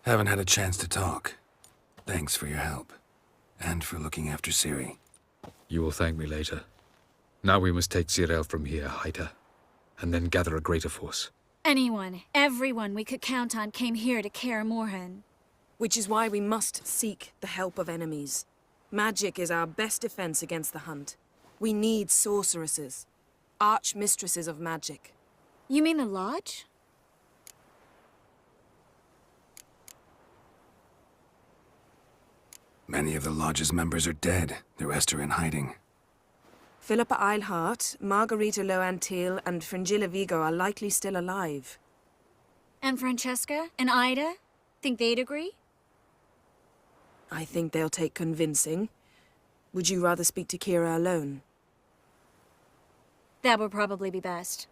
Haven't had a chance to talk. Thanks for your help. And for looking after Ciri. You will thank me later. Now we must take Zirael from here, hide her, and then gather a greater force. Anyone, everyone we could count on came here to Kaer Morhen. Which is why we must seek the help of enemies. Magic is our best defense against the Hunt. We need sorceresses. Archmistresses of magic. You mean the Lodge? Many of the Lodge's members are dead. The rest are in hiding. Philippa Eilhart, Margarita Loantil, and Fringilla Vigo are likely still alive. And Francesca? And Ida? Think they'd agree? I think they'll take convincing. Would you rather speak to Kira alone? That would probably be best.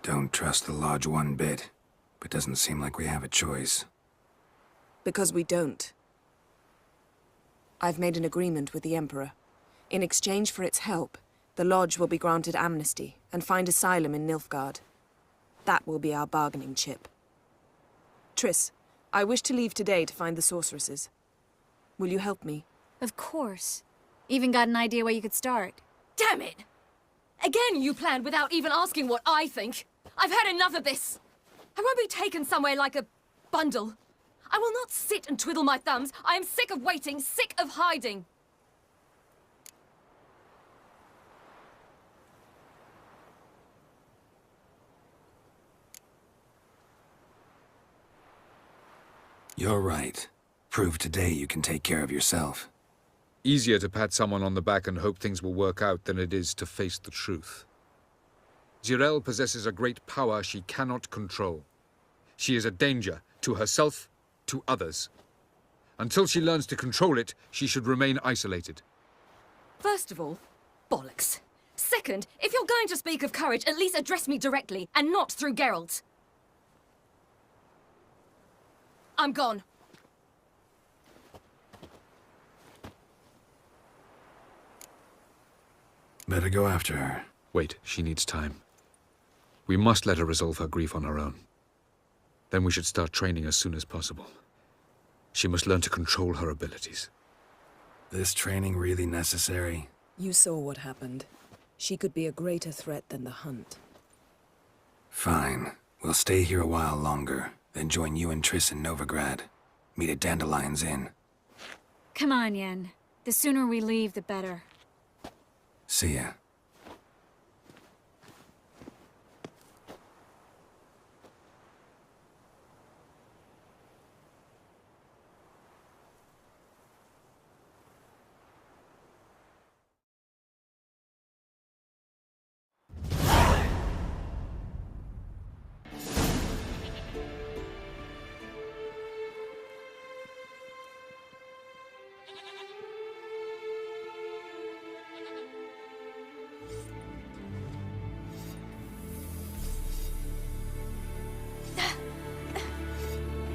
Don't trust the Lodge one bit, but doesn't seem like we have a choice. Because we don't. I've made an agreement with the Emperor. In exchange for its help, the Lodge will be granted amnesty and find asylum in Nilfgaard. That will be our bargaining chip. Triss, I wish to leave today to find the sorceresses. Will you help me? Of course. Even got an idea where you could start. Damn it! Again you planned without even asking what I think. I've had enough of this. I won't be taken somewhere like a bundle. I will not sit and twiddle my thumbs. I am sick of waiting, sick of hiding. You're right. Prove today you can take care of yourself. Easier to pat someone on the back and hope things will work out than it is to face the truth. Zirael possesses a great power she cannot control. She is a danger to herself, to others. Until she learns to control it, she should remain isolated. First of all, bollocks. Second, if you're going to speak of courage, at least address me directly, and not through Geralt. I'm gone. Better go after her. Wait, she needs time. We must let her resolve her grief on her own. Then we should start training as soon as possible. She must learn to control her abilities. This training really necessary? You saw what happened. She could be a greater threat than the Hunt. Fine. We'll stay here a while longer, then join you and Triss in Novigrad. Meet at Dandelion's Inn. Come on, Yen. The sooner we leave, the better. See ya.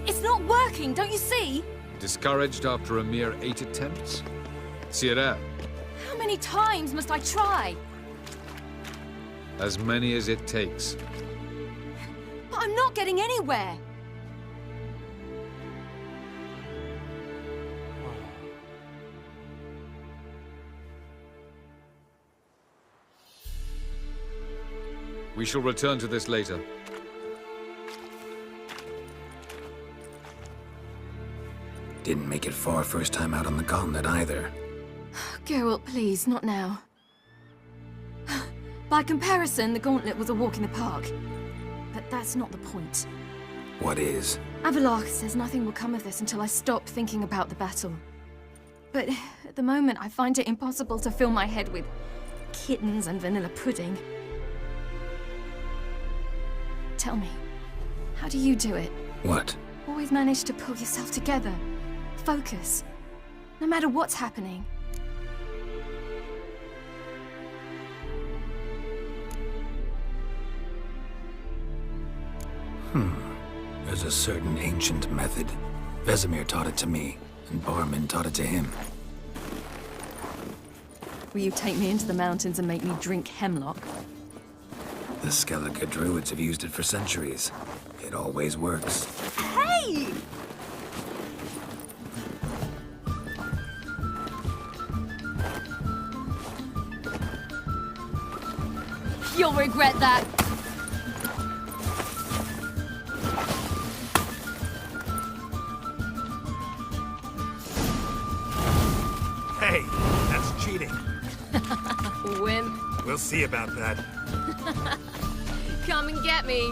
It's not working, don't you see? Discouraged after a mere 8 attempts? Zirael, How many times must I try? as many as it takes. But I'm not getting anywhere. We shall return to this later. Didn't make it far first time out on the continent either. Geralt, please, not now. By comparison, the Gauntlet was a walk in the park. But that's not the point. What is? Avallac'h says nothing will come of this until I stop thinking about the battle. But at the moment, I find it impossible to fill my head with kittens and vanilla pudding. Tell me, how do you do it? What? Always manage to pull yourself together. Focus. No matter what's happening. There's a certain ancient method. Vesemir taught it to me, and Barman taught it to him. Will you take me into the mountains and make me drink hemlock? The Skellige druids have used it for centuries. It always works. Hey! You'll regret that. Hey, that's cheating. Wimp, We'll see about that. come and get me.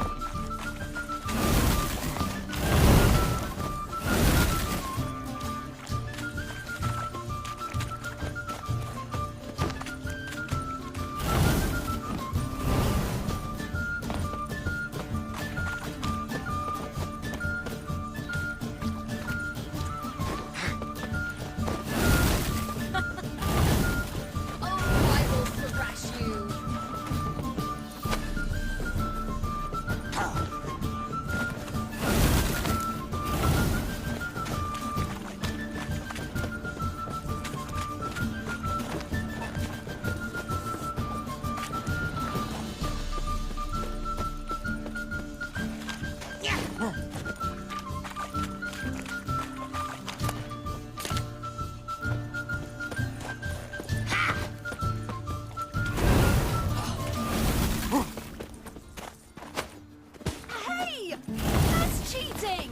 Oh, I will thrash you. Hey! That's cheating!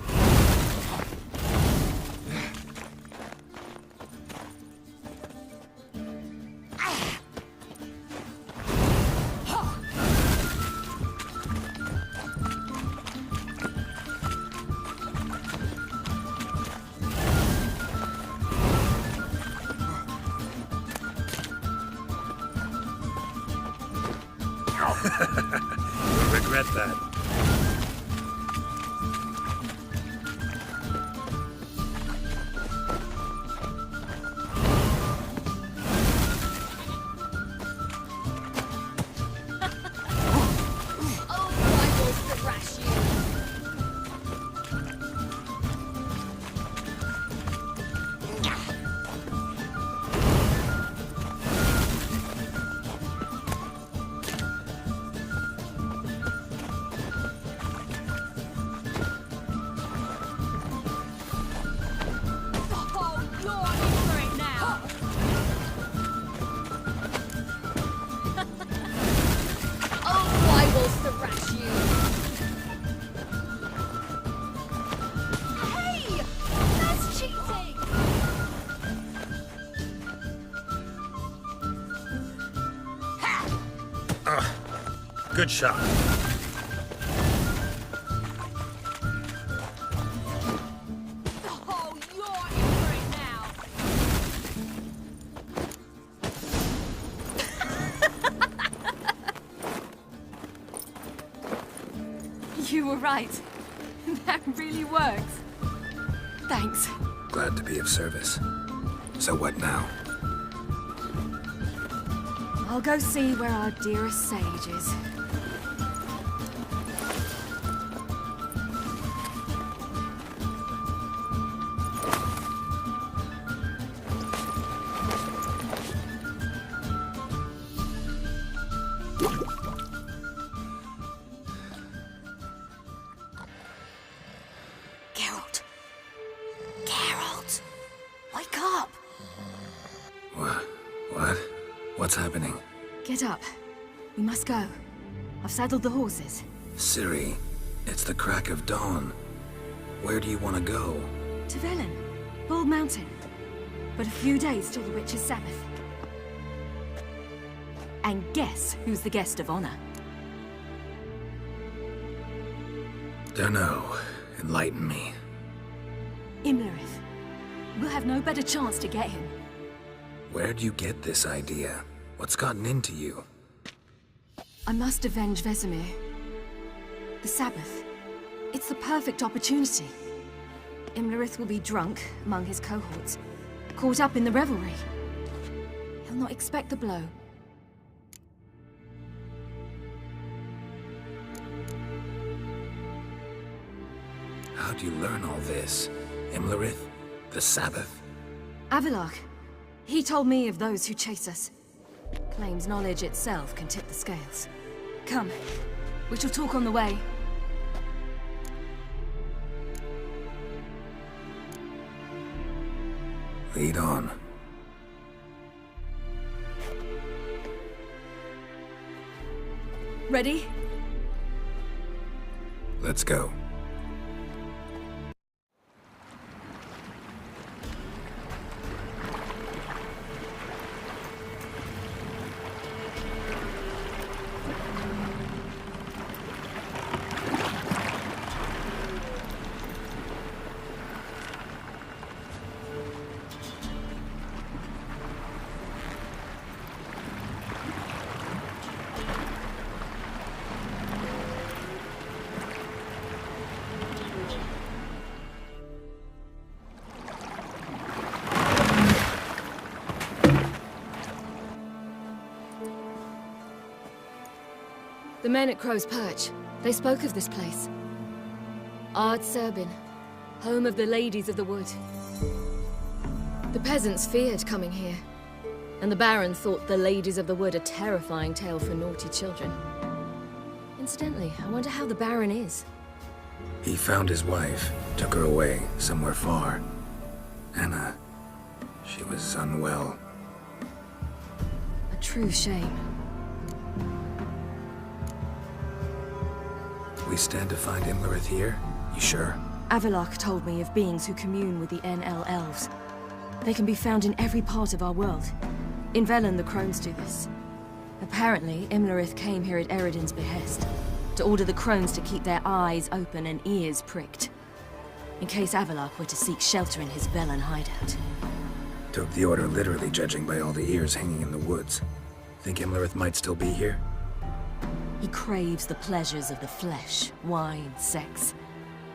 You'll regret that. Oh, I will thrash you. Oh, you're in for it now. Oh, I will thrash you. Hey! That's cheating! Good shot. Oh, you're in for it now. You were right. That really works. Thanks. Glad to be of service. So what now? I'll go see where our dearest sage is. Geralt. Geralt. Wake up. What? What's happening? Get up. We must go. I've saddled the horses. Ciri, it's the crack of dawn. Where do you want to go? To Velen. Bald Mountain. But a few days till the Witch's Sabbath. And guess who's the guest of honor? Dunno. Enlighten me. Imlerith. We'll have no better chance to get him. Where'd you get this idea? What's gotten into you? I must avenge Vesemir. The Sabbath. It's the perfect opportunity. Imlerith will be drunk among his cohorts, caught up in the revelry. He'll not expect the blow. How'd you learn all this? Imlerith? The Sabbath? Avalok. He told me of those who chase us. Claims knowledge itself can tip the scales. Come, we shall talk on the way. Lead on. Ready? Let's go. The men at Crow's Perch, they spoke of this place. Ard Serbin, home of the Ladies of the Wood. The peasants feared coming here, and the Baron thought the Ladies of the Wood a terrifying tale for naughty children. Incidentally, I wonder how the Baron is. He found his wife, took her away, somewhere far. Anna, she was unwell. A true shame. We stand to find Imlerith here? You sure? Avalok told me of beings who commune with the NL Elves. They can be found in every part of our world. In Velen, the Crones do this. Apparently, Imlerith came here at Eredin's behest, to order the Crones to keep their eyes open and ears pricked, in case Avalok were to seek shelter in his Velen hideout. Took the order literally, judging by all the ears hanging in the woods. Think Imlerith might still be here? He craves the pleasures of the flesh, wine, sex.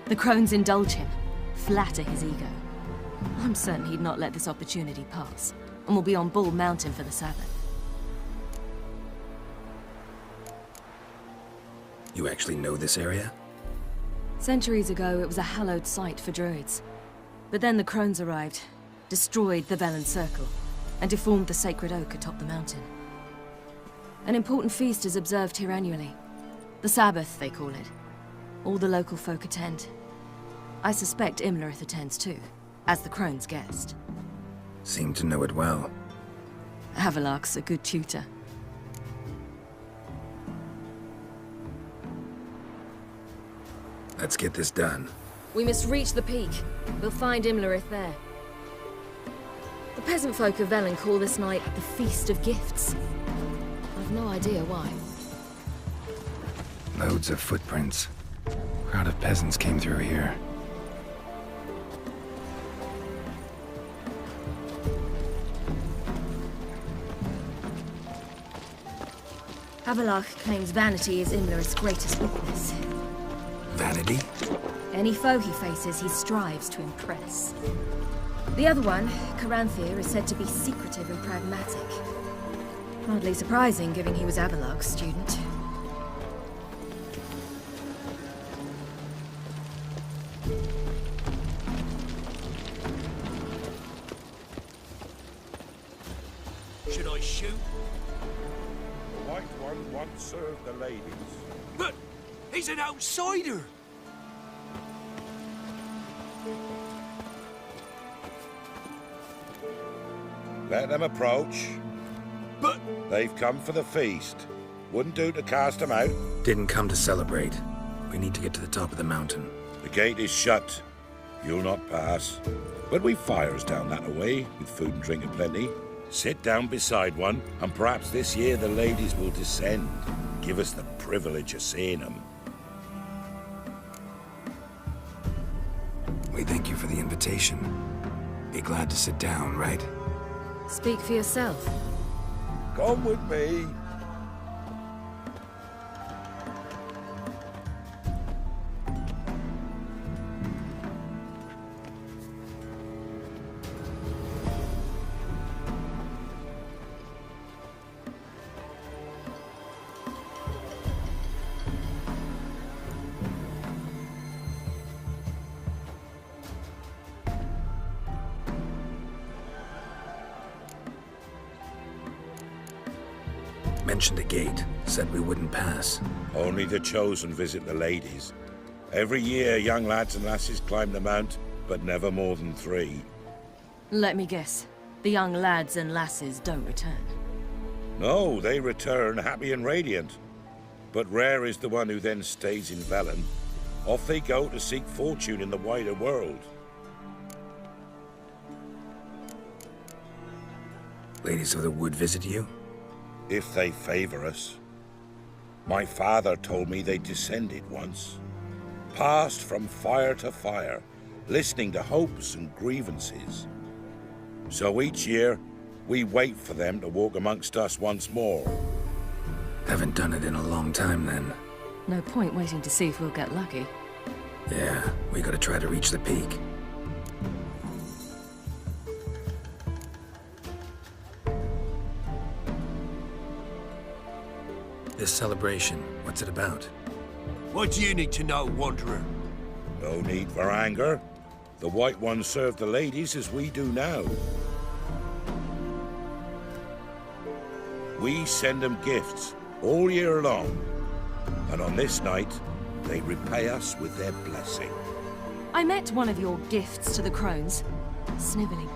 The Crones indulge him, flatter his ego. I'm certain he'd not let this opportunity pass, and will be on Bull Mountain for the Sabbath. You actually know this area? Centuries ago, it was a hallowed site for druids. But then the Crones arrived, destroyed the Velen Circle, and deformed the sacred oak atop the mountain. An important feast is observed here annually. The Sabbath, they call it. All the local folk attend. I suspect Imlerith attends too, as the Crone's guest. Seem to know it well. Avalok's a good tutor. Let's get this done. We must reach the peak. We'll find Imlerith there. The peasant folk of Velen call this night the Feast of Gifts. I've no idea why. Loads of footprints. Crowd of peasants came through here. Avalok claims vanity is Imlerith's greatest weakness. Vanity? Any foe he faces, he strives to impress. The other one, Caranthir, is said to be secretive and pragmatic. Hardly surprising, given he was Avalok's student. Should I shoot? The White One once served the ladies. But he's an outsider! Let them approach. But They've come for the feast. Wouldn't do to cast them out. Didn't come to celebrate. We need to get to the top of the mountain. The gate is shut. You'll not pass. But we've fires down that away, with food and drink aplenty. Sit down beside one, and perhaps this year the ladies will descend. Give us the privilege of seeing them. We thank you for the invitation. Be glad to sit down, right? Speak for yourself. Come with me. Mentioned a gate, said we wouldn't pass. Only the chosen visit the ladies. Every year, young lads and lasses climb the mount, but never more than 3. Let me guess. The young lads and lasses don't return. No, they return happy and radiant. But rare is the one who then stays in Velen. Off they go to seek fortune in the wider world. Ladies of the Wood visit you? If they favor us. My father told me they descended once. Passed from fire to fire, listening to hopes and grievances. So each year, we wait for them to walk amongst us once more. Haven't done it in a long time then. No point waiting to see if we'll get lucky. Yeah, we gotta try to reach the peak. This celebration, what's it about? What do you need to know, Wanderer? No need for anger. The White Ones serve the ladies as we do now. We send them gifts all year long. And on this night, they repay us with their blessing. I met one of your gifts to the crones. Snivelling.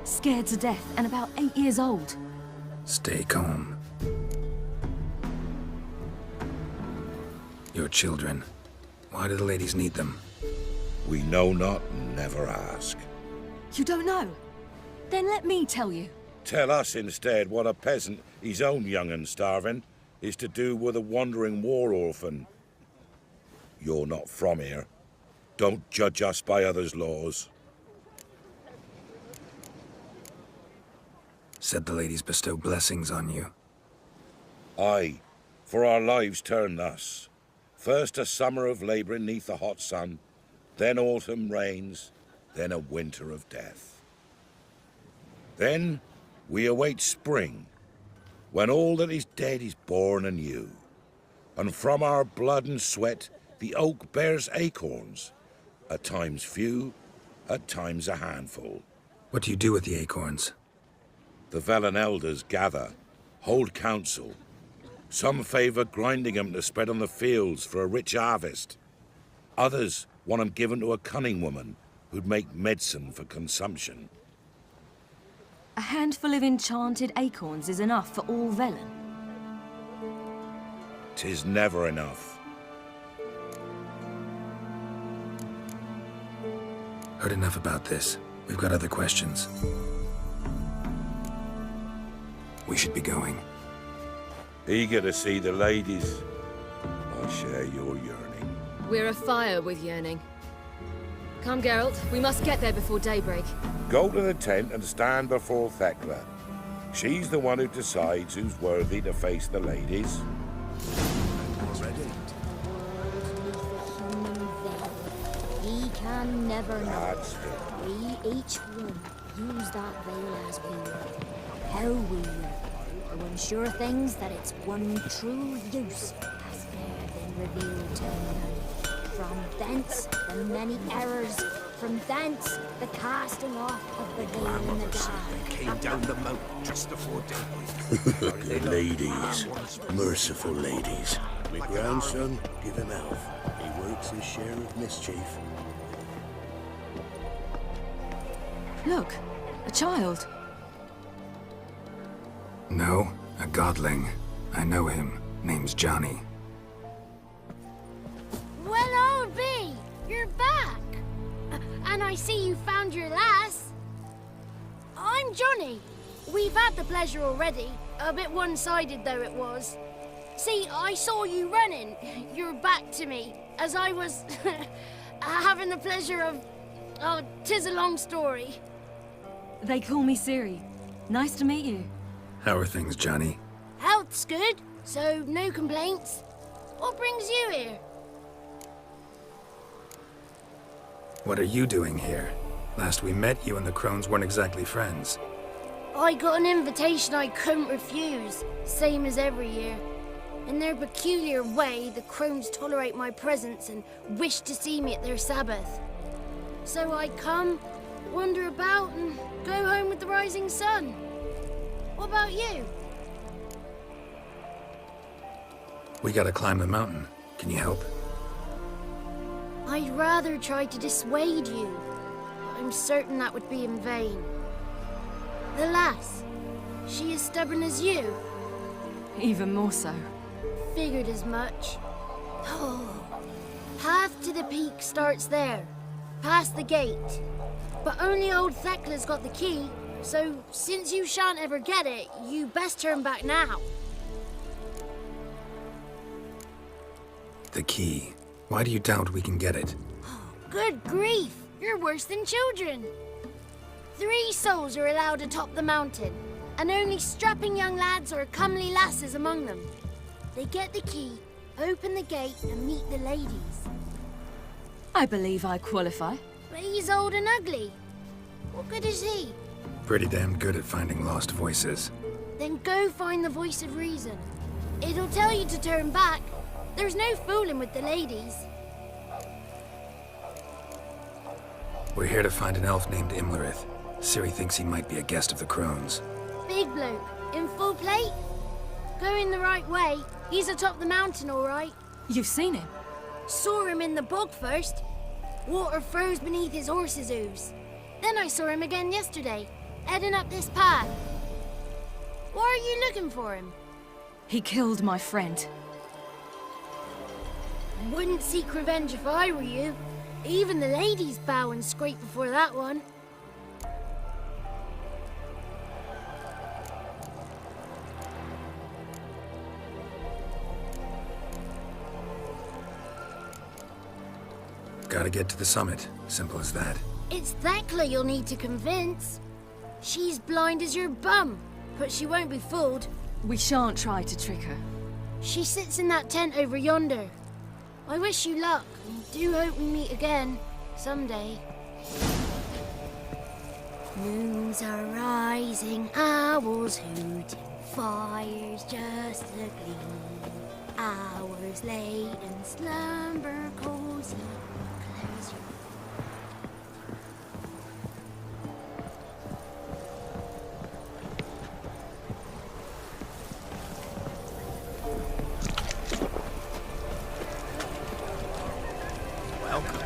Scared to death and about 8 years old. Stay calm. Your children. Why do the ladies need them? We know not and never ask. You don't know? Then let me tell you. Tell us instead what a peasant, his own young and starving, is to do with a wandering war orphan. You're not from here. Don't judge us by others' laws. Said the ladies bestow blessings on you. Aye, for our lives turn thus. First a summer of labouring neath the hot sun, then autumn rains, then a winter of death. Then we await spring, when all that is dead is born anew. And from our blood and sweat the oak bears acorns, at times few, at times a handful. What do you do with the acorns? The Velen elders gather, hold council. Some favour grinding 'em to spread on the fields for a rich harvest. Others want 'em given to a cunning woman who'd make medicine for consumption. A handful of enchanted acorns is enough for all Velen. 'Tis never enough. Heard enough about this. We've got other questions. We should be going. Eager to see the ladies. I share your yearning. We're afire with yearning. Come, Geralt. We must get there before daybreak. Go to the tent and stand before Thekla. She's the one who decides who's worthy to face the ladies. He can never know. That's it. We each one use that veil as we will. How we will. To ensure things that its one true use has ne'er been revealed to none. From thence the many errors, from thence the casting off of the veil in the dark. Came down the mountain just before daybreak. The ladies, merciful ladies. My grandson, give him elf. He works his share of mischief. Look, a child. No, a godling. I know him. Name's Johnny. Well, I'll be. You're back. And I see you found your lass. I'm Johnny. We've had the pleasure already. A bit one-sided though it was. See, I saw you running. Your back to me. As I was having the pleasure of... Oh, 'tis a long story. They call me Ciri. Nice to meet you. How are things, Johnny? Health's good, so no complaints. What brings you here? What are you doing here? Last we met, you and the crones weren't exactly friends. I got an invitation I couldn't refuse, same as every year. In their peculiar way, the crones tolerate my presence and wish to see me at their Sabbath. So I come, wander about, and go home with the rising sun. What about you? We gotta climb the mountain. Can you help? I'd rather try to dissuade you, but I'm certain that would be in vain. The lass, she as stubborn as you? Even more so. Figured as much. Path to the peak starts there, past the gate. But only old Thekla's got the key, so since you shan't ever get it, you best turn back now. The key. Why do you doubt we can get it? Good grief, you're worse than children. 3 souls are allowed atop the mountain, and only strapping young lads or comely lasses among them. They get the key, open the gate, and meet the ladies. I believe I qualify. But he's old and ugly. What good is he? Pretty damn good at finding lost voices. Then go find the voice of reason. It'll tell you to turn back. There's no fooling with the ladies. We're here to find an elf named Imlerith. Ciri thinks he might be a guest of the Crones. Big bloke, in full plate? Going the right way. He's atop the mountain, all right. You've seen him? Saw him in the bog first. Water froze beneath his horse's hooves. Then I saw him again yesterday, heading up this path. Why are you looking for him? He killed my friend. Wouldn't seek revenge if I were you. Even the ladies bow and scrape before that one. Gotta get to the summit. Simple as that. It's Thekla you'll need to convince. She's blind as your bum, but she won't be fooled. We shan't try to trick her. She sits in that tent over yonder. I wish you luck, and do hope we meet again, someday. Moons are rising, owls hooting, fires just a gleam. Hours late and slumber cozy. Close your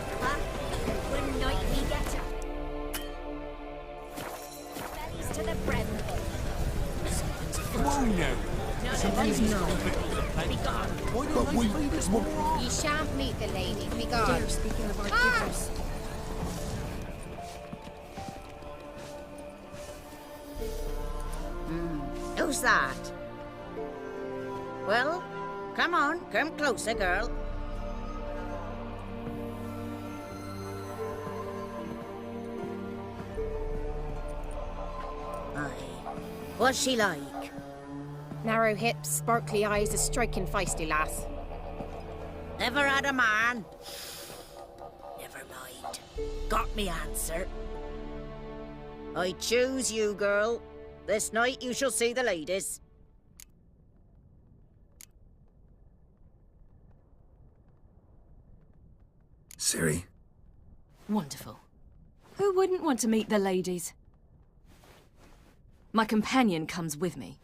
One night we get her. Bellies to the brim. Whoa now. Be gone. But we... Ye shan't meet the lady. Be gone. They're speaking of our givers. Who's that? Well, come on. Come closer, girl. Aye. What's she like? Narrow hips, sparkly eyes, a striking feisty lass. Never had a man. Never mind. Got me answer. I choose you, girl. This night you shall see the ladies. Ciri? Wonderful. Who wouldn't want to meet the ladies? My companion comes with me.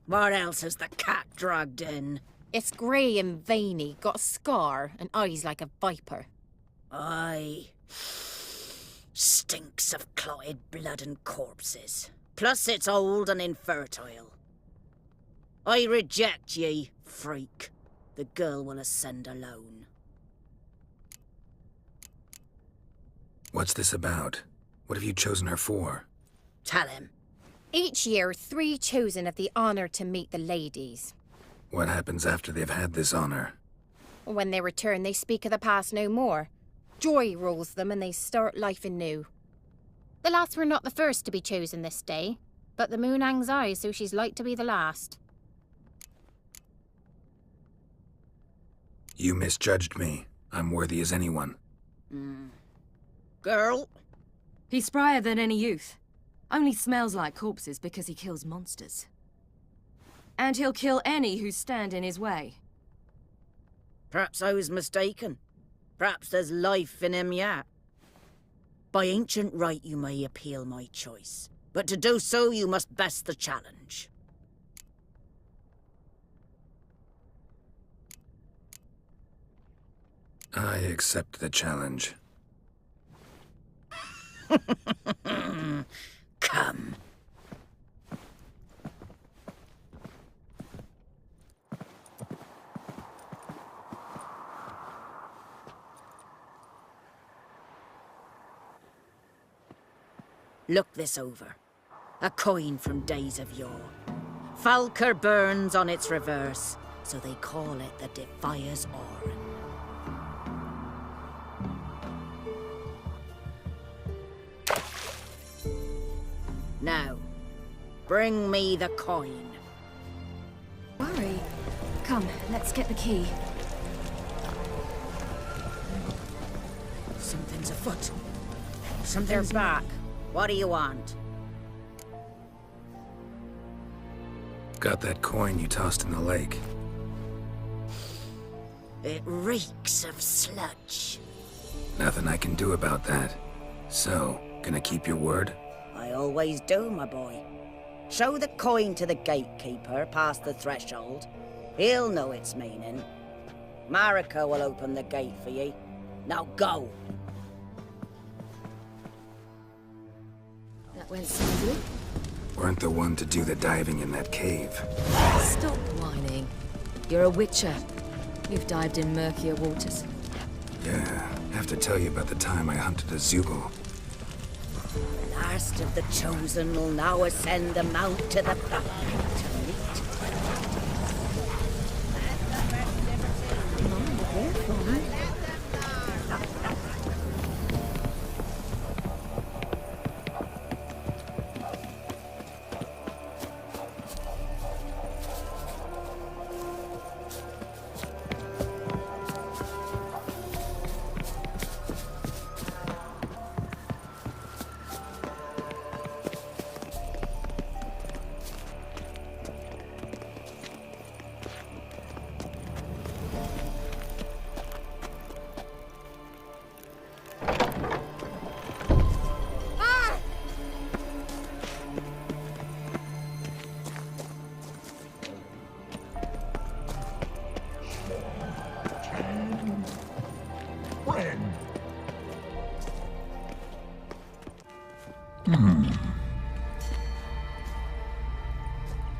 What else has the cat dragged in? It's grey and veiny, got a scar, and eyes like a viper. Aye. Stinks of clotted blood and corpses. Plus it's old and infertile. I reject ye, freak. The girl will ascend alone. What's this about? What have you chosen her for? Tell him. Each year, 3 chosen have the honour to meet the ladies. What happens after they've had this honor? When they return, they speak of the past no more. Joy rules them and they start life anew. The lass were not the first to be chosen this day, but the moon hangs high, so she's like to be the last. You misjudged me. I'm worthy as anyone. Girl? He's sprier than any youth. Only smells like corpses because he kills monsters. And he'll kill any who stand in his way. Perhaps I was mistaken. Perhaps there's life in him yet. By ancient right you may appeal my choice, but to do so you must best the challenge. I accept the challenge. Come. Look this over. A coin from days of yore. Falker burns on its reverse, so they call it the Defier's Oran. Now, bring me the coin. Worry. Come, let's get the key. Something's afoot. Something's back. What do you want? Got that coin you tossed in the lake. It reeks of sludge. Nothing I can do about that. So, gonna keep your word? I always do, my boy. Show the coin to the gatekeeper past the threshold. He'll know its meaning. Marika will open the gate for ye. Now go! That went smoothly. Weren't the one to do the diving in that cave. Stop whining. You're a witcher. You've dived in murkier waters. Yeah, have to tell you about the time I hunted a Zeugle. Last of the chosen will now ascend the mount to the back.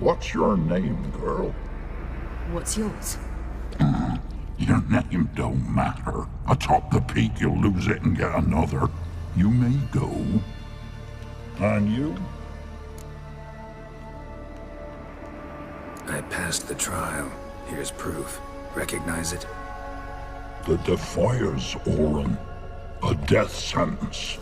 What's your name, girl? What's yours? Your name don't matter. Atop the peak, you'll lose it and get another. You may go. And you? I passed the trial. Here's proof. Recognize it? The Defier's Oran. A death sentence.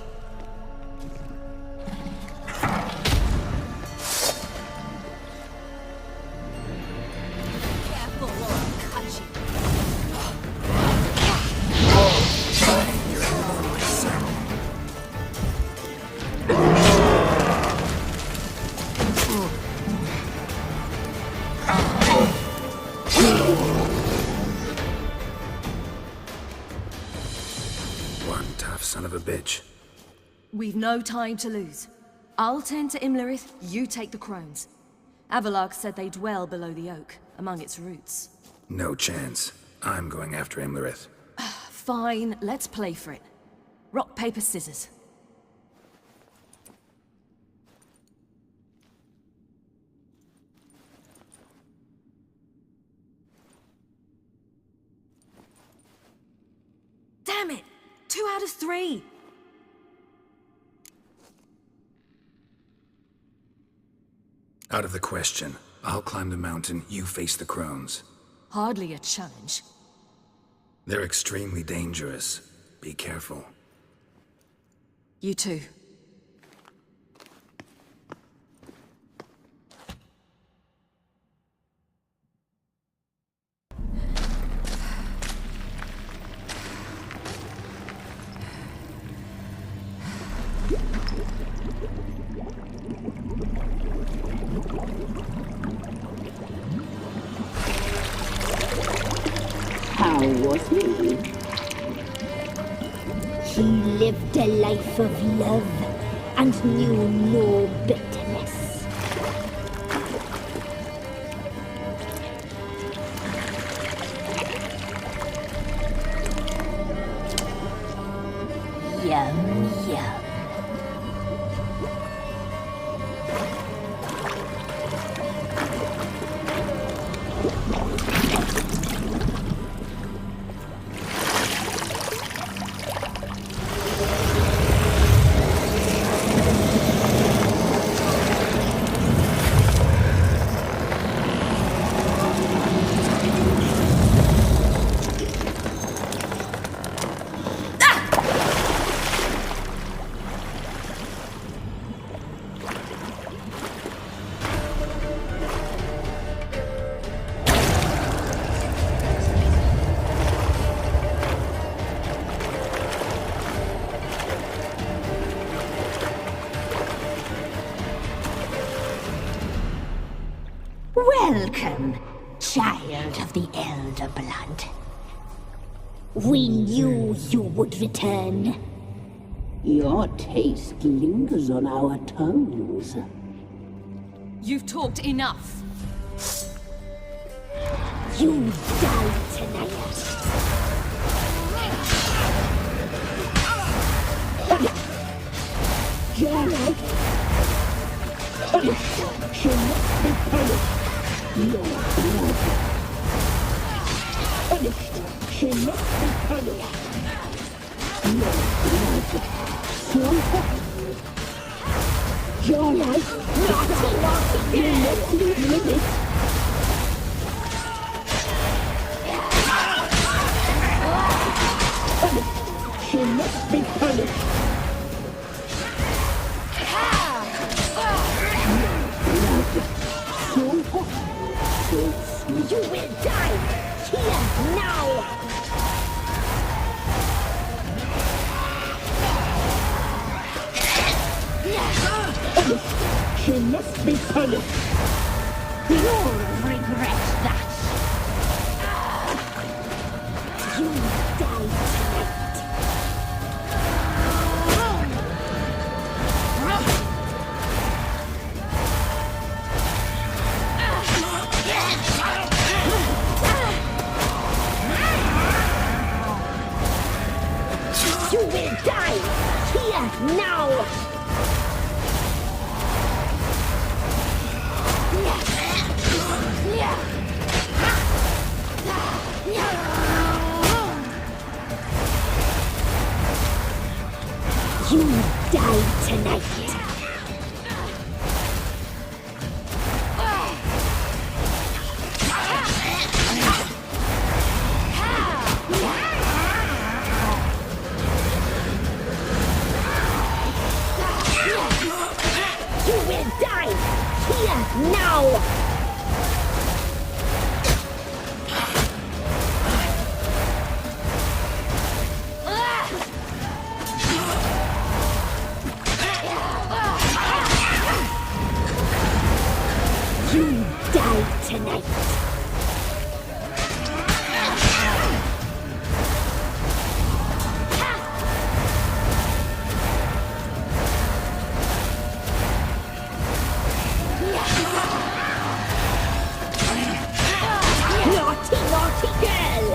One tough son of a bitch. We've no time to lose. I'll tend to Imlerith, you take the crones. Avalark said they dwell below the oak, among its roots. No chance. I'm going after Imlerith. Fine, let's play for it. Rock, paper, scissors. Damn it! 2 out of 3! Out of the question. I'll climb the mountain, you face the crones. Hardly a challenge. They're extremely dangerous. Be careful. You too. How was he? He lived a life of love and knew no bitterness. Welcome, child of the Elder Blood. We knew you would return. Your taste lingers on our tongues. You've talked enough. You die tonight. Jared! Punished shall not be punished. Your blood. Punished shall not be punished. Your blood. So hot. Your life. Naughty. You let me live it. Punished shall not be punished. So hot, so sweet. You will die here now. Punished. She must be punished. You'll regret that. You die tonight. You will die here now! You die tonight! You will die here now! You die tonight! Naughty, naughty girl!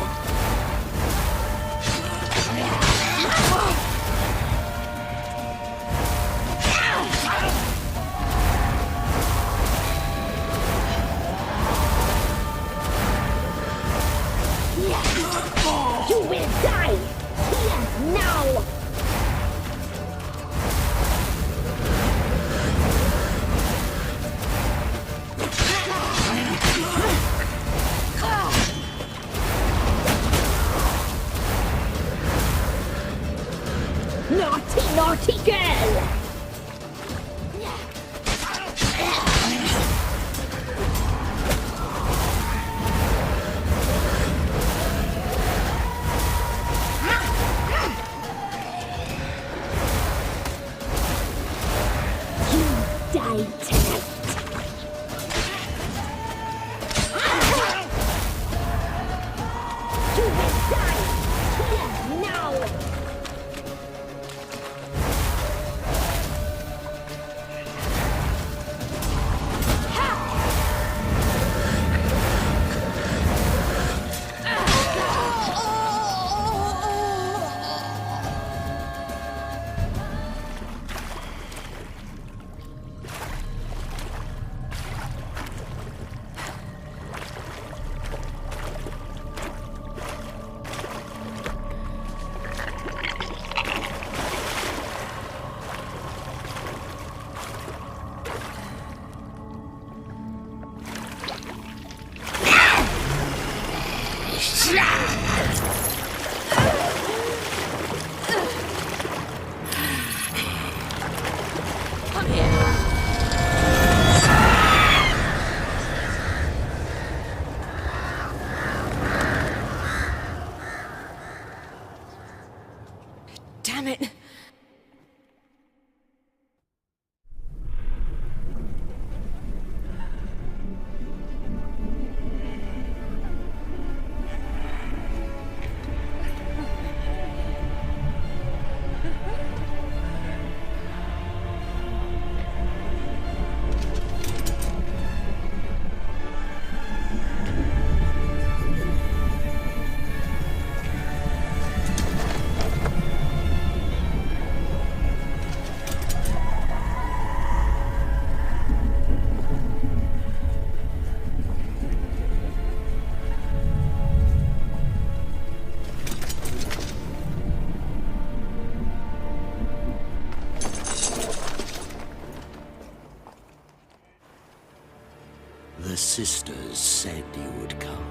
sisters said you would come.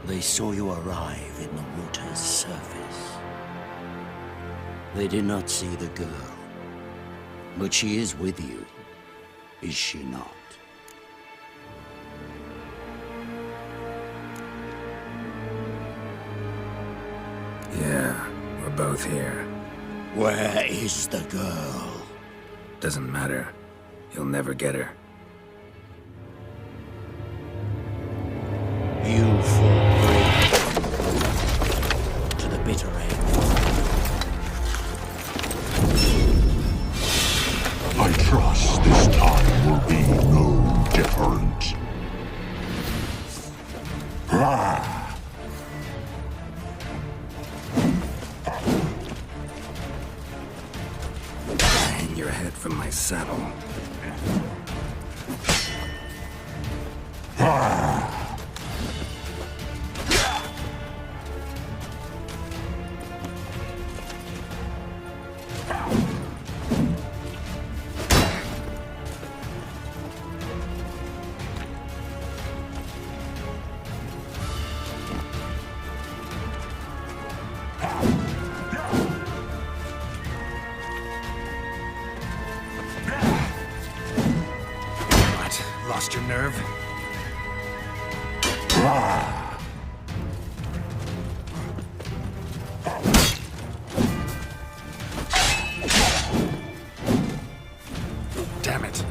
They saw you arrive in the water's surface. They did not see the girl. But she is with you, is she not? Yeah, we're both here. Where is the girl? Doesn't matter. You'll never get her. You fought bravely to the bitter end. I trust this time will be no different. Hang your head from my saddle. What? Lost your nerve? Damn it.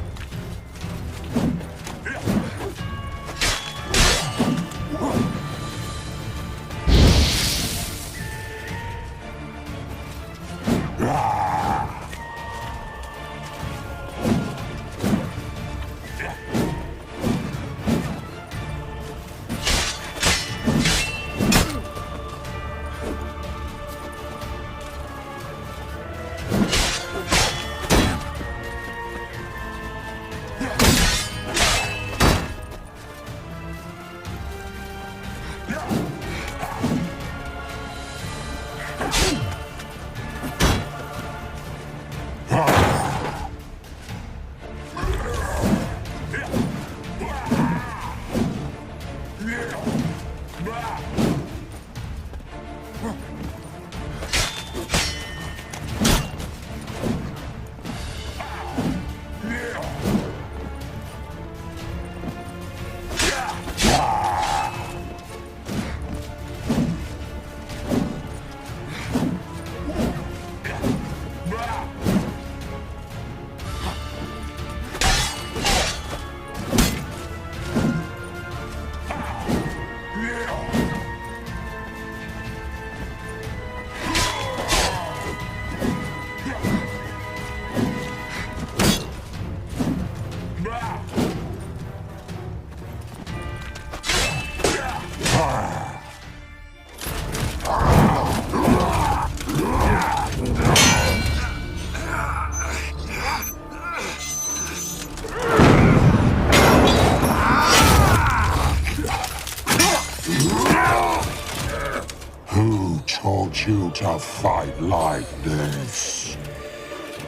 Who taught you to fight like this?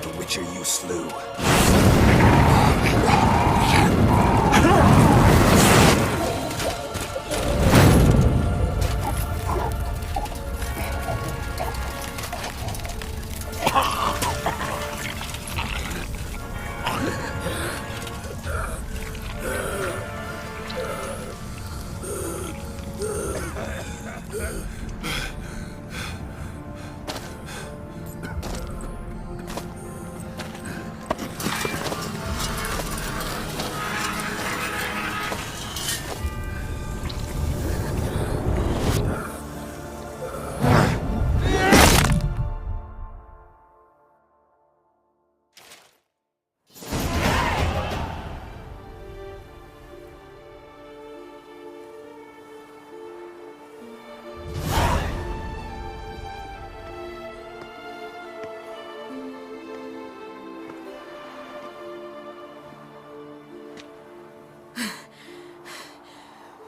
The Witcher you slew.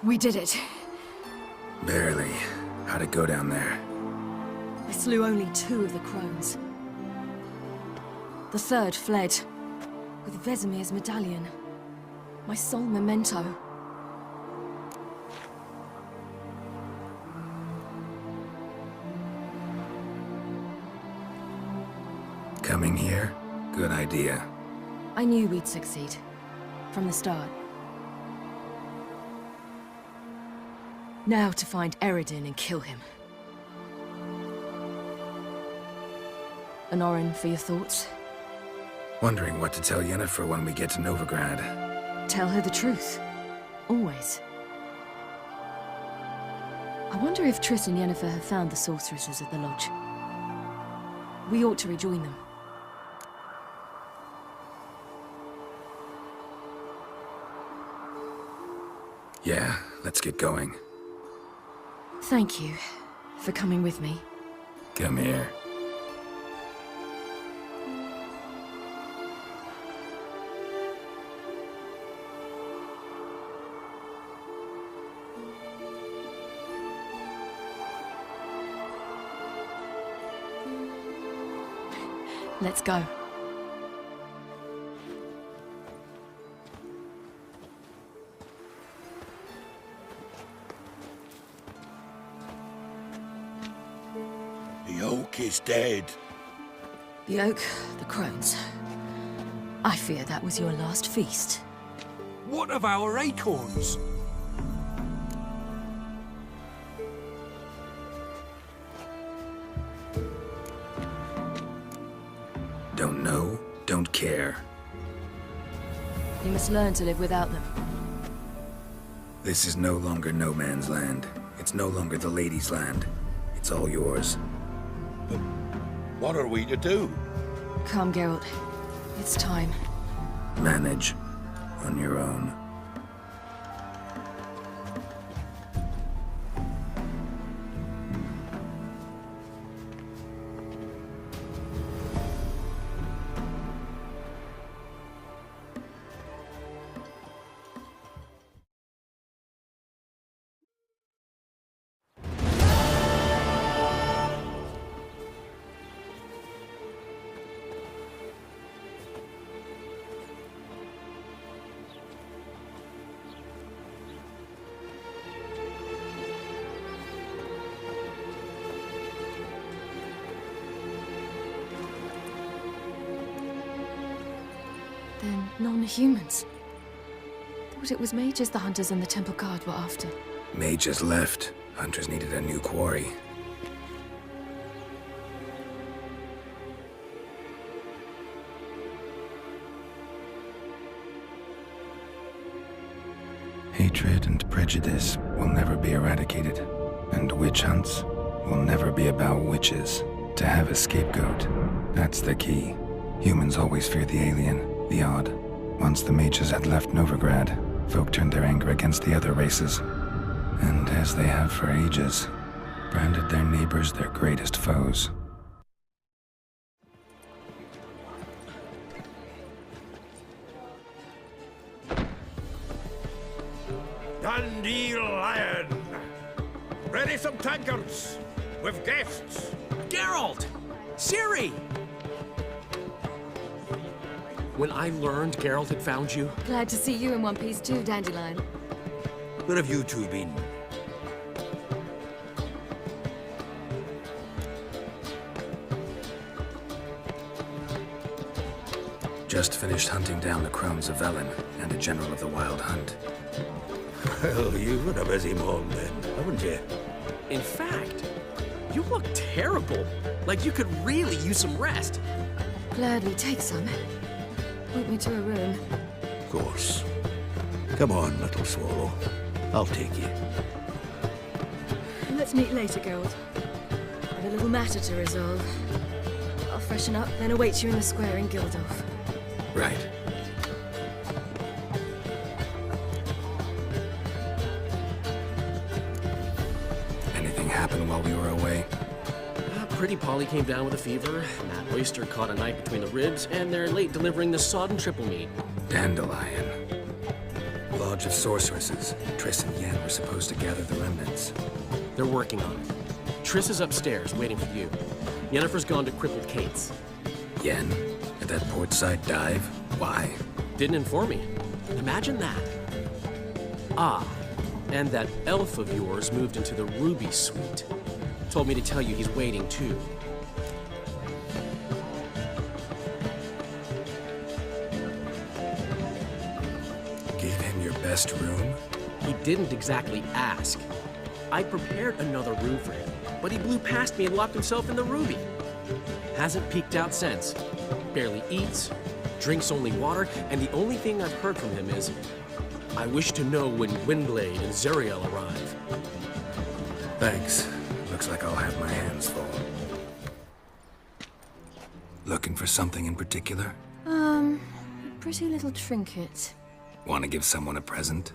We did it. Barely. How'd it go down there? I slew only 2 of the crones. The third fled, with Vesemir's medallion. My sole memento. Coming here? Good idea. I knew we'd succeed. From the start. Now to find Eredin and kill him. Anorin, for your thoughts? Wondering what to tell Yennefer when we get to Novigrad. Tell her the truth. Always. I wonder if Triss and Yennefer have found the sorceresses at the lodge. We ought to rejoin them. Yeah, let's get going. Thank you for coming with me. Come here. Let's go. The oak is dead. The oak, the crones. I fear that was your last feast. What of our acorns? Don't know, don't care. You must learn to live without them. This is no longer no man's land. It's no longer the lady's land. It's all yours. But what are we to do? Come, Geralt. It's time. Manage. On your own. Then non-humans. Thought it was mages the hunters and the Temple Guard were after. Mages left. Hunters needed a new quarry. Hatred and prejudice will never be eradicated, and witch hunts will never be about witches. To have a scapegoat, that's the key. Humans always fear the alien, the odd. Once the mages had left Novigrad, folk turned their anger against the other races. And as they have for ages, branded their neighbors their greatest foes. Dandelion! Ready some tankards! With guests! Geralt! Ciri! When I learned Geralt had found you, Glad to see you in one piece too, Dandelion. Where have you two been? Just finished hunting down the crones of Velen and a general of the Wild Hunt. Well, you've had a busy morning then, haven't you? in fact, you look terrible. Like you could really use some rest. Gladly take some. Point me to a room. Of course. Come on, little swallow. I'll take you. Let's meet later, Geralt. I've a little matter to resolve. I'll freshen up, then await you in the square in Gildorf. Right. Anything happen while we were away? Pretty Polly came down with a fever. Matt Oyster caught a knife between the ribs, and they're late delivering the sodden triple meat. Dandelion. Lodge of Sorceresses. Triss and Yen were supposed to gather the remnants. They're working on it. Triss is upstairs, waiting for you. Yennefer's gone to Crippled Kate's. Yen? At that portside dive? Why? Didn't inform me. Imagine that. Ah, and that elf of yours moved into the Ruby Suite. Told me to tell you he's waiting, too. best room? He didn't exactly ask. I prepared another room for him, but he blew past me and locked himself in the Ruby. Hasn't peeked out since. Barely eats, drinks only water, and the only thing I've heard from him is, I wish to know when Windblade and Zariel arrive. Thanks. Looks like I'll have my hands full. Looking for something in particular? Pretty little trinket. Want to give someone a present?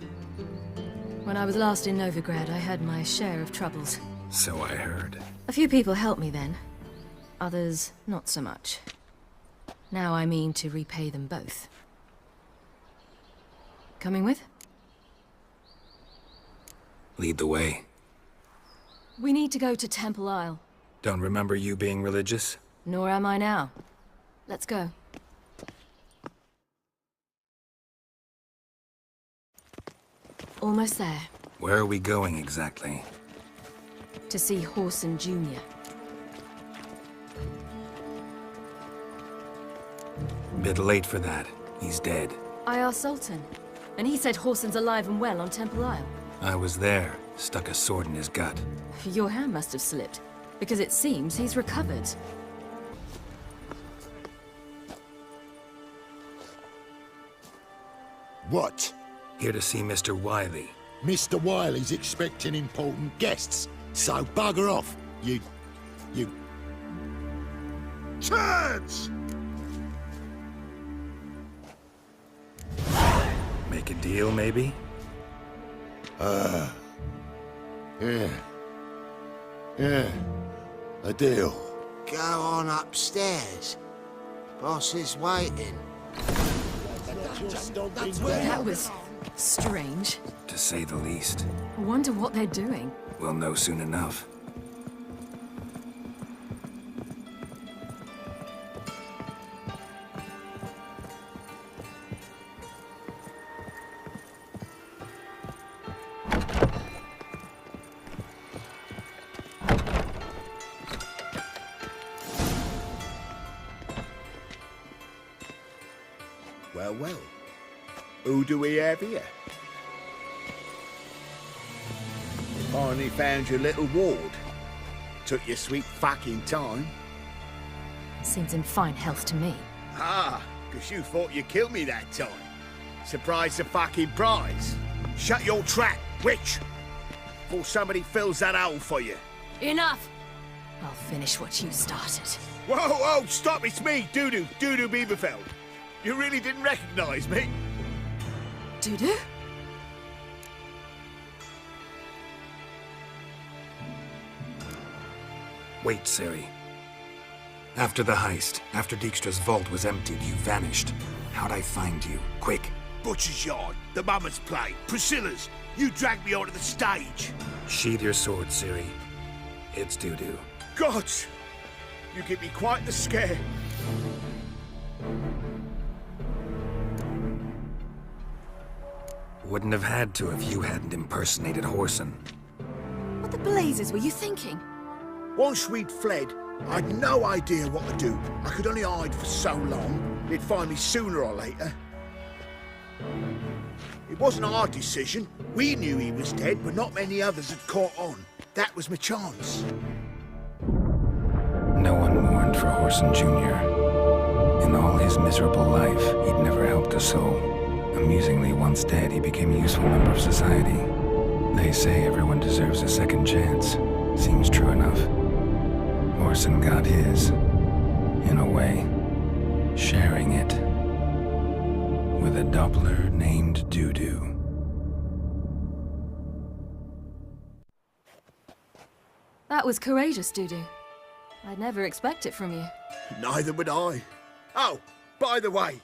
When I was last in Novigrad, I had my share of troubles. So I heard. A few people helped me then. Others, not so much. Now I mean to repay them both. Coming with? Lead the way. We need to go to Temple Isle. Don't remember you being religious? Nor am I now. Let's go. Almost there. Where are we going exactly? To see Whoreson Jr. Bit late for that. He's dead. I asked Sultan, and he said Whoreson's alive and well on Temple Isle. I was there. Stuck a sword in his gut. Your hand must have slipped, because it seems he's recovered. What? Here to see Mr. Wiley. Mr. Wiley's expecting important guests, so bugger off, you turds! Make a deal, maybe? Yeah. A deal. Go on upstairs. Boss is waiting. That was strange. To say the least. I wonder what they're doing. We'll know soon enough. Well. Who do we have here? Finally found your little ward. Took your sweet fucking time. Seems in fine health to me. Ah, because you thought you killed me that time. Surprise the fucking prize. Shut your trap, witch! Before somebody fills that hole for you. Enough! I'll finish what you started. Whoa, stop, it's me, Dudu Bieberfeld. You really didn't recognize me? Dudu? Wait, Ciri. After the heist, after Dijkstra's vault was emptied, you vanished. How'd I find you? Quick. Butcher's Yard, the Mama's Play, Priscilla's. You dragged me onto the stage. Sheathe your sword, Ciri. It's Dudu. Gods! You give me quite the scare. Wouldn't have had to if you hadn't impersonated Whoreson. What the blazes were you thinking? Once we'd fled, I'd no idea what to do. I could only hide for so long. They'd find me sooner or later. It wasn't our decision. We knew he was dead, but not many others had caught on. That was my chance. No one mourned for Whoreson Jr. In all his miserable life, he'd never helped a soul. Amusingly, once dead, he became a useful member of society. They say everyone deserves a second chance. Seems true enough. Whoreson got his, in a way, sharing it with a Doppler named Dudu. That was courageous, Dudu. I'd never expect it from you. Neither would I. Oh, by the way,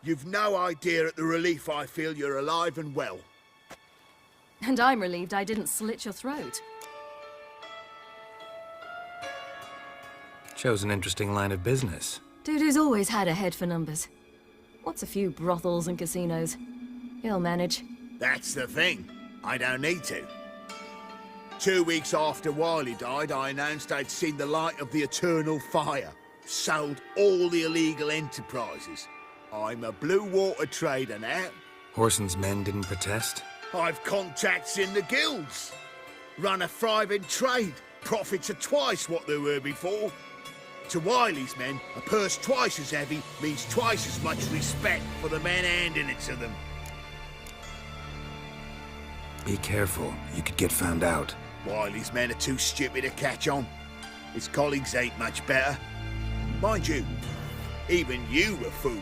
you've no idea at the relief I feel you're alive and well. And I'm relieved I didn't slit your throat. Chose an interesting line of business. Dudu's always had a head for numbers. What's a few brothels and casinos? He'll manage. That's the thing. I don't need to. 2 weeks after Wiley died, I announced I'd seen the light of the eternal fire. Sold all the illegal enterprises. I'm a blue water trader now. Horson's men didn't protest? I've contacts in the guilds. Run a thriving trade. Profits are twice what they were before. To Wiley's men, a purse twice as heavy means twice as much respect for the men handing it to them. Be careful. You could get found out. Wiley's men are too stupid to catch on. His colleagues ain't much better. Mind you, even you were fooled.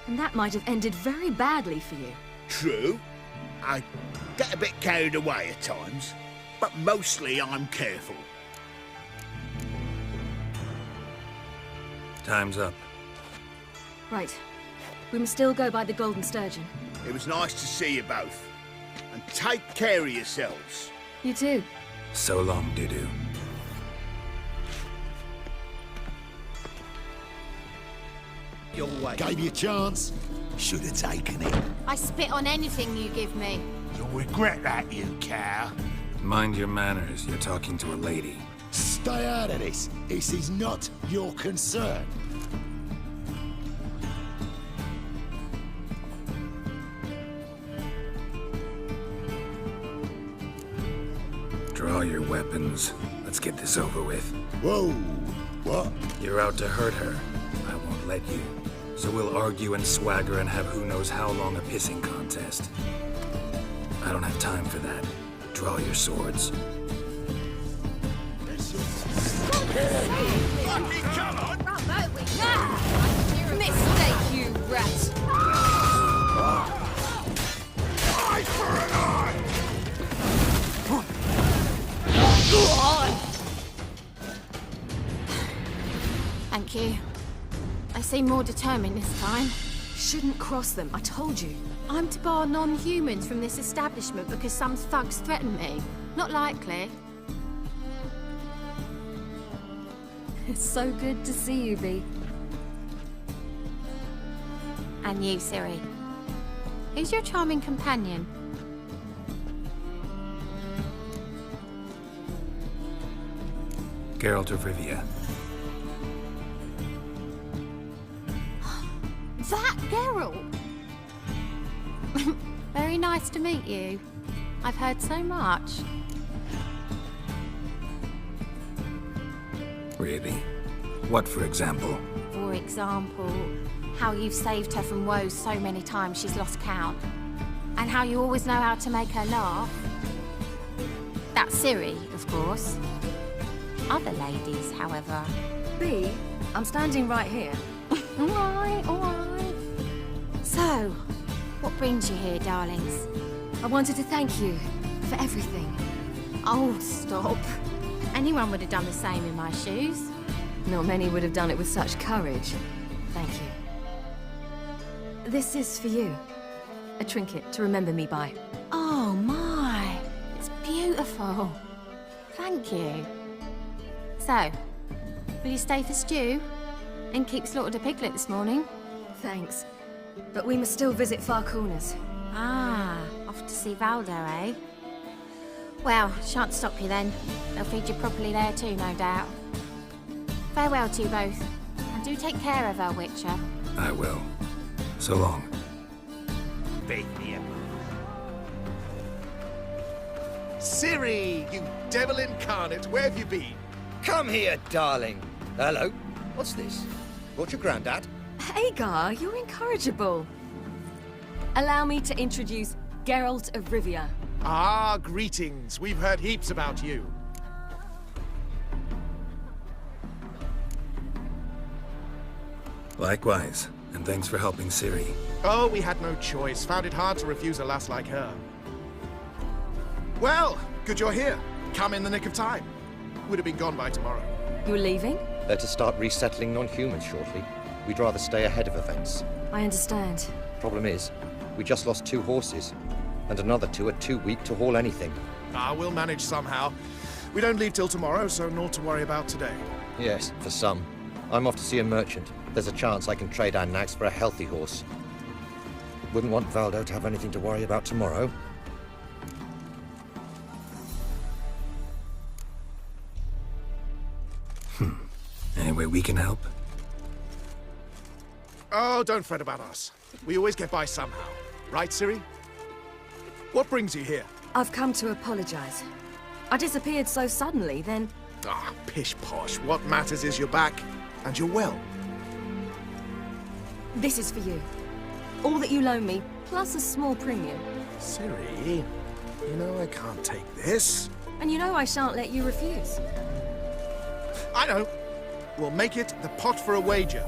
And that might have ended very badly for you. True. I get a bit carried away at times, but mostly I'm careful. Time's up. Right. We must still go by the Golden Sturgeon. It was nice to see you both. And take care of yourselves. You too. So long, Dudu. Your way. Gave you a chance. Should have taken it. I spit on anything you give me. You'll regret that, you cow. Mind your manners. You're talking to a lady. Stay out of this. This is not your concern. Draw your weapons. Let's get this over with. Whoa. What? You're out to hurt her. I won't let you. So we'll argue and swagger and have who knows how long a pissing contest. I don't have time for that. Draw your swords. Fucking come on! Bravo, we now! Mistake, you rat! Eye for an eye! Thank you. I seem more determined this time. Shouldn't cross them, I told you. I'm to bar non-humans from this establishment because some thugs threaten me. Not likely. It's so good to see you, Bee. And you, Ciri. Who's your charming companion? Geralt of Rivia. That Geralt! Very nice to meet you. I've heard so much. Really? What, for example? For example, how you've saved her from woes so many times she's lost count. And how you always know how to make her laugh. That's Ciri, of course. Other ladies, however. Bee, I'm standing right here. All right. So, what brings you here, darlings? I wanted to thank you for everything. Oh, stop. Anyone would have done the same in my shoes. Not many would have done it with such courage. Thank you. This is for you. A trinket to remember me by. Oh, my. It's beautiful. Thank you. So, will you stay for stew? And keep slaughtered a piglet this morning? Thanks. But we must still visit Far Corners. Ah, off to see Valdo, eh? Well, shan't stop you then. They'll feed you properly there too, no doubt. Farewell to you both. And do take care of her, Witcher. I will. So long. Ciri, you devil incarnate, where have you been? Come here, darling. Hello. What's this? Brought your granddad? Hagar, you're incorrigible. Allow me to introduce Geralt of Rivia. Ah, greetings. We've heard heaps about you. Likewise, and thanks for helping Ciri. Oh, we had no choice. Found it hard to refuse a lass like her. Well, good you're here. Come in the nick of time. Would have been gone by tomorrow. You're leaving? They're to start resettling non-humans shortly. We'd rather stay ahead of events. I understand. Problem is, we just lost 2 horses. And another 2 are too weak to haul anything. Ah, we'll manage somehow. We don't leave till tomorrow, so naught to worry about today. Yes, for some. I'm off to see a merchant. There's a chance I can trade our nags for a healthy horse. Wouldn't want Valdo to have anything to worry about tomorrow. Any way we can help? Oh, don't fret about us. We always get by somehow. Right, Ciri? What brings you here? I've come to apologize. I disappeared so suddenly, then... Ah, pish-posh. What matters is you're back, and you're well. This is for you. All that you loan me, plus a small premium. Ciri, you know I can't take this. And you know I shan't let you refuse. I know. We'll make it the pot for a wager.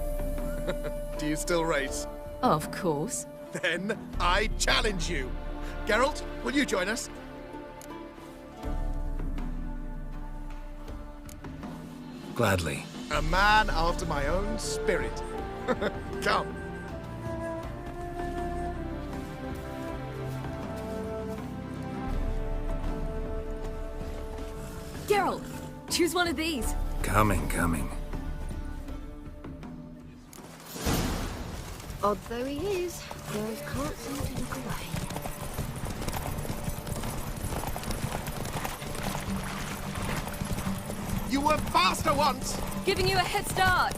Do you still race? Of course. Then I challenge you. Geralt, will you join us? Gladly. A man after my own spirit. Come. Geralt, choose one of these. Coming. Odd though he is, Geralt can't seem to look away. You were faster once! Giving you a head start.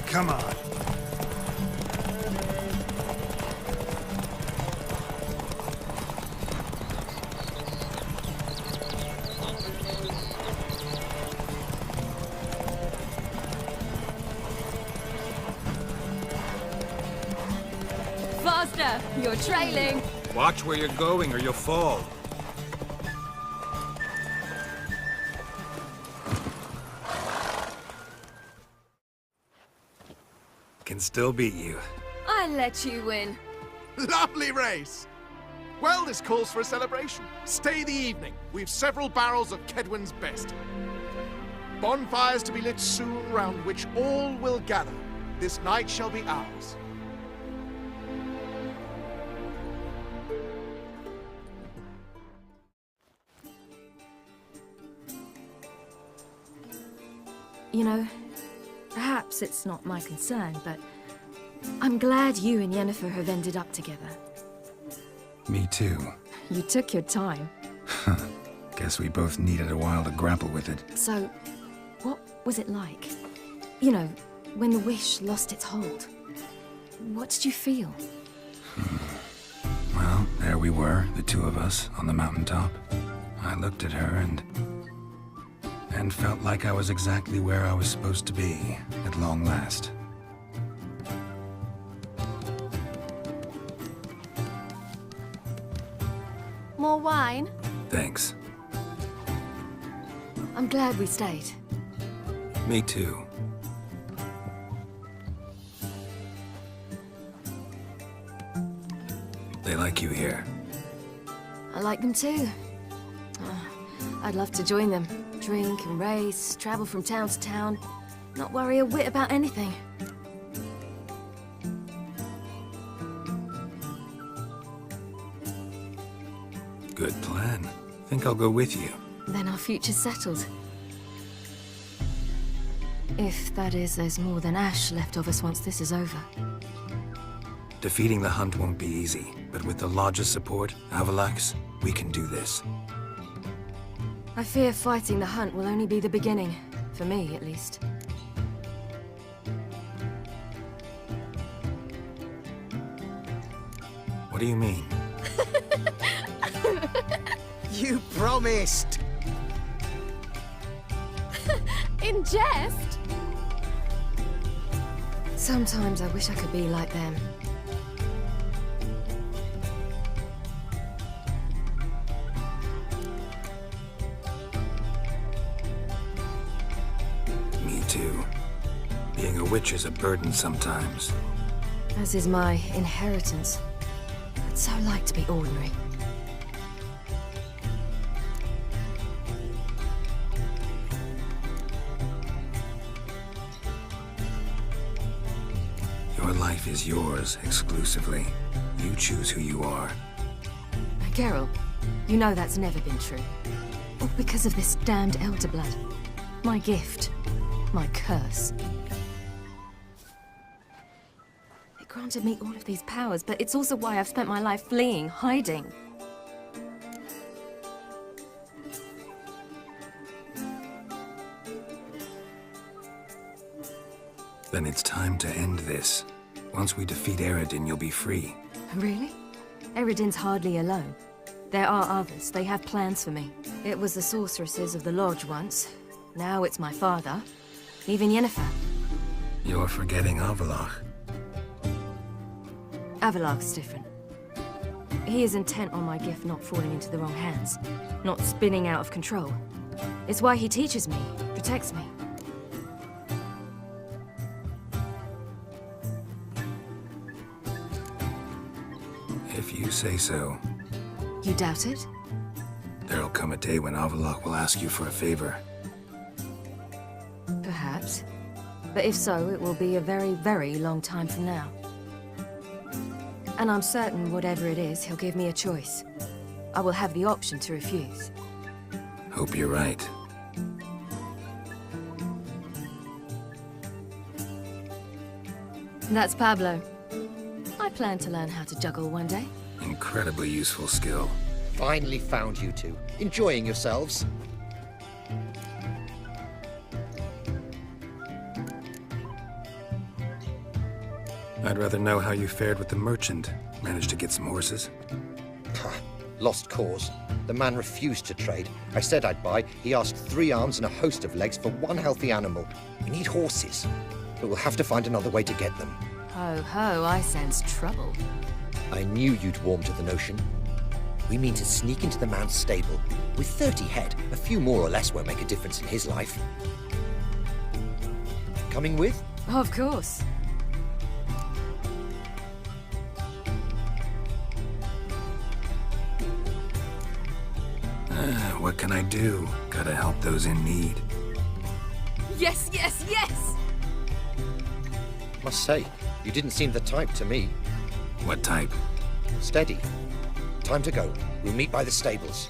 Come on. Faster! You're trailing. Watch where you're going or you'll fall. Can still beat you. I let you win. Lovely race! Well, this calls for a celebration. Stay the evening. We've several barrels of Kedwen's best. Bonfires to be lit soon, round which all will gather. This night shall be ours. You know, perhaps it's not my concern, but I'm glad you and Yennefer have ended up together. Me too. You took your time. Guess we both needed a while to grapple with it. So, what was it like? You know, when the wish lost its hold. What did you feel? Well, there we were, the two of us, on the mountaintop. I looked at her and felt like I was exactly where I was supposed to be, at long last. More wine? Thanks. I'm glad we stayed. Me too. They like you here. I like them too. I'd love to join them. Drink and race, travel from town to town, not worry a whit about anything. Good plan. Think I'll go with you. Then our future's settled. If, that is, there's more than ash left of us once this is over. Defeating the hunt won't be easy, but with the Lodge's support, Avalax, we can do this. I fear fighting the hunt will only be the beginning. For me, at least. What do you mean? You promised! In jest? Sometimes I wish I could be like them. Me too. Being a witch is a burden sometimes. As is my inheritance. I'd so like to be ordinary. Your life is yours, exclusively. You choose who you are. Geralt, you know that's never been true. All because of this damned Elder Blood. My gift. My curse. It granted me all of these powers, but it's also why I've spent my life fleeing, hiding. Then it's time to end this. Once we defeat Eredin, you'll be free. Really? Eredin's hardly alone. There are others. They have plans for me. It was the sorceresses of the Lodge once. Now it's my father. Even Yennefer. You're forgetting Avallac'h. Avallac'h's different. He is intent on my gift not falling into the wrong hands. Not spinning out of control. It's why he teaches me, protects me. If you say so. You doubt it? There'll come a day when Avallac'h will ask you for a favor. Perhaps. But if so, it will be a very, very long time from now. And I'm certain whatever it is, he'll give me a choice. I will have the option to refuse. Hope you're right. That's Pablo. I plan to learn how to juggle one day. Incredibly useful skill. Finally found you two. Enjoying yourselves? I'd rather know how you fared with the merchant. Managed to get some horses? Lost cause. The man refused to trade. I said I'd buy. He asked 3 arms and a host of legs for 1 healthy animal. We need horses. But we'll have to find another way to get them. Ho ho, I sense trouble. I knew you'd warm to the notion. We mean to sneak into the man's stable. With 30 head, a few more or less won't make a difference in his life. Coming with? Of course. What can I do? Gotta help those in need. Yes, yes, yes! Must say, you didn't seem the type to me. What type? Steady. Time to go. We'll meet by the stables.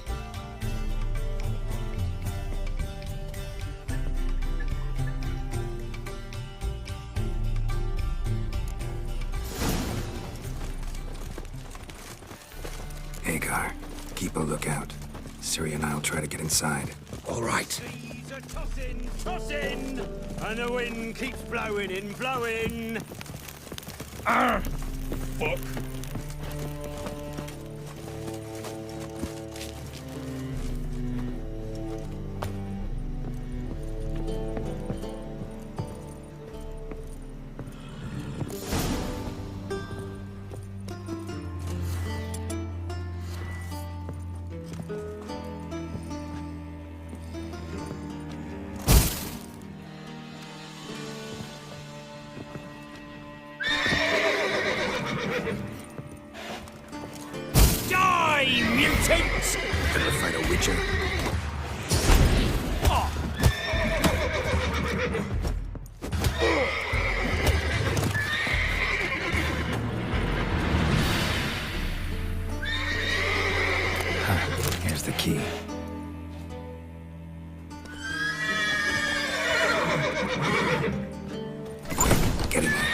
Hagar, keep a lookout. Ciri and I'll try to get inside. All right. Trees are tossing, and the wind keeps blowing and blowing. Arr! Fuck. Die, mutants! Ever fight a witcher? Here's the key. Quick, get in there.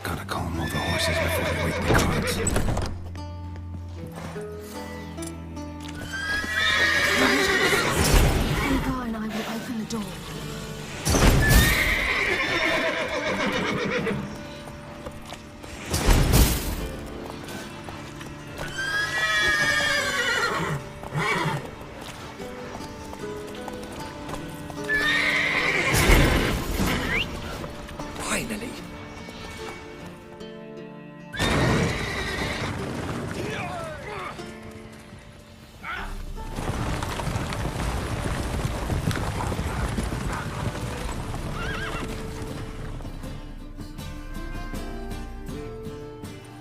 Gotta calm all the horses before they wake the guards. Hagar and I will open the door. Finally.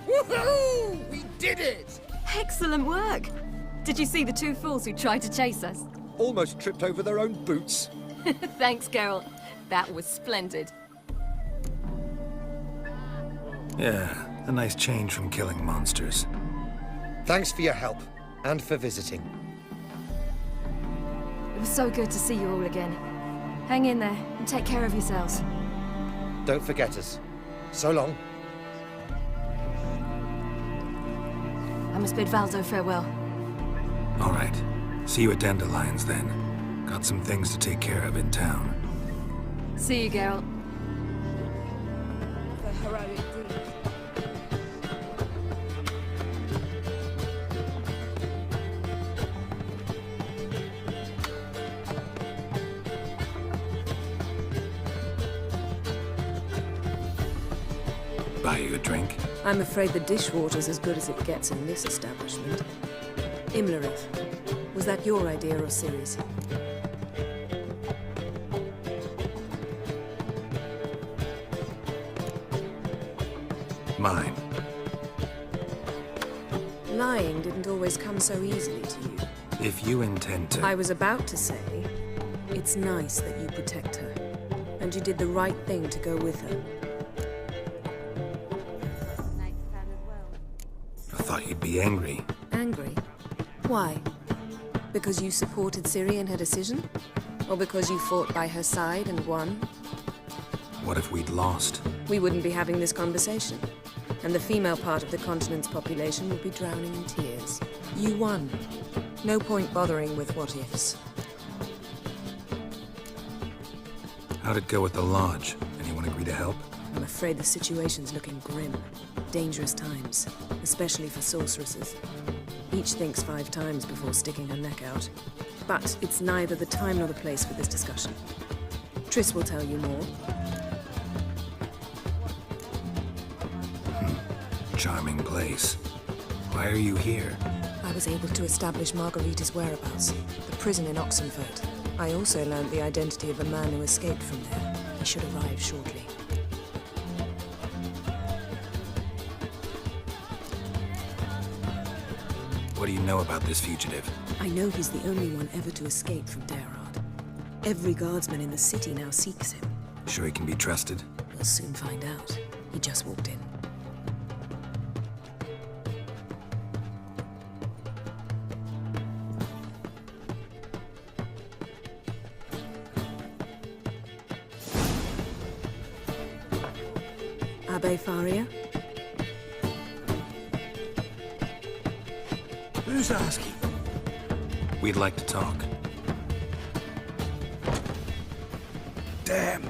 Woohoo! We did it! Excellent work! Did you see the 2 fools who tried to chase us? Almost tripped over their own boots. Thanks, Geralt. That was splendid. Yeah, a nice change from killing monsters. Thanks for your help, and for visiting. It was so good to see you all again. Hang in there, and take care of yourselves. Don't forget us. So long. I must bid Valdo farewell. All right. See you at Dandelions, then. Got some things to take care of in town. See you, Geralt. The heroic deed. Buy you a drink? I'm afraid the dishwater's as good as it gets in this establishment. Imlerith, was that your idea or Ciri's? Mine. Lying didn't always come so easily to you. If you intend to... I was about to say, it's nice that you protect her. And you did the right thing to go with her. I thought you'd be angry. Angry? Why? Because you supported Ciri in her decision? Or because you fought by her side and won? What if we'd lost? We wouldn't be having this conversation. And the female part of the continent's population would be drowning in tears. You won. No point bothering with what-ifs. How'd it go at the lodge? Anyone agree to help? I'm afraid the situation's looking grim. Dangerous times, especially for sorceresses. Each thinks 5 times before sticking her neck out. But it's neither the time nor the place for this discussion. Triss will tell you more. Charming place. Why are you here? I was able to establish Margarita's whereabouts, the prison in Oxenfurt. I also learned the identity of a man who escaped from there. He should arrive shortly. What do you know about this fugitive? I know he's the only one ever to escape from Daerard. Every guardsman in the city now seeks him. Sure he can be trusted? We'll soon find out. He just walked in. Abbe Faria? Who's asking? We'd like to talk. Damn.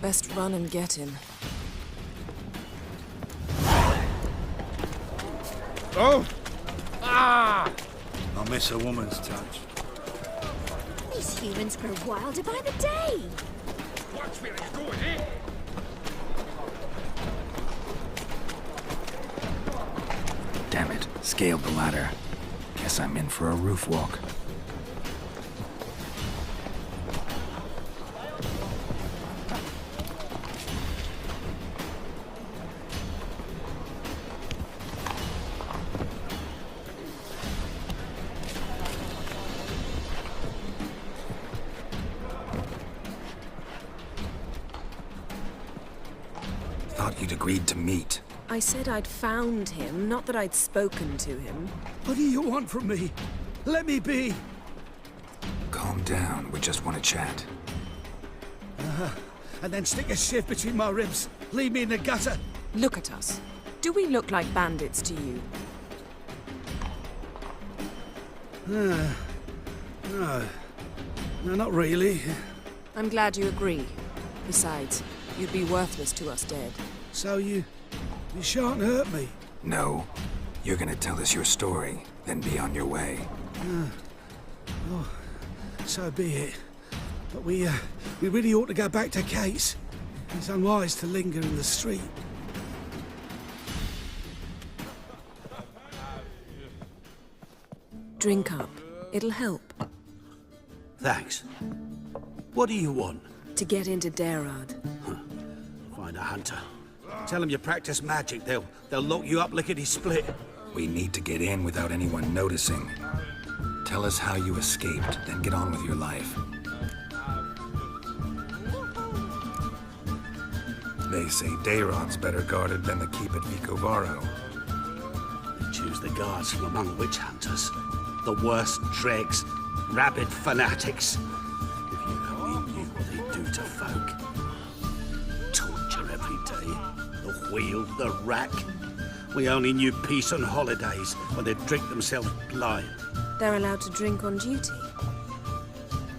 Best run and get him. Oh! Ah! I'll miss a woman's touch. These humans grow wilder by the day. Watch where he's going, eh? Damn it. Scaled the ladder. Guess I'm in for a roof walk. Thought you'd agreed to meet. I said I'd found him, not that I'd spoken to him. What do you want from me? Let me be. Calm down. We just want to chat. And then stick a sieve between my ribs. Leave me in the gutter. Look at us. Do we look like bandits to you? No. No, not really. I'm glad you agree. Besides, you'd be worthless to us dead. So you shan't hurt me. No. You're gonna tell us your story, then be on your way. Oh, so be it. But we really ought to go back to Kate's. It's unwise to linger in the street. Drink up. It'll help. Thanks. What do you want? To get into Daerard. Find a hunter. Tell them you practice magic. They'll lock you up lickety-split. We need to get in without anyone noticing. Tell us how you escaped, then get on with your life. They say Daerad's better guarded than the keep at Vicovaro. Choose the guards from among witch hunters. The worst dregs, rabid fanatics. If you only knew what they do to folk. Torture every day. The wheel, the rack. We only knew peace on holidays when they'd drink themselves blind. They're allowed to drink on duty.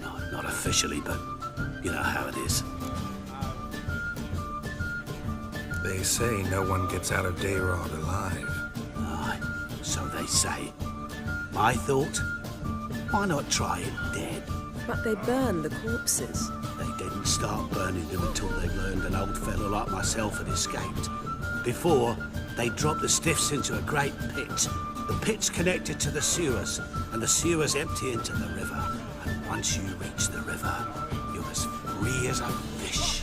No, not officially, but you know how it is. They say no one gets out of Dayrod alive. Aye, so they say. My thought? Why not try it dead? But they burn the corpses. They didn't start burning them until they learned an old fellow like myself had escaped. Before, they dropped the stiffs into a great pit. The pit's connected to the sewers, and the sewers empty into the river. And once you reach the river, you're as free as a fish.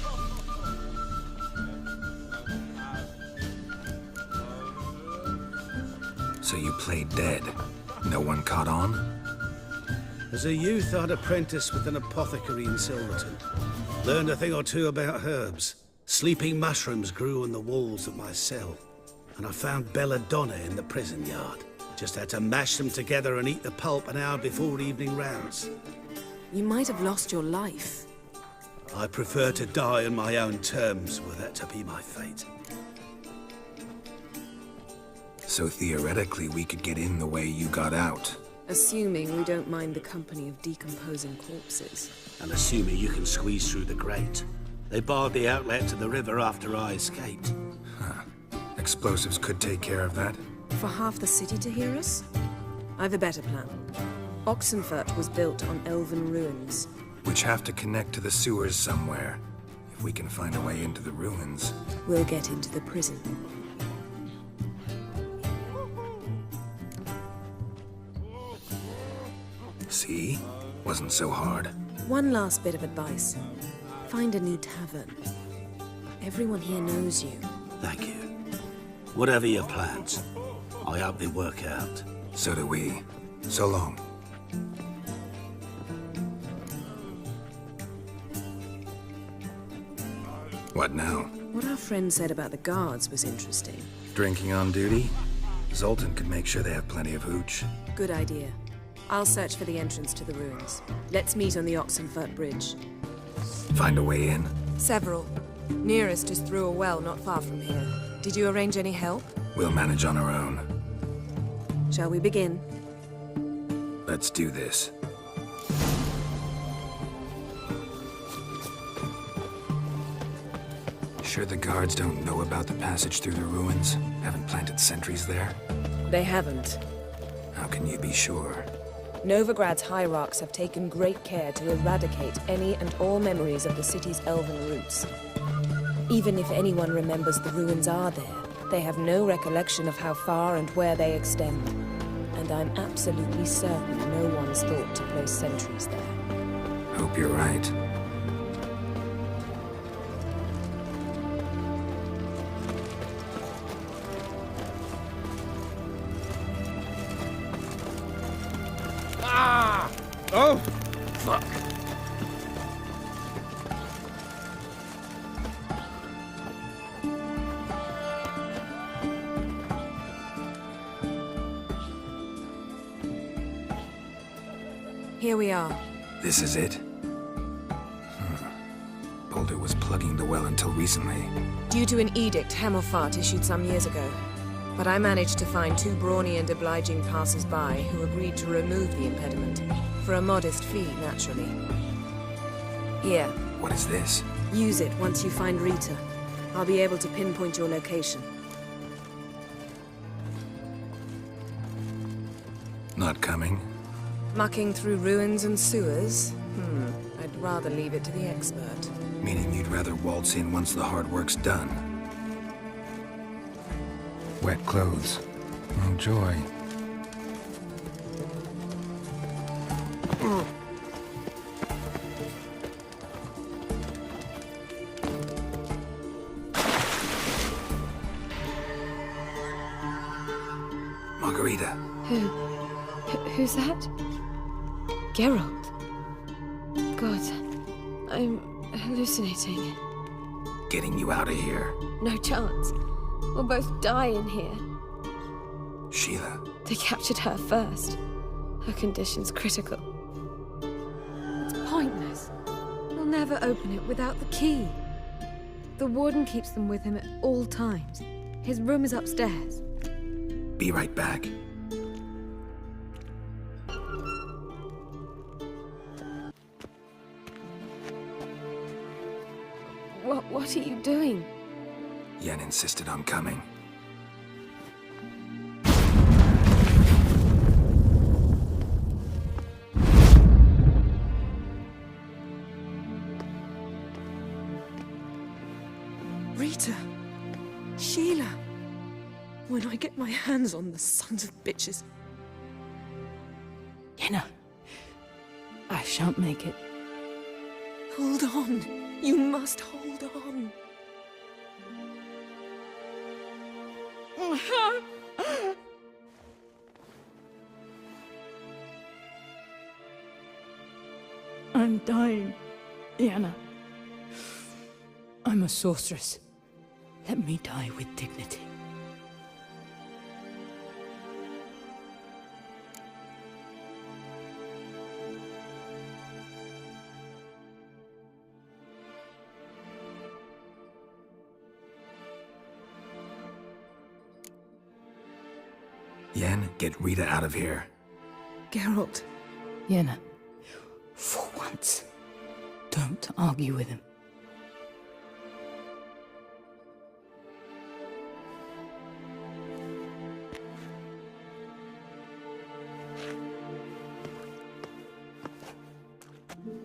So you played dead. No one caught on? As a youth, I'd apprenticed with an apothecary in Silverton. Learned a thing or two about herbs. Sleeping mushrooms grew on the walls of my cell. And I found belladonna in the prison yard. Just had to mash them together and eat the pulp an hour before evening rounds. You might have lost your life. I prefer to die on my own terms, were that to be my fate. So theoretically, we could get in the way you got out. Assuming we don't mind the company of decomposing corpses. And assuming you can squeeze through the grate. They barred the outlet to the river after I escaped. Huh. Explosives could take care of that? For half the city to hear us? I've a better plan. Oxenfurt was built on elven ruins. Which have to connect to the sewers somewhere. If we can find a way into the ruins. We'll get into the prison. See? Wasn't so hard. One last bit of advice. Find a new tavern. Everyone here knows you. Thank you. Whatever your plans, I hope they work out. So do we. So long. What now? What our friend said about the guards was interesting. Drinking on duty? Zoltan could make sure they have plenty of hooch. Good idea. I'll search for the entrance to the ruins. Let's meet on the Oxenfurt Bridge. Find a way in? Several. Nearest is through a well not far from here. Did you arrange any help? We'll manage on our own. Shall we begin? Let's do this. Sure the guards don't know about the passage through the ruins? Haven't planted sentries there? They haven't. How can you be sure? Novigrad's hierarchs have taken great care to eradicate any and all memories of the city's elven roots. Even if anyone remembers the ruins are there, they have no recollection of how far and where they extend. And I'm absolutely certain no one's thought to place sentries there. Hope you're right. Ah! Oh! Fuck. Here we are. This is it? Boulder was plugging the well until recently. Due to an edict Hemmelfart issued some years ago. But I managed to find two brawny and obliging passers-by who agreed to remove the impediment. For a modest fee, naturally. Here. What is this? Use it once you find Rita. I'll be able to pinpoint your location. Not coming? Mucking through ruins and sewers? I'd rather leave it to the expert. Meaning you'd rather waltz in once the hard work's done. Wet clothes. Oh, joy. Margarita. Who's that? Geralt. God, I'm hallucinating. Getting you out of here. No chance. We'll both die in here. Sheila. They captured her first. Her condition's critical. It's pointless. We'll never open it without the key. The warden keeps them with him at all times. His room is upstairs. Be right back. What are you doing? Yen insisted on coming. Rita. Sheila. When I get my hands on the sons of bitches. Yenna. I shan't make it. Hold on. You must hold on. I'm dying, Yenna. I'm a sorceress. Let me die with dignity. Yen, get Rita out of here. Geralt. Yenna, for once, don't argue with him.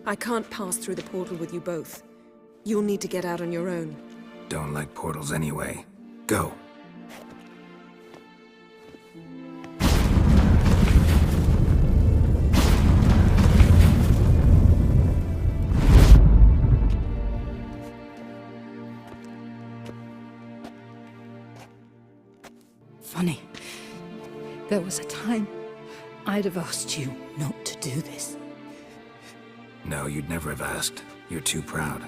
I can't pass through the portal with you both. You'll need to get out on your own. Don't like portals anyway. Go. Funny. There was a time I'd have asked you not to do this. No, you'd never have asked. You're too proud.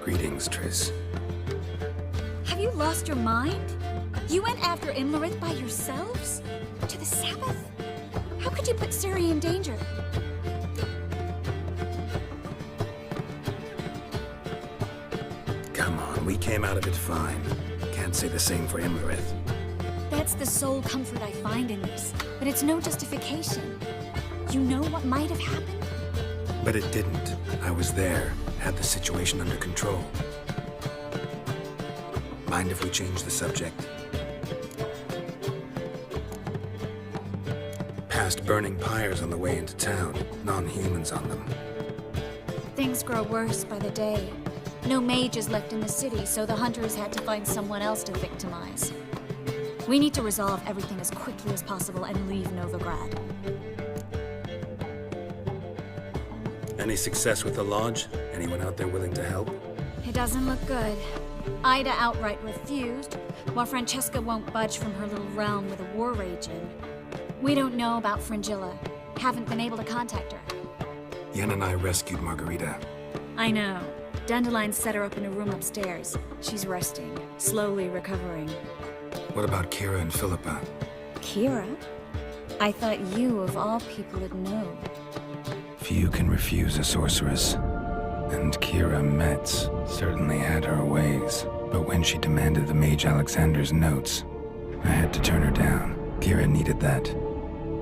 Greetings, Triss. Have you lost your mind? You went after Imlerith by yourselves? To the Sabbath? How could you put Ciri in danger? Come on, we came out of it fine. Can't say the same for Imlerith. That's the sole comfort I find in this, but it's no justification. You know what might have happened? But it didn't. I was there, had the situation under control. Mind if we change the subject? Past burning pyres on the way into town, non-humans on them. Things grow worse by the day. No mages left in the city, so the hunters had to find someone else to victimize. We need to resolve everything as quickly as possible and leave Novigrad. Any success with the Lodge? Anyone out there willing to help? It doesn't look good. Ida outright refused, while Francesca won't budge from her little realm with a war raging. We don't know about Fringilla. Haven't been able to contact her. Yen and I rescued Margarita. I know. Dandelion set her up in a room upstairs. She's resting, slowly recovering. What about Kira and Philippa? Kira? I thought you, of all people, would know. Few can refuse a sorceress. And Kira Metz certainly had her ways. But when she demanded the Mage Alexander's notes, I had to turn her down. Kira needed that,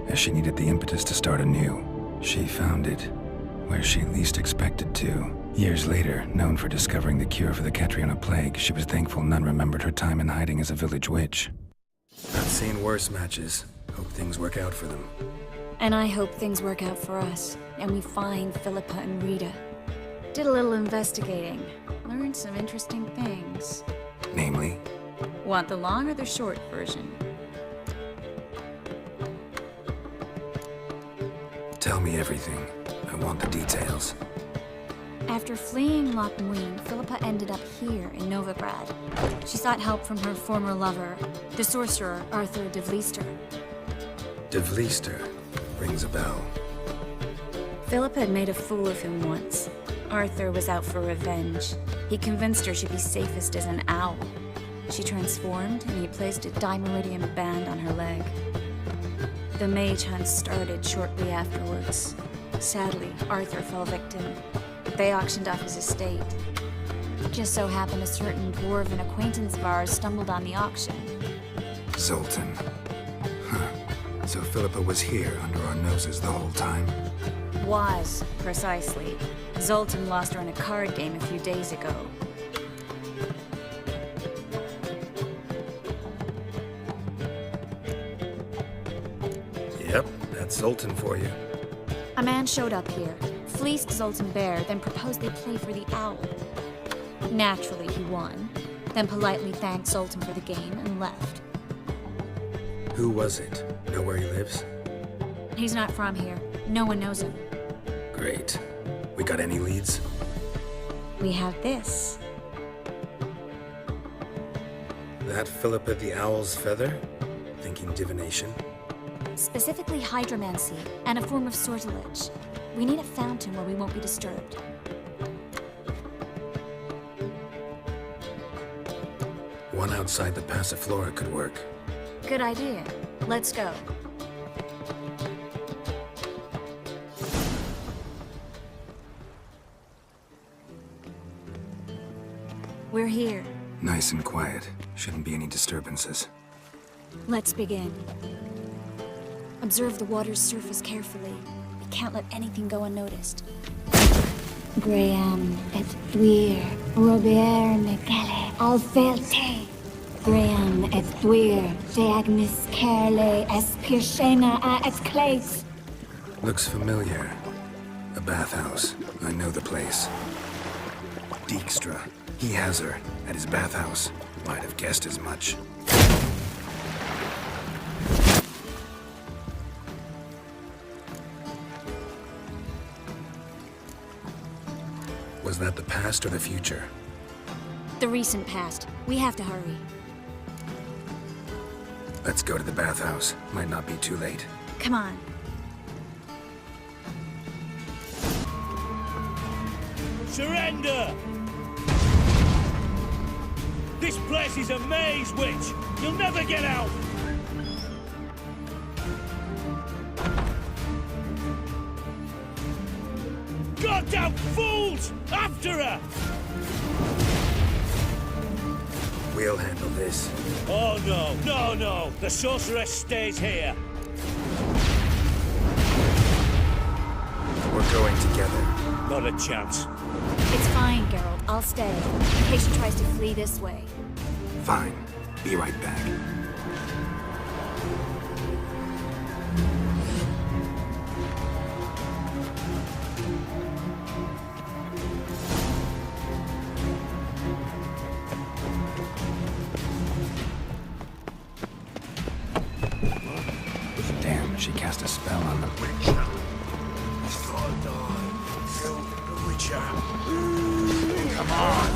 as she needed the impetus to start anew. She found it where she least expected to. Years later, known for discovering the cure for the Catriona plague, she was thankful none remembered her time in hiding as a village witch. I've seen worse matches. Hope things work out for them. And I hope things work out for us, and we find Philippa and Rita. Did a little investigating. Learned some interesting things. Namely? Want the long or the short version? Tell me everything. I want the details. After fleeing Loch Muin, Philippa ended up here in Novigrad. She sought help from her former lover, the sorcerer Arthur de Vlister. De Vlister rings a bell. Philippa had made a fool of him once. Arthur was out for revenge. He convinced her she'd be safest as an owl. She transformed, and he placed a Dimeridium band on her leg. The mage hunt started shortly afterwards. Sadly, Arthur fell victim. They auctioned off his estate. Just so happened a certain dwarven acquaintance of ours stumbled on the auction. Zoltan. Huh. So Philippa was here under our noses the whole time? Was, precisely. Zoltan lost her in a card game a few days ago. Yep, that's Zoltan for you. A man showed up here, fleeced Zoltan bare, then proposed they play for the owl. Naturally, he won, then politely thanked Zoltan for the game and left. Who was it? Know where he lives? He's not from here. No one knows him. Great. We got any leads? We have this. That Philippa the Owl's feather? Thinking divination? Specifically hydromancy, and a form of sortilege. We need a fountain where we won't be disturbed. One outside the Passiflora could work. Good idea. Let's go. We're here. Nice and quiet. Shouldn't be any disturbances. Let's begin. Observe the water's surface carefully. We can't let anything go unnoticed. Graham et thuir, Robert Megale, Alfelte. Graham et thuir, Deagnis Kerle, Espirshena a Esclate. Looks familiar. A bathhouse. I know the place. Dijkstra. He has her at his bathhouse. Might have guessed as much. Was that the past or the future? The recent past. We have to hurry. Let's go to the bathhouse. Might not be too late. Come on. Surrender! This place is a maze, witch! You'll never get out! Goddamn fools! After her! We'll handle this. Oh no, no, no! The sorceress stays here! We're going together. Not a chance. It's fine, Geralt. I'll stay, in case she tries to flee this way. Fine. Be right back. Damn, she cast a spell on the witch. The Witcher. Come on.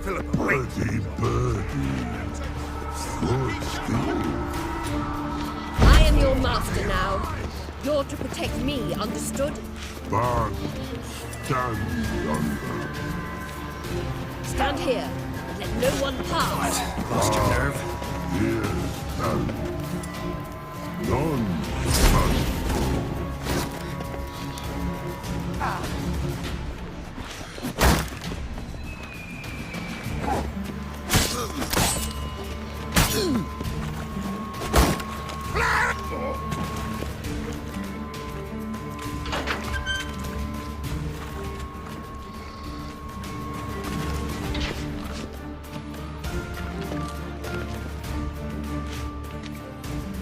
Philippa, wait. I am your master now. You're to protect me, understood? Bard, stand yonder. Stand here and let no one pass. Lost your nerve? Yes, and none must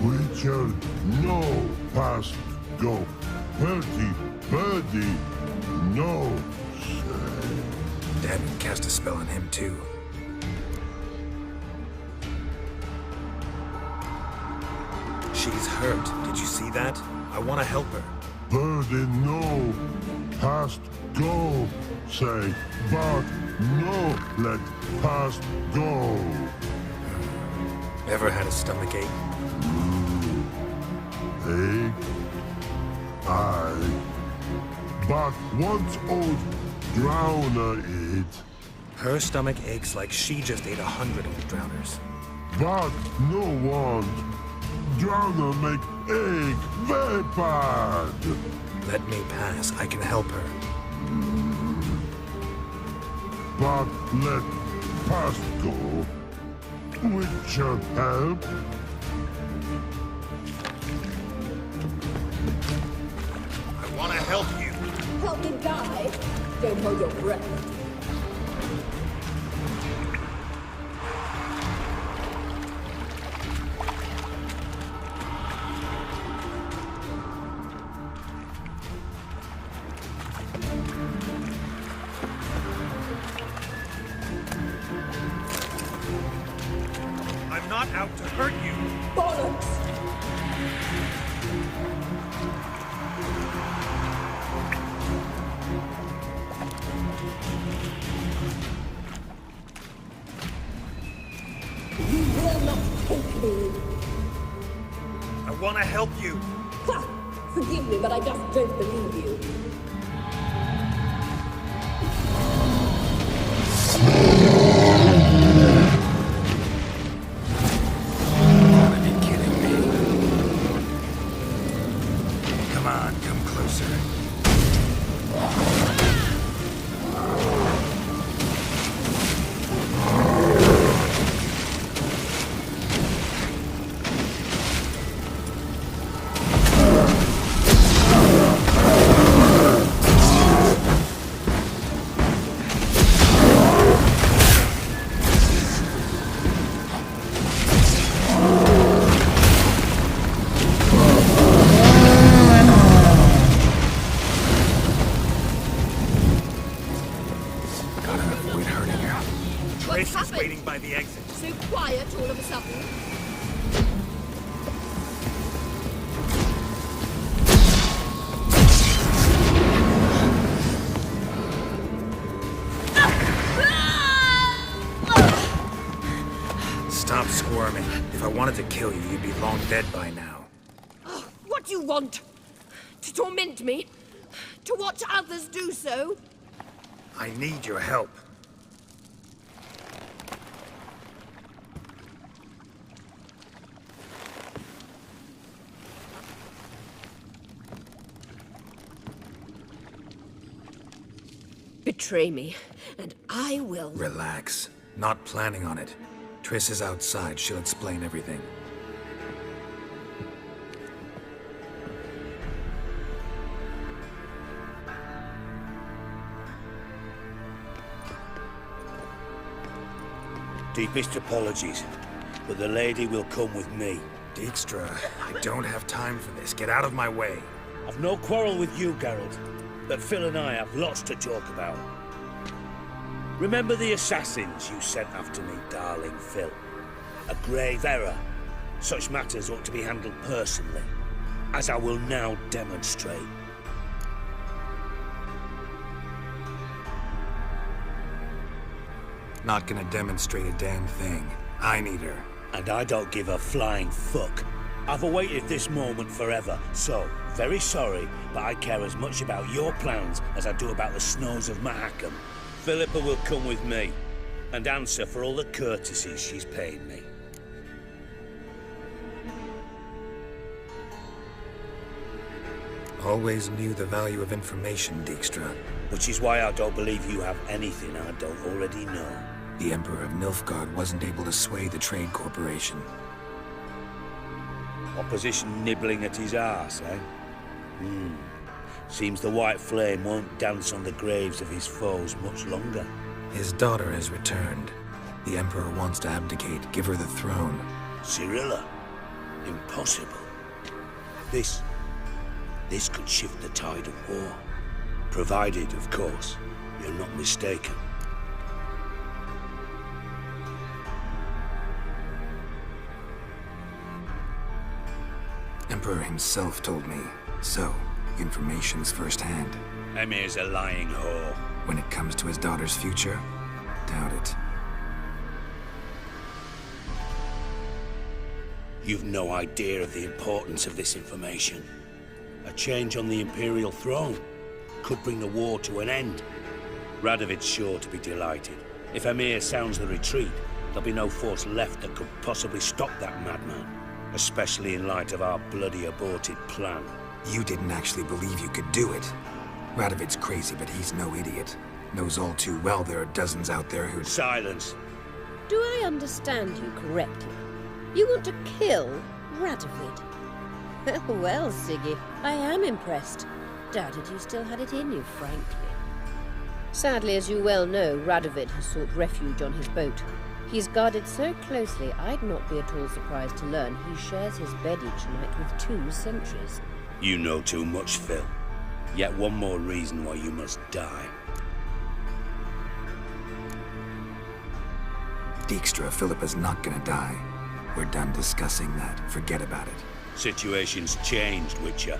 Witcher, no past go. Birdie, no say. Dad would cast a spell on him too. She's hurt. Did you see that? I want to help her. Birdie, no past go. Say, but no let past go. Ever had a stomachache? Ache? Aye. But what's old Drowner eat? Her stomach aches like she just ate 100 old drowners. But no one. Drowner make ache very bad. Let me pass. I can help her. But let past go. With your help. I want to help you. Help him die. Don't hold your breath. I'm not out to hurt you. Bollocks! You will not take me. I want to help you. Ha! Forgive me, but I just don't believe you. Gotta be kidding me. Come on, come closer. Trace is waiting by the exit. So quiet all of a sudden. Stop squirming. If I wanted to kill you, you'd be long dead by now. What do you want? To torment me? To watch others do so? I need your help. Betray me, and I will. Relax. Not planning on it. Triss is outside. She'll explain everything. Deepest apologies, but the lady will come with me. Dijkstra, I don't have time for this. Get out of my way. I've no quarrel with you, Geralt, but Phil and I have lots to talk about. Remember the assassins you sent after me, darling Phil? A grave error. Such matters ought to be handled personally, as I will now demonstrate. Not gonna demonstrate a damn thing. I need her. And I don't give a flying fuck. I've awaited this moment forever, so, very sorry, but I care as much about your plans as I do about the snows of Mahakam. Philippa will come with me, and answer for all the courtesies she's paid me. Always knew the value of information, Dijkstra. Which is why I don't believe you have anything I don't already know. The Emperor of Nilfgaard wasn't able to sway the Trade Corporation. Opposition nibbling at his arse, eh? Seems the White Flame won't dance on the graves of his foes much longer. His daughter has returned. The Emperor wants to abdicate, give her the throne. Cirilla? Impossible. This could shift the tide of war. Provided, of course, you're not mistaken. Emperor himself told me. So, information's firsthand. Emir's a lying whore. When it comes to his daughter's future, doubt it. You've no idea of the importance of this information. A change on the Imperial throne could bring the war to an end. Radovid's sure to be delighted. If Emir sounds the retreat, there'll be no force left that could possibly stop that madman. Especially in light of our bloody aborted plan. You didn't actually believe you could do it. Radovid's crazy, but he's no idiot. Knows all too well there are dozens out there who— Silence! Do I understand you correctly? You want to kill Radovid? Well, Siggy, I am impressed. Doubted you still had it in you, frankly. Sadly, as you well know, Radovid has sought refuge on his boat. He's guarded so closely, I'd not be at all surprised to learn he shares his bed each night with 2 sentries. You know too much, Phil. Yet one more reason why you must die. Dijkstra, Philippa's not gonna die. We're done discussing that. Forget about it. Situation's changed, Witcher.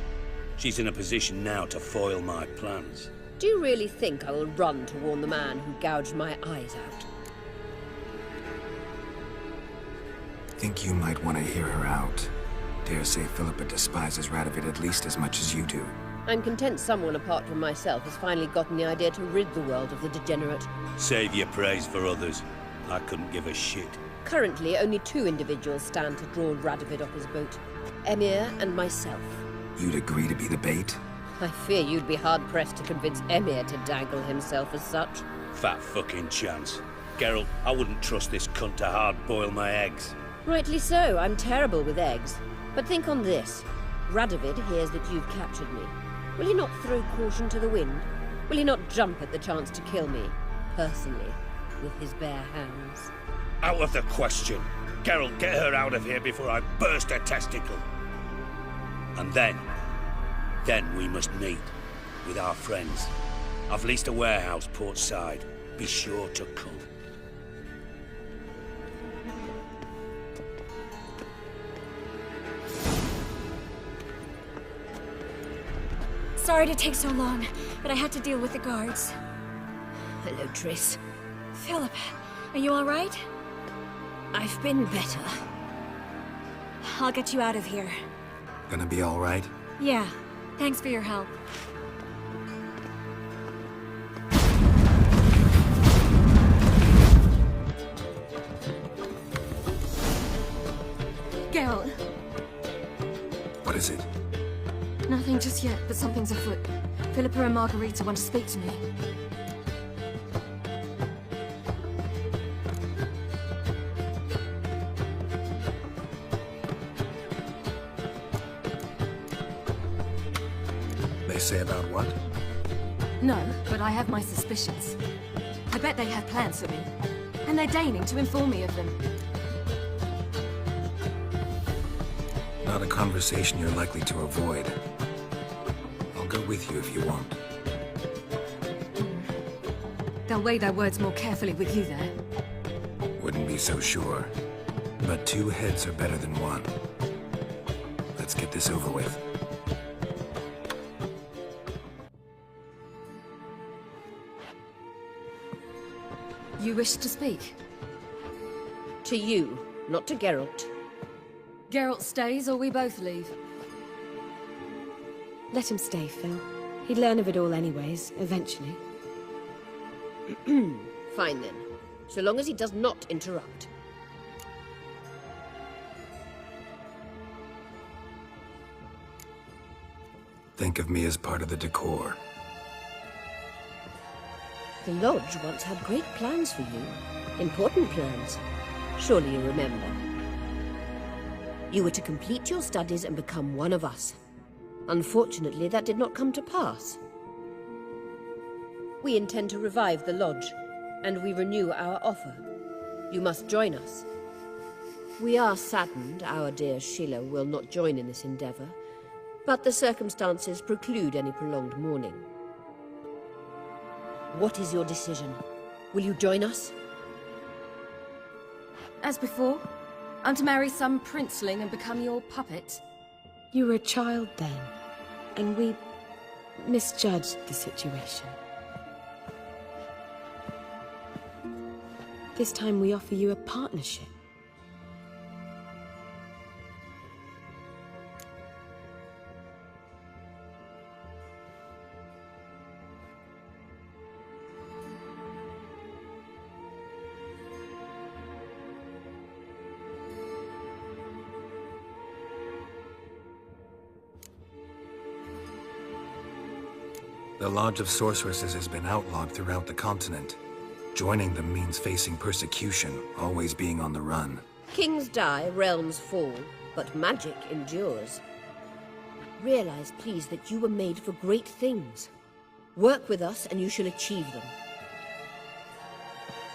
She's in a position now to foil my plans. Do you really think I will run to warn the man who gouged my eyes out? Think you might want to hear her out. Dare say Philippa despises Radovid at least as much as you do. I'm content someone apart from myself has finally gotten the idea to rid the world of the degenerate. Save your praise for others. I couldn't give a shit. Currently, only 2 individuals stand to draw Radovid off his boat. Emir and myself. You'd agree to be the bait? I fear you'd be hard-pressed to convince Emir to dangle himself as such. Fat fucking chance. Geralt, I wouldn't trust this cunt to hard-boil my eggs. Rightly so, I'm terrible with eggs. But think on this. Radovid hears that you've captured me. Will he not throw caution to the wind? Will he not jump at the chance to kill me, personally, with his bare hands? Out of the question. Geralt, get her out of here before I burst her testicle. And then we must meet with our friends. I've leased a warehouse port side. Be sure to come. Sorry to take so long, but I had to deal with the guards. Hello, Triss. Philip, are you all right? I've been better. I'll get you out of here. Gonna be all right? Yeah. Thanks for your help. Geralt. What is it? Nothing just yet, but something's afoot. Philippa and Margarita want to speak to me. They say about what? No, but I have my suspicions. I bet they have plans for me, and they're deigning to inform me of them. Not a conversation you're likely to avoid. I'll go with you if you want. They'll weigh their words more carefully with you there. Wouldn't be so sure. But 2 heads are better than 1. Let's get this over with. You wish to speak? To you, not to Geralt. Geralt stays or we both leave? Let him stay, Phil. He'd learn of it all anyways, eventually. Fine then. So long as he does not interrupt. Think of me as part of the decor. The Lodge once had great plans for you. Important plans. Surely you remember. You were to complete your studies and become one of us. Unfortunately, that did not come to pass. We intend to revive the Lodge, and we renew our offer. You must join us. We are saddened our dear Sheila will not join in this endeavor, but the circumstances preclude any prolonged mourning. What is your decision? Will you join us? As before, I'm to marry some princeling and become your puppet? You were a child then, and we misjudged the situation. This time we offer you a partnership. The Lodge of Sorceresses has been outlawed throughout the continent. Joining them means facing persecution, always being on the run. Kings die, realms fall, but magic endures. Realize, please, that you were made for great things. Work with us and you shall achieve them.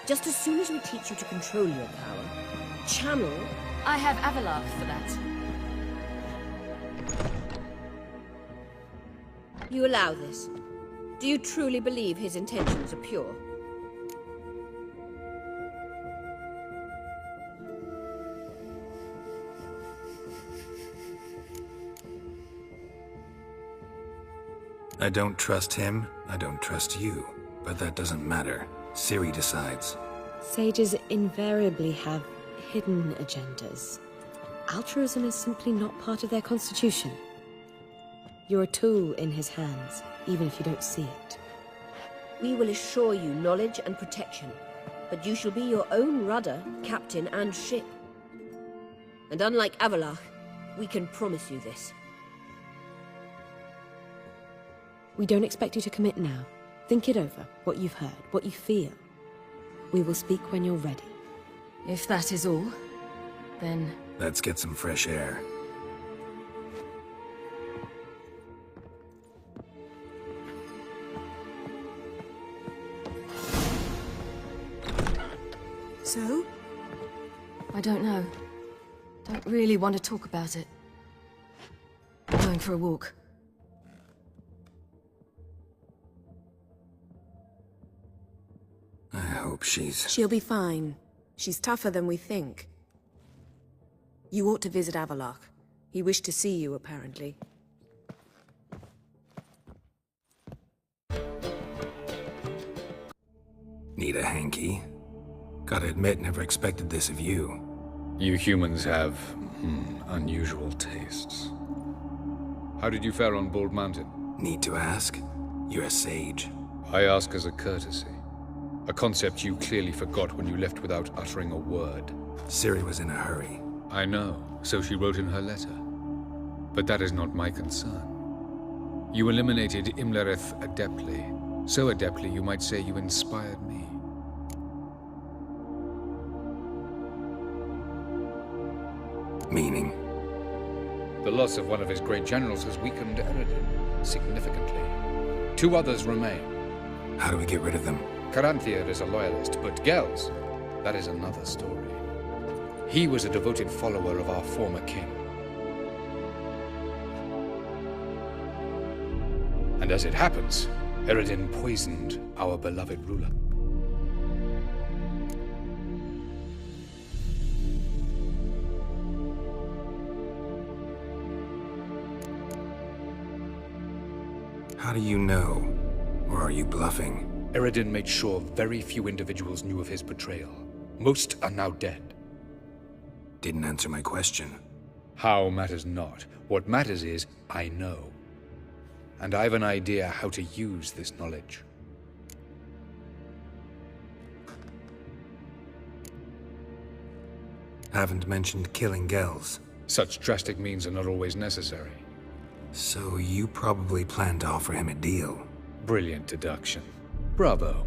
Just as soon as we teach you to control your power, channel... I have Avalark for that. You allow this. Do you truly believe his intentions are pure? I don't trust him, I don't trust you. But that doesn't matter. Ciri decides. Sages invariably have hidden agendas. Altruism is simply not part of their constitution. You're a tool in his hands, even if you don't see it. We will assure you knowledge and protection, but you shall be your own rudder, captain, and ship. And unlike Avalark, we can promise you this. We don't expect you to commit now. Think it over, what you've heard, what you feel. We will speak when you're ready. If that is all, then... Let's get some fresh air. So? I don't know. Don't really want to talk about it. Going for a walk. I hope she's... She'll be fine. She's tougher than we think. You ought to visit Avalark. He wished to see you, apparently. Need a hanky? Gotta admit, never expected this of you. You humans have, unusual tastes. How did you fare on Bald Mountain? Need to ask? You're a sage. I ask as a courtesy. A concept you clearly forgot when you left without uttering a word. Ciri was in a hurry. I know, so she wrote in her letter. But that is not my concern. You eliminated Imlerith adeptly. So adeptly, you might say you inspired me. Meaning? The loss of one of his great generals has weakened Eredin significantly. 2 others remain. How do we get rid of them? Caranthir is a loyalist, but Gels, that is another story. He was a devoted follower of our former king. And as it happens, Eredin poisoned our beloved ruler. How do you know? Or are you bluffing? Eredin made sure very few individuals knew of his betrayal. Most are now dead. Didn't answer my question. How matters not. What matters is, I know. And I've an idea how to use this knowledge. Haven't mentioned killing Gels. Such drastic means are not always necessary. So you probably plan to offer him a deal. Brilliant deduction. Bravo.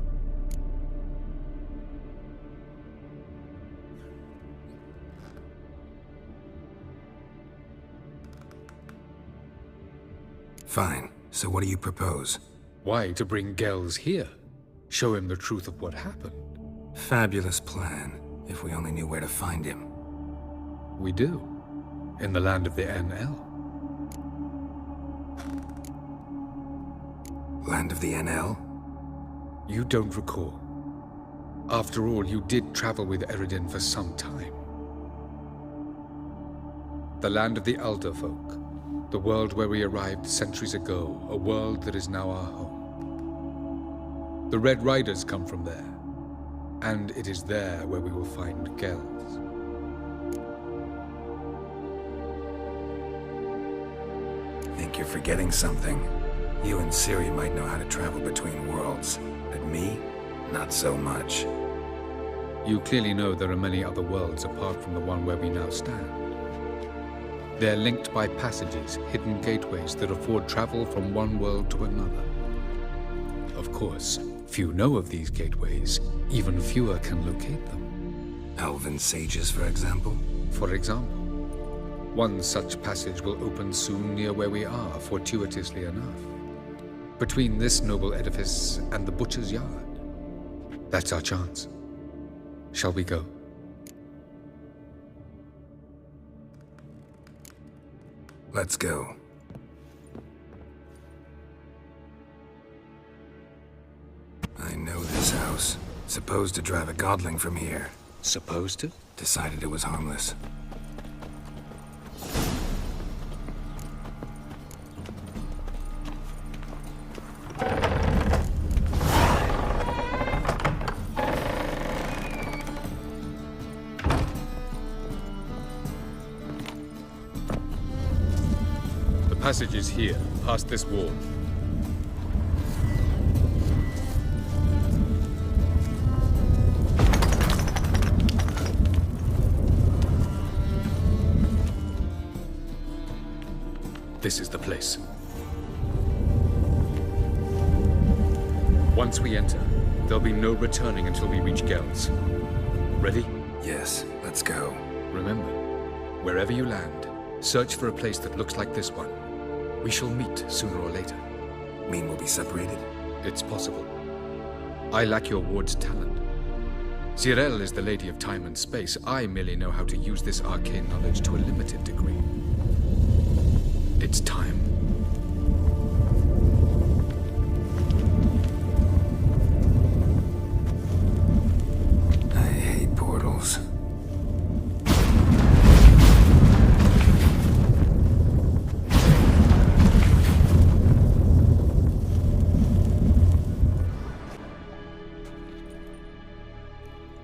Fine. So what do you propose? Why, to bring Gels here. Show him the truth of what happened. Fabulous plan, if we only knew where to find him. We do. In the land of the NL. Land of the NL? You don't recall. After all, you did travel with Eredin for some time. The land of the Elder Folk. The world where we arrived centuries ago. A world that is now our home. The Red Riders come from there. And it is there where we will find Gels. Think you're forgetting something? You and Ciri might know how to travel between worlds, but me? Not so much. You clearly know there are many other worlds apart from the one where we now stand. They're linked by passages, hidden gateways that afford travel from one world to another. Of course, few know of these gateways. Even fewer can locate them. Elven sages, for example? For example. One such passage will open soon near where we are, fortuitously enough. Between this noble edifice and the butcher's yard. That's our chance. Shall we go? Let's go. I know this house. Supposed to drive a godling from here. Supposed to? Decided it was harmless. The passage is here, past this wall. This is the place. Once we enter, there'll be no returning until we reach Gel's. Ready? Yes, let's go. Remember, wherever you land, search for a place that looks like this one. We shall meet sooner or later. Mean we'll be separated? It's possible. I lack your ward's talent. Zyrel is the Lady of Time and Space. I merely know how to use this arcane knowledge to a limited degree. It's time. I hate portals.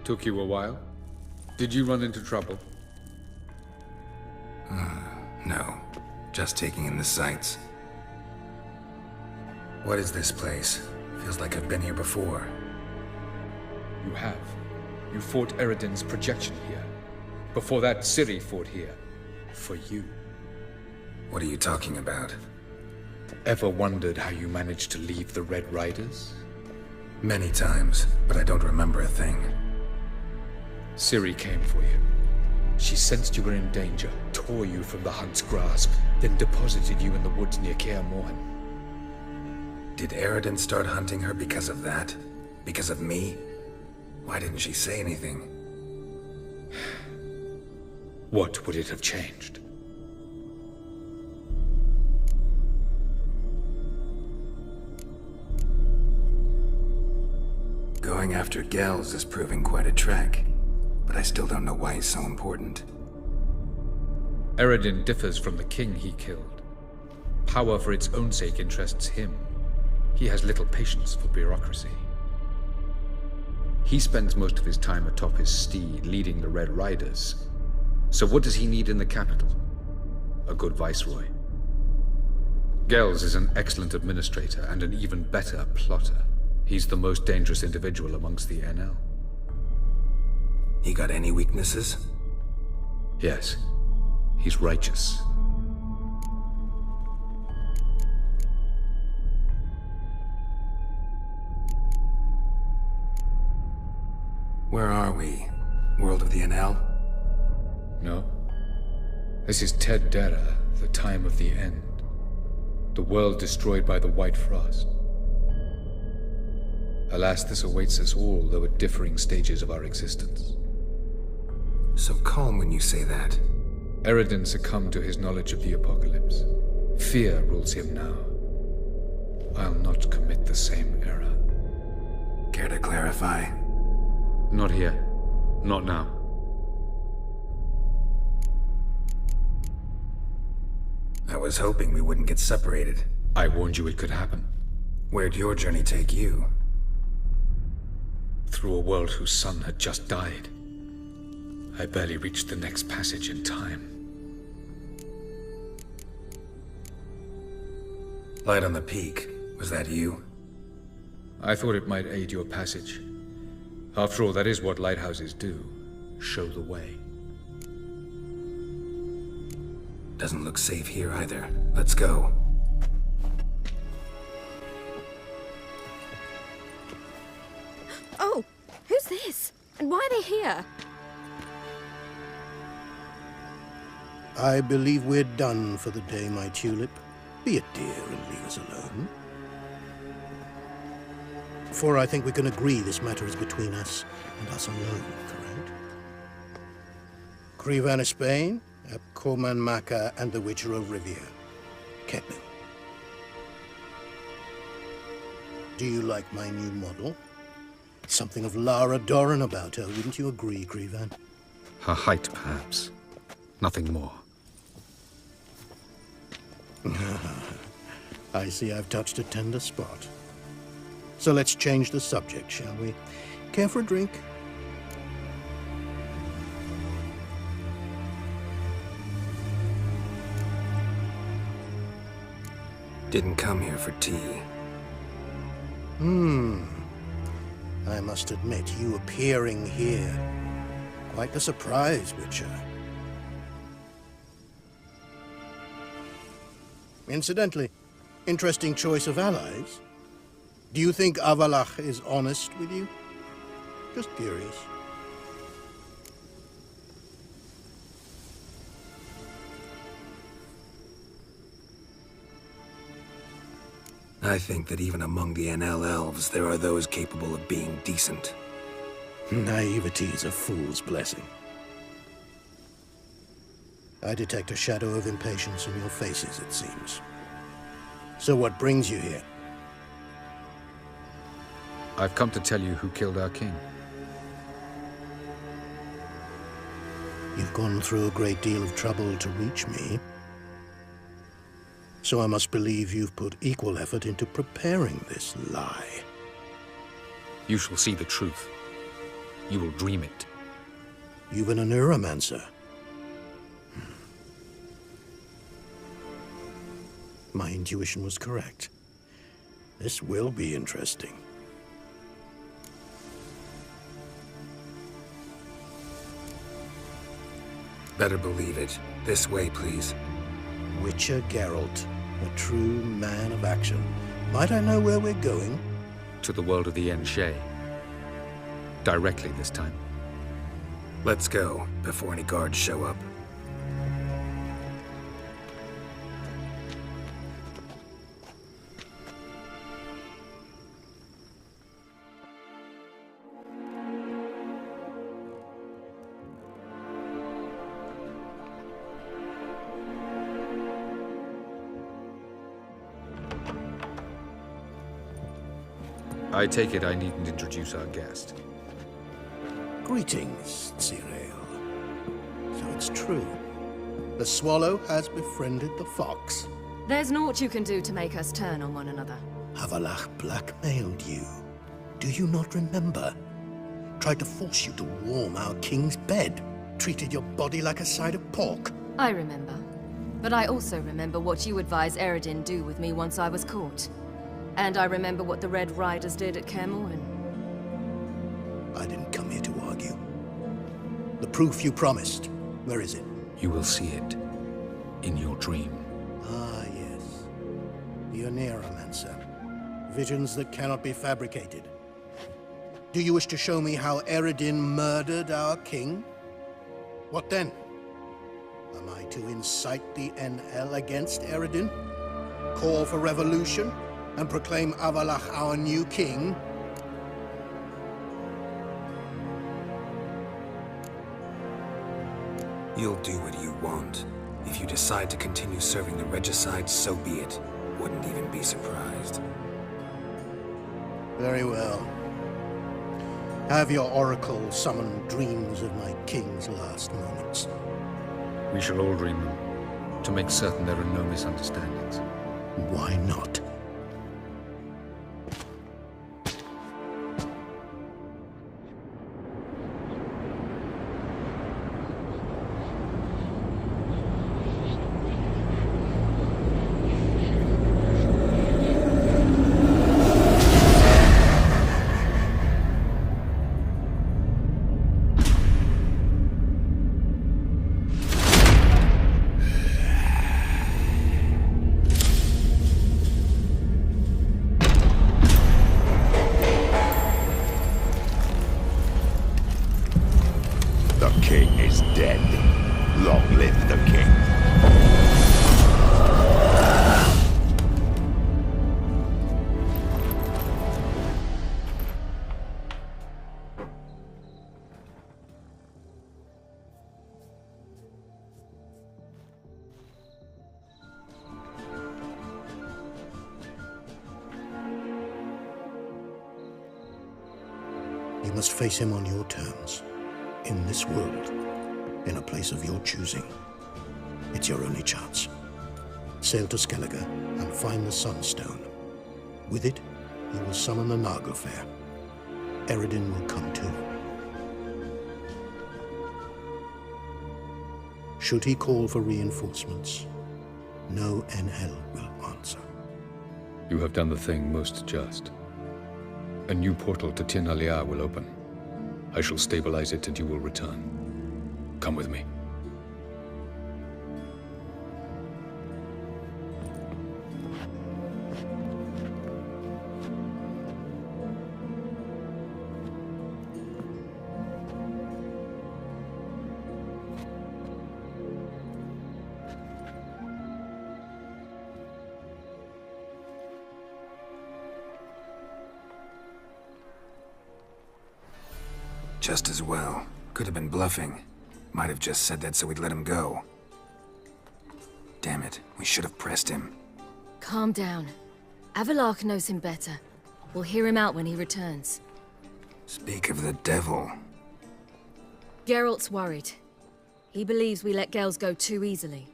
Took you a while? Did you run into trouble? No. Just taking in the sights. What is this place? Feels like I've been here before. You have. You fought Eredin's projection here. Before that, Ciri fought here. For you. What are you talking about? Ever wondered how you managed to leave the Red Riders? Many times, but I don't remember a thing. Ciri came for you. She sensed you were in danger, tore you from the Hunt's grasp, then deposited you in the woods near Kaer Morhen. Did Eredin start hunting her because of that? Because of me? Why didn't she say anything? What would it have changed? Going after Gel's is proving quite a trek, but I still don't know why he's so important. Eredin differs from the king he killed. Power for its own sake interests him. He has little patience for bureaucracy. He spends most of his time atop his steed, leading the Red Riders. So what does he need in the capital? A good viceroy. Gel's is an excellent administrator and an even better plotter. He's the most dangerous individual amongst the NL. He got any weaknesses? Yes. He's righteous. Where are we? World of the NL? No. This is Ted Dera, the time of the end. The world destroyed by the White Frost. Alas, this awaits us all, though at differing stages of our existence. So calm when you say that. Eredin succumbed to his knowledge of the apocalypse. Fear rules him now. I'll not commit the same error. Care to clarify? Not here. Not now. I was hoping we wouldn't get separated. I warned you it could happen. Where'd your journey take you? Through a world whose son had just died. I barely reached the next passage in time. Light on the peak. Was that you? I thought it might aid your passage. After all, that is what lighthouses do. Show the way. Doesn't look safe here either. Let's go. And why are they here? I believe we're done for the day, my tulip. Be a dear and leave us alone. For I think we can agree this matter is between us and us alone, correct? Crevan of Spain, Coman Maca, and the Witcher of Rivia. Ketman. Do you like my new model? Something of Lara Doran about her, wouldn't you agree, Crevan? Her height, perhaps. Nothing more. I see I've touched a tender spot. So let's change the subject, shall we? Care for a drink? Didn't come here for tea. I must admit, you appearing here, quite the surprise, Witcher. Incidentally, interesting choice of allies. Do you think Avalach is honest with you? Just curious. I think that even among the NL elves, there are those capable of being decent. Naivety is a fool's blessing. I detect a shadow of impatience in your faces, it seems. So what brings you here? I've come to tell you who killed our king. You've gone through a great deal of trouble to reach me. So I must believe you've put equal effort into preparing this lie. You shall see the truth. You will dream it. You've been a neuromancer. My intuition was correct. This will be interesting. Better believe it. This way, please. Witcher Geralt, a true man of action. Might I know where we're going? To the world of the Enshe. Directly this time. Let's go, before any guards show up. I take it I needn't introduce our guest. Greetings, Cyril. So it's true. The swallow has befriended the fox. There's naught you can do to make us turn on one another. Avalach blackmailed you. Do you not remember? Tried to force you to warm our king's bed. Treated your body like a side of pork. I remember. But I also remember what you advised Eredin do with me once I was caught. And I remember what the Red Riders did at Kaer Morhen. I didn't come here to argue. The proof you promised, where is it? You will see it in your dream. Ah, yes. The Oneiromancer. Visions that cannot be fabricated. Do you wish to show me how Eredin murdered our king? What then? Am I to incite the NL against Eredin? Call for revolution? And proclaim Avalach our new king? You'll do what you want. If you decide to continue serving the regicide, so be it. Wouldn't even be surprised. Very well. Have your oracle summon dreams of my king's last moments. We shall all dream them, to make certain there are no misunderstandings. Why not? You must face him on your terms. In this world. In a place of your choosing. It's your only chance. Sail to Skellige and find the Sunstone. With it, you will summon the Naglfar. Eredin will come too. Should he call for reinforcements, no NL will answer. You have done the thing most just. A new portal to Tir na Liar will open. I shall stabilize it and you will return. Come with me. Just as well. Could have been bluffing. Might have just said that so we'd let him go. Damn it, we should have pressed him. Calm down. Avalok knows him better. We'll hear him out when he returns. Speak of the devil. Geralt's worried. He believes we let Gels go too easily.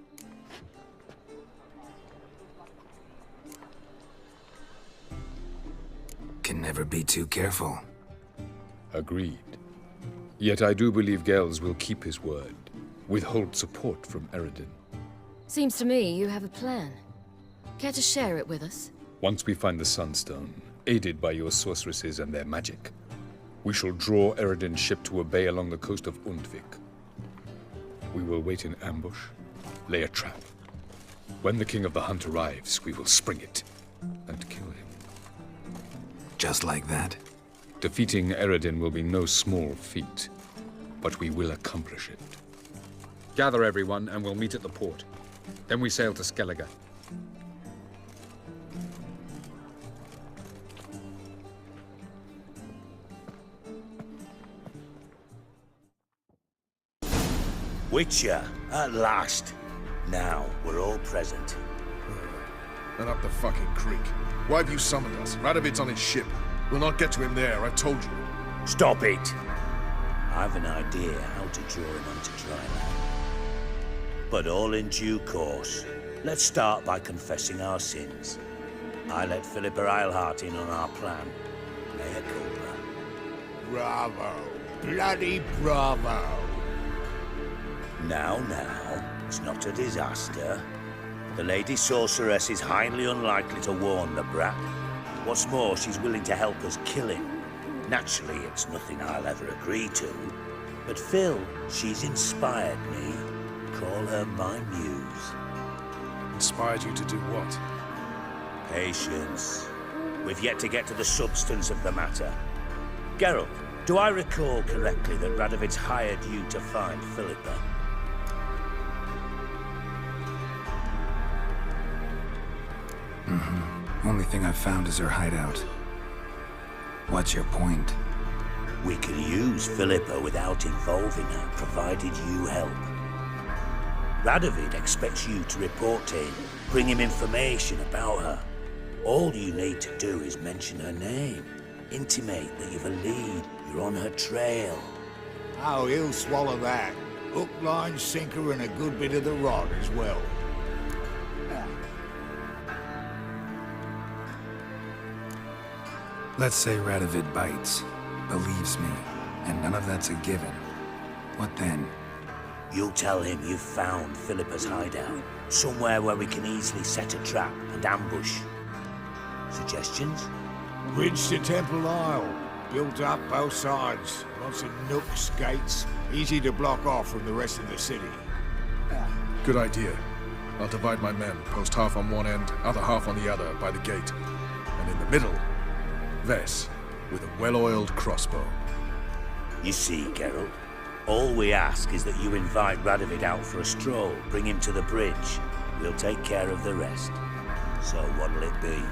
Can never be too careful. Agreed. Yet I do believe Gels will keep his word, withhold support from Eredin. Seems to me you have a plan. Care to share it with us? Once we find the Sunstone, aided by your sorceresses and their magic, we shall draw Eredin's ship to a bay along the coast of Undvik. We will wait in ambush, lay a trap. When the King of the Hunt arrives, we will spring it and kill him. Just like that? Defeating Eredin will be no small feat, but we will accomplish it. Gather everyone, and we'll meet at the port. Then we sail to Skellige. Witcher, at last. Now, we're all present. And up the fucking creek. Why have you summoned us? Radovid's on his ship. We'll not get to him there, I've told you. Stop it! I've an idea how to draw him onto dry land. But all in due course. Let's start by confessing our sins. I let Philippa Eilhart in on our plan. Mea culpa. Bravo. Bloody bravo. Now, it's not a disaster. The Lady Sorceress is highly unlikely to warn the brat. What's more, she's willing to help us kill him. Naturally, it's nothing I'll ever agree to. But Phil, she's inspired me. Call her my muse. Inspired you to do what? Patience. We've yet to get to the substance of the matter. Geralt, do I recall correctly that Radovid's hired you to find Philippa? Only thing I've found is her hideout. What's your point? We can use Philippa without involving her, provided you help. Radovid expects you to report to him, bring him information about her. All you need to do is mention her name, intimate that you've a lead, you're on her trail. Oh, he'll swallow that. Hook, line, sinker, and a good bit of the rod as well. Let's say Radovid bites, believes me, and none of that's a given. What then? You'll tell him you've found Philippa's hideout, somewhere where we can easily set a trap and ambush. Suggestions? Bridge to Temple Isle. Built up both sides. Lots of nooks, gates. Easy to block off from the rest of the city. Good idea. I'll divide my men, post half on one end, other half on the other, by the gate. And in the middle, Ves, with a well-oiled crossbow. You see, Geralt, all we ask is that you invite Radovid out for a stroll, bring him to the bridge. We'll take care of the rest. So what'll it be?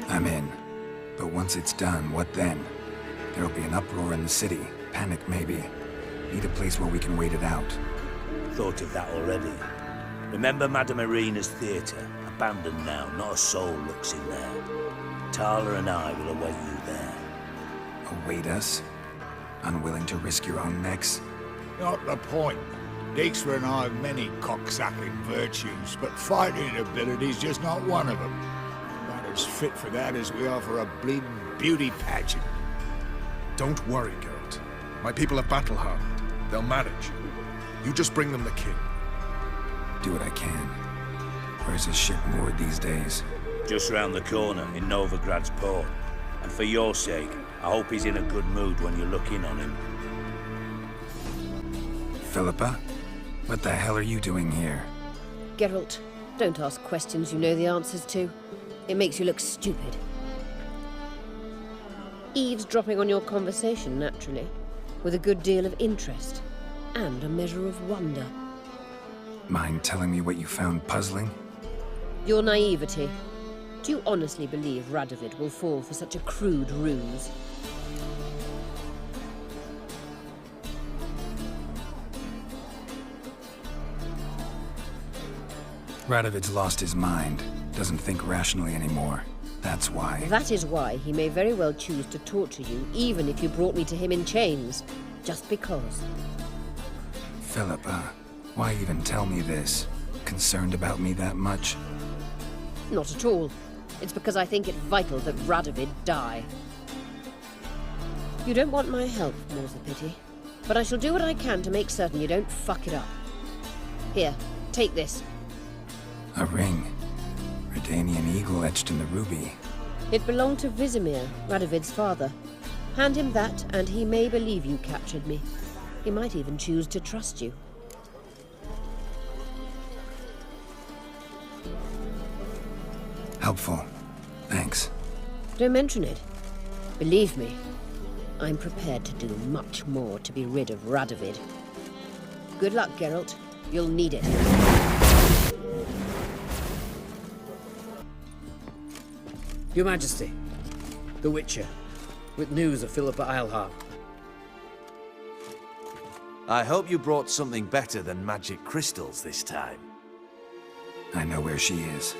I'm in. But once it's done, what then? There'll be an uproar in the city. Panic, maybe. Need a place where we can wait it out. Thought of that already. Remember Madame Irina's theatre? Abandoned now, not a soul looks in there. Tala and I will await you there. Await us? Unwilling to risk your own necks? Not the point. Dijkstra and I have many cocksucking virtues, but fighting ability's just not one of them. Not as fit for that as we are for a bleeding beauty pageant. Don't worry, Geralt. My people are battle-hardened. They'll manage. You just bring them the king. Do what I can. Where's his ship moored these days? Just round the corner, in Novigrad's port. And for your sake, I hope he's in a good mood when you look in on him. Philippa? What the hell are you doing here? Geralt, don't ask questions you know the answers to. It makes you look stupid. Eavesdropping on your conversation, naturally, with a good deal of interest, and a measure of wonder. Mind telling me what you found puzzling? Your naivety. Do you honestly believe Radovid will fall for such a crude ruse? Radovid's lost his mind. Doesn't think rationally anymore. That's why. That is why he may very well choose to torture you, even if you brought me to him in chains. Just because. Philippa, why even tell me this? Concerned about me that much? Not at all. It's because I think it vital that Radovid die. You don't want my help, more's the pity. But I shall do what I can to make certain you don't fuck it up. Here, take this. A ring. Redanian eagle etched in the ruby. It belonged to Vizimir, Radovid's father. Hand him that, and he may believe you captured me. He might even choose to trust you. Helpful. Thanks. Don't mention it. Believe me, I'm prepared to do much more to be rid of Radovid. Good luck, Geralt. You'll need it. Your Majesty, the Witcher, with news of Philippa Eilhart. I hope you brought something better than magic crystals this time. I know where she is.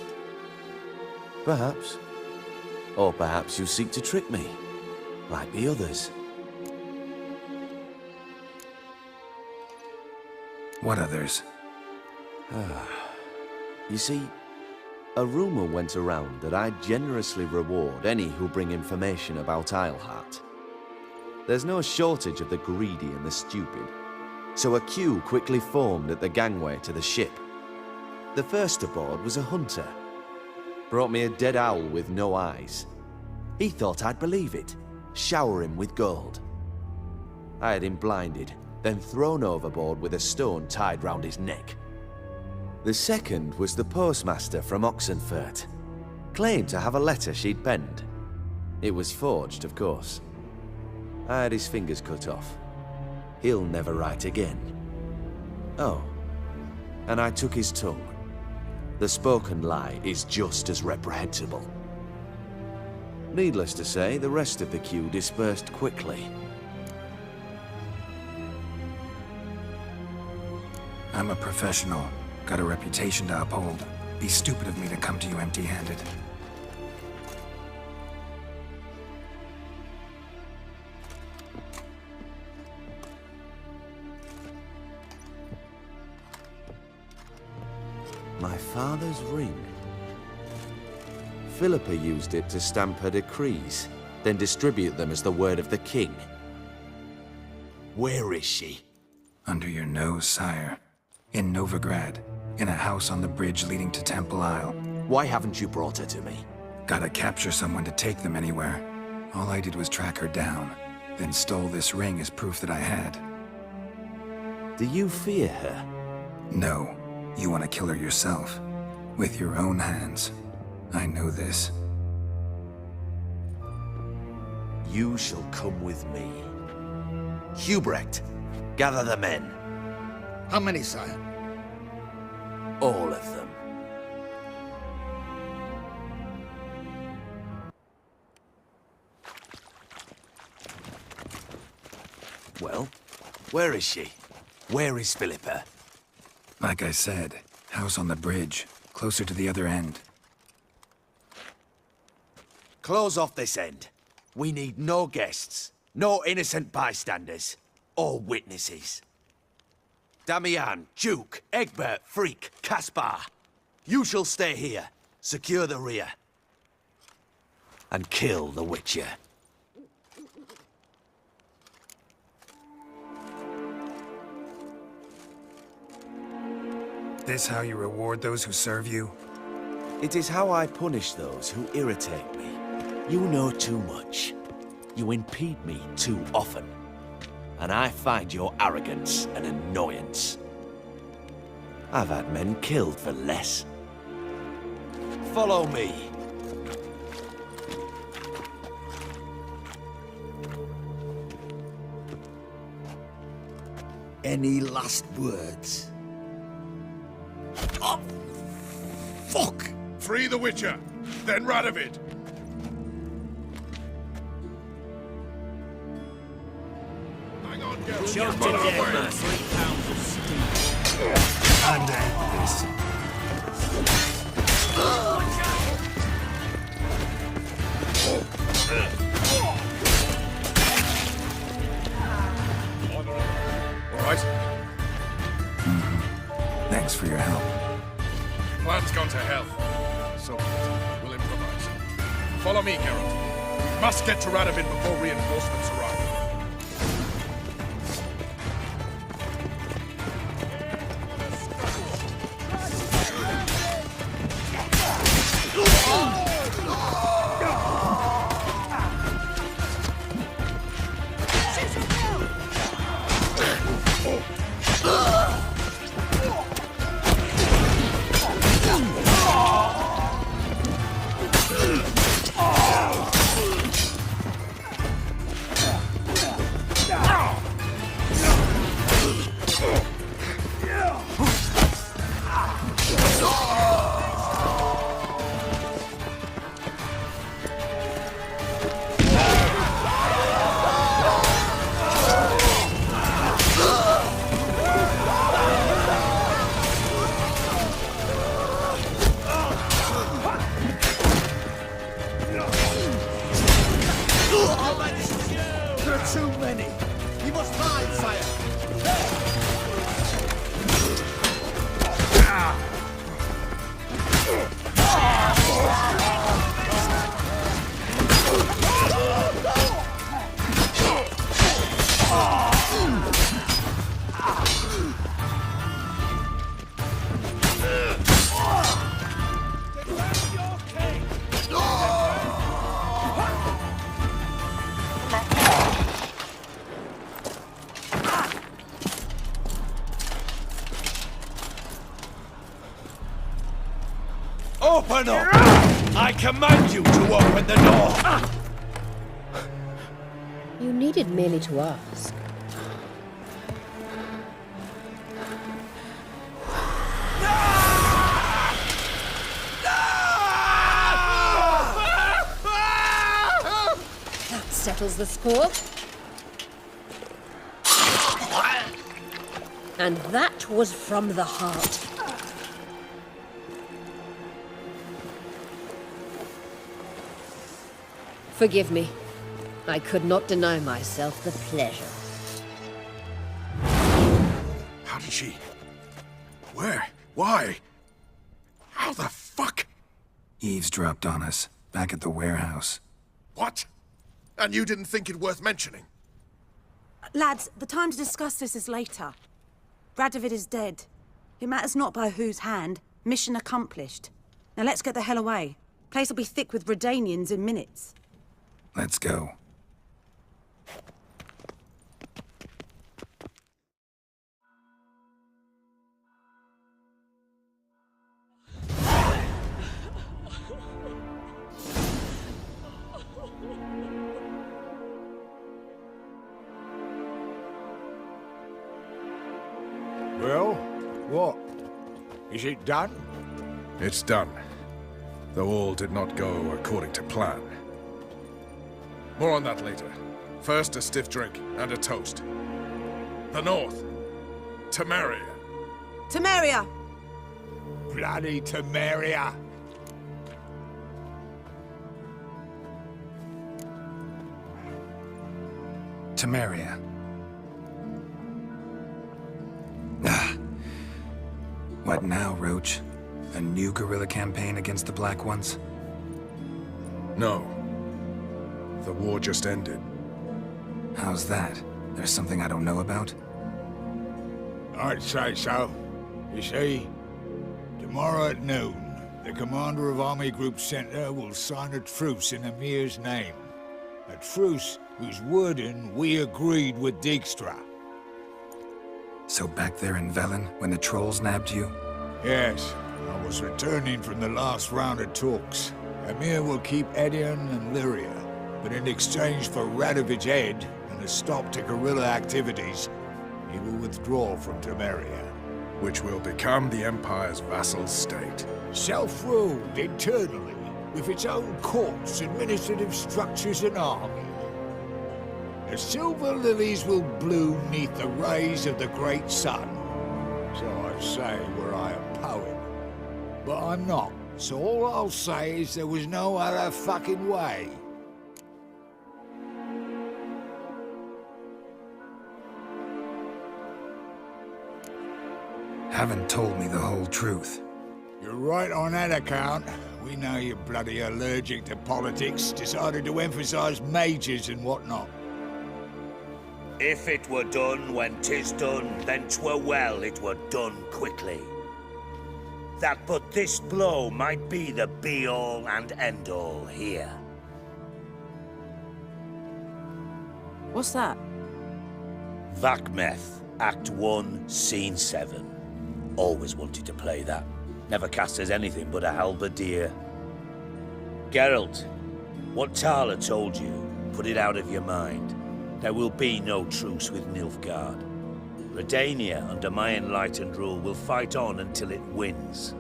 Perhaps. Or perhaps you seek to trick me, like the others. What others? You see, a rumor went around that I generously reward any who bring information about Eilhart. There's no shortage of the greedy and the stupid, so a queue quickly formed at the gangway to the ship. The first aboard was a hunter. Brought me a dead owl with no eyes. He thought I'd believe it, shower him with gold. I had him blinded, then thrown overboard with a stone tied round his neck. The second was the postmaster from Oxenfurt. Claimed to have a letter she'd penned. It was forged, of course. I had his fingers cut off. He'll never write again. Oh, and I took his tongue. The spoken lie is just as reprehensible. Needless to say, the rest of the queue dispersed quickly. I'm a professional. Got a reputation to uphold. Be stupid of me to come to you empty-handed. My father's ring. Philippa used it to stamp her decrees, then distribute them as the word of the king. Where is she? Under your nose, sire. In Novigrad. In a house on the bridge leading to Temple Isle. Why haven't you brought her to me? Gotta capture someone to take them anywhere. All I did was track her down, then stole this ring as proof that I had. Do you fear her? No. You want to kill her yourself. With your own hands. I know this. You shall come with me. Hubrecht, gather the men. How many, sire? All of them. Well, where is she? Where is Philippa? Like I said, House on the bridge, closer to the other end. Close off this end. We need no guests, no innocent bystanders, or witnesses. Damian, Duke, Egbert, Freak, Caspar. You shall stay here, secure the rear, and kill the Witcher. This how you reward those who serve you? It is how I punish those who irritate me. You know too much. You impede me too often. And I find your arrogance an annoyance. I've had men killed for less. Follow me. Any last words? Oh, fuck! Free the Witcher, then Radovid. Hang on, girl. Shot to death, man. 3 pounds of steel. And end this. All right. Thanks for your help. Plan's gone to hell. So, we'll improvise. Follow me, Geralt. We must get to Radovid before reinforcements arrive. Too many. You must find, sire. Open up! I command you to open the door! You needed merely to ask. That settles the score. And that was from the heart. Forgive me. I could not deny myself the pleasure. How did she? Where? Why? How the fuck? Eavesdropped on us, back at the warehouse. What? And you didn't think it worth mentioning? Lads, the time to discuss this is later. Radovid is dead. It matters not by whose hand. Mission accomplished. Now let's get the hell away. Place will be thick with Redanians in minutes. Let's go. Well, what? Is it done? It's done. Though all did not go according to plan. More on that later. First, a stiff drink and a toast. The North. Temeria. Temeria! Bloody Temeria! Temeria. Ah. What now, Roach? A new guerrilla campaign against the Black Ones? No. The war just ended. How's that? There's something I don't know about? I'd say so. You see, tomorrow at noon, the commander of Army Group Center will sign a truce in Emir's name. A truce whose wording we agreed with Dijkstra. So back there in Velen, when the trolls nabbed you? Yes, I was returning from the last round of talks. Emir will keep Edion and Lyria, but in exchange for Radovid's head and a stop to guerrilla activities, he will withdraw from Temeria. Which will become the Empire's vassal state. Self-ruled internally, with its own courts, administrative structures and army. The silver lilies will bloom neath the rays of the great sun. So I say were I a poet. But I'm not, so all I'll say is there was no other fucking way. Haven't told me the whole truth. You're right on that account. We know you're bloody allergic to politics, decided to emphasize majors and whatnot. If it were done when 'tis done, then 'twere well it were done quickly. That but this blow might be the be-all and end-all here. What's that? Vakmeth, Act 1, Scene 7. Always wanted to play that. Never cast as anything but a halberdier. Geralt, what Tala told you, put it out of your mind. There will be no truce with Nilfgaard. Redania, under my enlightened rule, will fight on until it wins.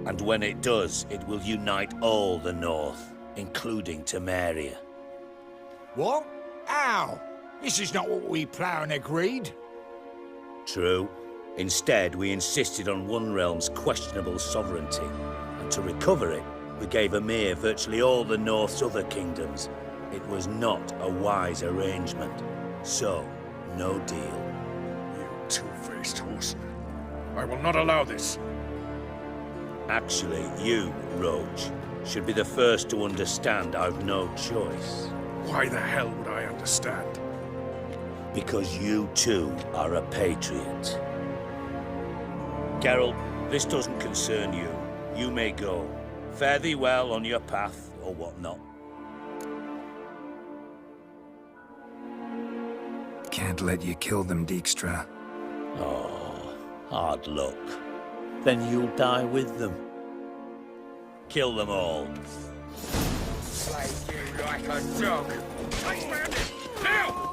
And when it does, it will unite all the North, including Temeria. What? How? This is not what we plowing agreed. True. Instead, we insisted on one realm's questionable sovereignty, and to recover it, we gave Emir virtually all the North's other kingdoms. It was not a wise arrangement. So, no deal. You two-faced horseman. I will not allow this. Actually, you, Roach, should be the first to understand I've no choice. Why the hell would I understand? Because you too are a patriot. Geralt, this doesn't concern you. You may go. Fare thee well on your path, or whatnot. Can't let you kill them, Dijkstra. Oh, hard luck. Then you'll die with them. Kill them all. Slay you like a dog. Take bandit! Now!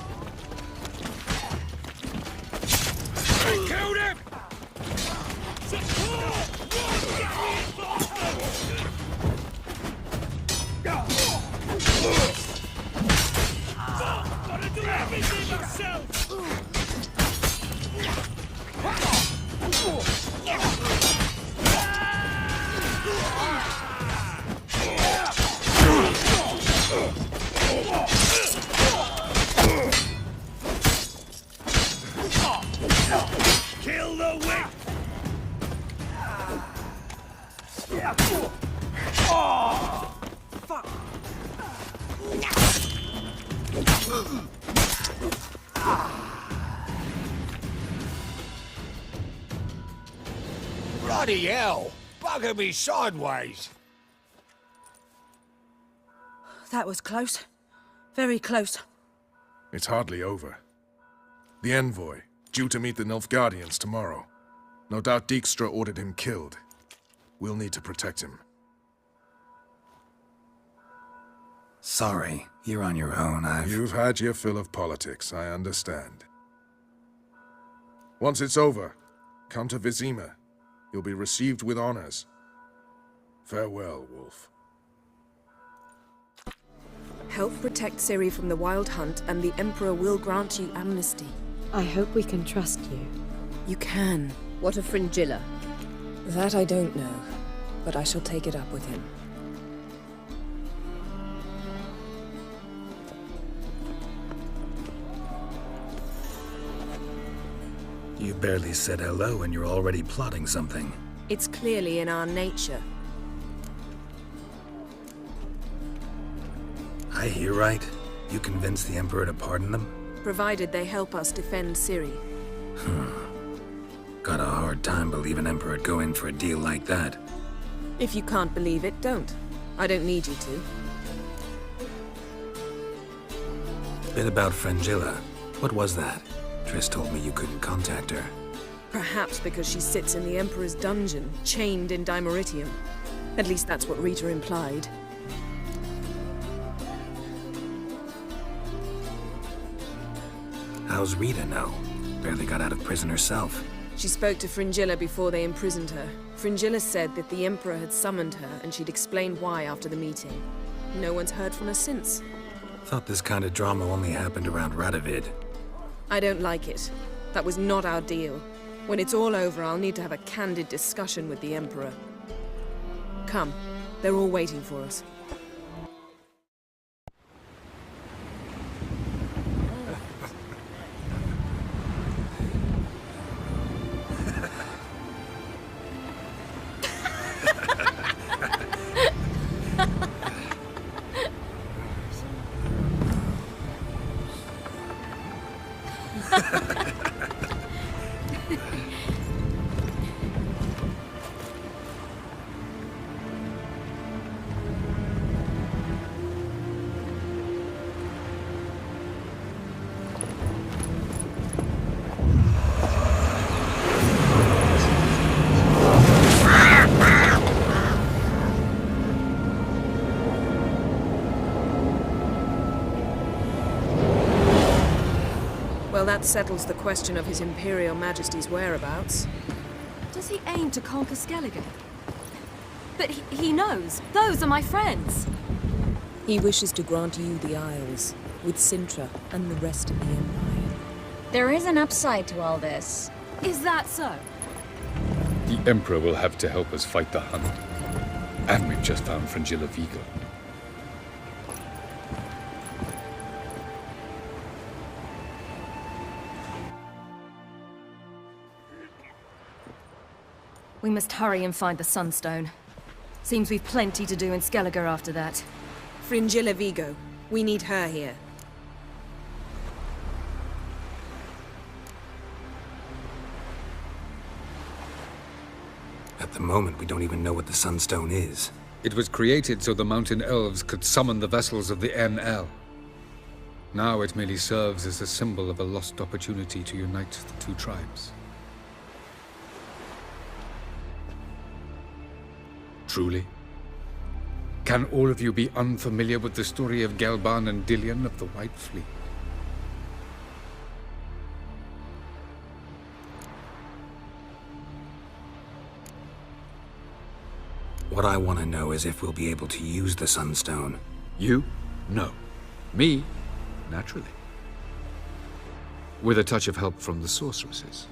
They killed him! Gotta do everything myself! Kill the witch! Oh! Fuck! Bloody hell! Bugger me sideways! That was close. Very close. It's hardly over. The envoy, due to meet the Nilfgaardians tomorrow. No doubt Dijkstra ordered him killed. We'll need to protect him. Sorry, you're on your own. You've had your fill of politics, I understand. Once it's over, come to Vizima. You'll be received with honors. Farewell, Wolf. Help protect Ciri from the Wild Hunt, and the Emperor will grant you amnesty. I hope we can trust you. You can. What of Fringilla? That I don't know, but I shall take it up with him. You barely said hello and you're already plotting something. It's clearly in our nature. I hear right. You convinced the Emperor to pardon them? Provided they help us defend Ciri. Got a hard time believing Emperor'd go in for a deal like that. If you can't believe it, don't. I don't need you to. Bit about Fringilla. What was that? Triss told me you couldn't contact her. Perhaps because she sits in the Emperor's dungeon, chained in Dimeritium. At least that's what Rita implied. How's Rita know? Barely got out of prison herself. She spoke to Fringilla before they imprisoned her. Fringilla said that the Emperor had summoned her and she'd explained why after the meeting. No one's heard from her since. Thought this kind of drama only happened around Radovid. I don't like it. That was not our deal. When it's all over, I'll need to have a candid discussion with the Emperor. Come. They're all waiting for us. Well, that settles the question of His Imperial Majesty's whereabouts. Does he aim to conquer Skellige? But he knows. Those are my friends. He wishes to grant you the Isles, with Cintra and the rest of the Empire. There is an upside to all this. Is that so? The Emperor will have to help us fight the Hunt. And we've just found Fringilla Vigo. We must hurry and find the Sunstone. Seems we've plenty to do in Skellige after that. Fringilla Vigo. We need her here. At the moment, we don't even know what the Sunstone is. It was created so the Mountain Elves could summon the vessels of the NL. Now it merely serves as a symbol of a lost opportunity to unite the two tribes. Truly? Can all of you be unfamiliar with the story of Gelban and Dillion of the White Fleet? What I want to know is if we'll be able to use the Sunstone. You? No. Me? Naturally. With a touch of help from the sorceresses.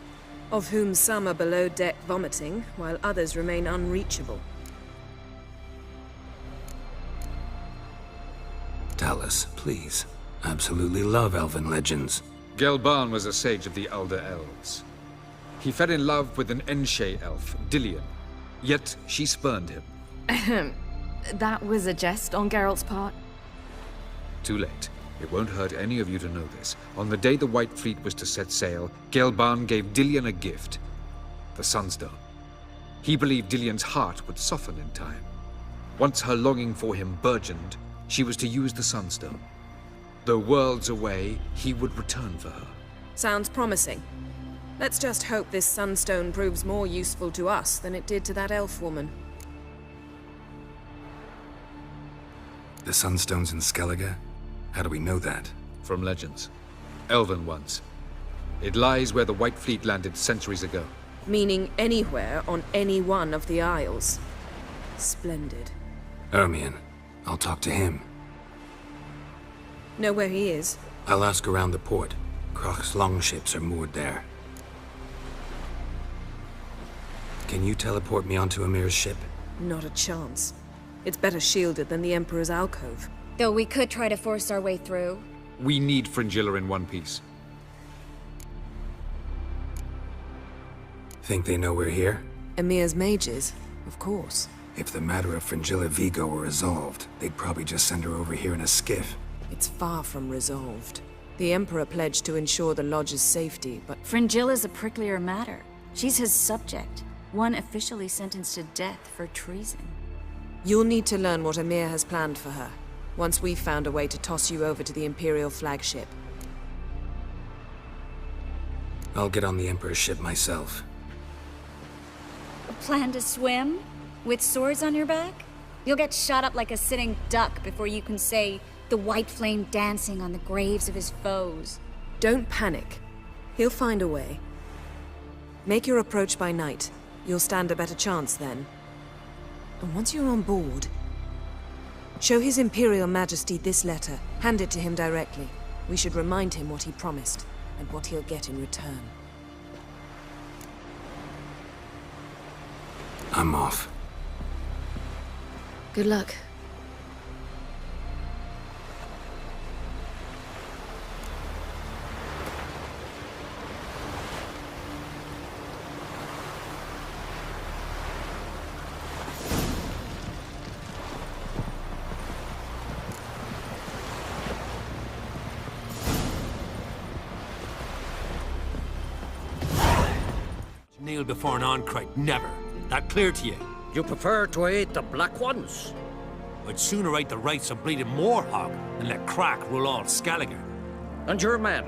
Of whom some are below deck vomiting, while others remain unreachable. Tell us, please. Absolutely love elven legends. Gelban was a sage of the Elder Elves. He fell in love with an Enshe elf, Dillion. Yet she spurned him. That was a jest on Geralt's part. Too late. It won't hurt any of you to know this. On the day the White Fleet was to set sail, Gelban gave Dillion a gift. The Sunstone. He believed Dillion's heart would soften in time. Once her longing for him burgeoned, she was to use the Sunstone. Though worlds away, he would return for her. Sounds promising. Let's just hope this Sunstone proves more useful to us than it did to that elf woman. The Sunstone's in Skellige? How do we know that? From legends. Elven ones. It lies where the White Fleet landed centuries ago. Meaning anywhere on any one of the Isles. Splendid. Ermion. I'll talk to him. Know where he is? I'll ask around the port. Croc's longships are moored there. Can you teleport me onto Amir's ship? Not a chance. It's better shielded than the Emperor's alcove. Though we could try to force our way through. We need Fringilla in one piece. Think they know we're here? Emir's mages, of course. If the matter of Fringilla Vigo were resolved, they'd probably just send her over here in a skiff. It's far from resolved. The Emperor pledged to ensure the Lodge's safety, but... Fringilla's a pricklier matter. She's his subject, one officially sentenced to death for treason. You'll need to learn what Emir has planned for her, once we've found a way to toss you over to the Imperial flagship. I'll get on the Emperor's ship myself. Plan to swim? With swords on your back? You'll get shot up like a sitting duck before you can say the white flame dancing on the graves of his foes. Don't panic. He'll find a way. Make your approach by night. You'll stand a better chance then. And once you're on board, show His Imperial Majesty this letter. Hand it to him directly. We should remind him what he promised, and what he'll get in return. I'm off. Good luck. Kneel before an Oncrite, never. That clear to you? You prefer to aid the Black Ones? I'd sooner aid the rights of bleeding Morhog than let Crack rule all Skellige. And your men,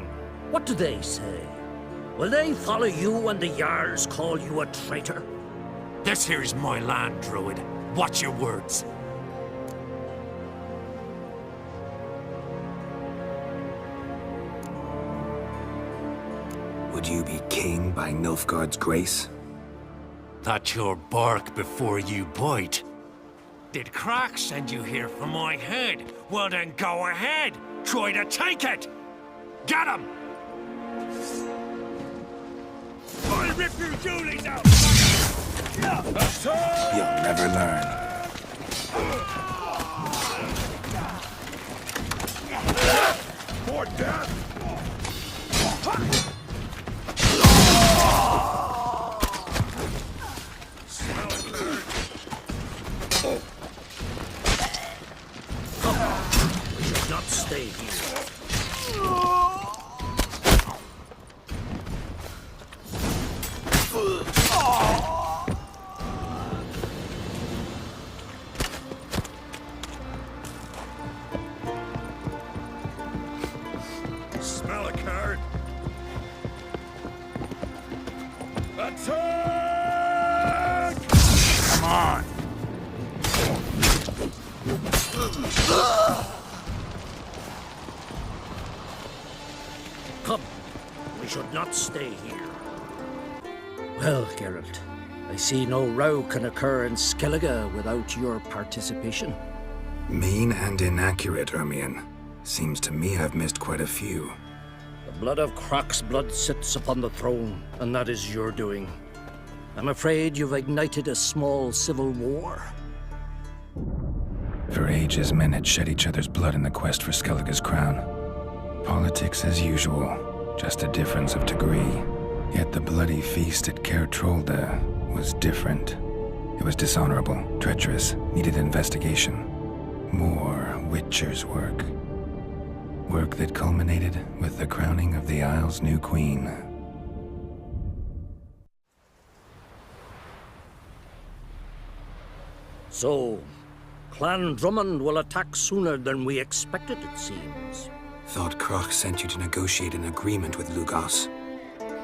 what do they say? Will they follow you when the Jarls call you a traitor? This here is my land, Druid. Watch your words. Would you be king by Nilfgaard's grace? That's your bark before you bite. Did Crack send you here for my head? Well then go ahead! Try to take it! Get him! I'll rip your jewelies out! You'll never learn. For death! We should not stay here. Smell a card. Attack! Come on. Come, we should not stay here. Well, Geralt, I see no row can occur in Skellige without your participation. Mean and inaccurate, Ermion. Seems to me I've missed quite a few. The blood of Croc's blood sits upon the throne, and that is your doing. I'm afraid you've ignited a small civil war. For ages, men had shed each other's blood in the quest for Skellige's crown. Politics as usual, just a difference of degree. Yet the bloody feast at Caer Trolda was different. It was dishonorable, treacherous, needed investigation. More Witcher's work. Work that culminated with the crowning of the Isle's new queen. So, Clan Drummond will attack sooner than we expected, it seems. Thought Croc sent you to negotiate an agreement with Lugos.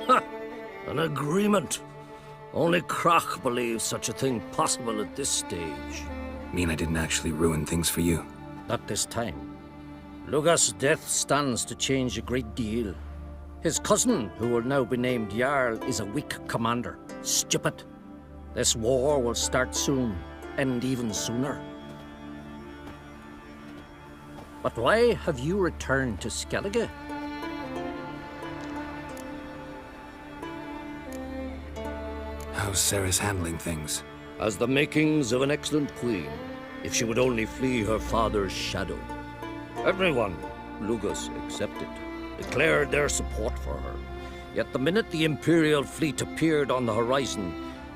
Ha! An agreement? Only Croc believes such a thing possible at this stage. Mean I didn't actually ruin things for you? Not this time. Lugos' death stands to change a great deal. His cousin, who will now be named Jarl, is a weak commander. Stupid. This war will start soon, end even sooner. But why have you returned to Skellige? How's Ceres handling things? Has the makings of an excellent queen, if she would only flee her father's shadow. Everyone, Lugus excepted, declared their support for her. Yet the minute the Imperial fleet appeared on the horizon,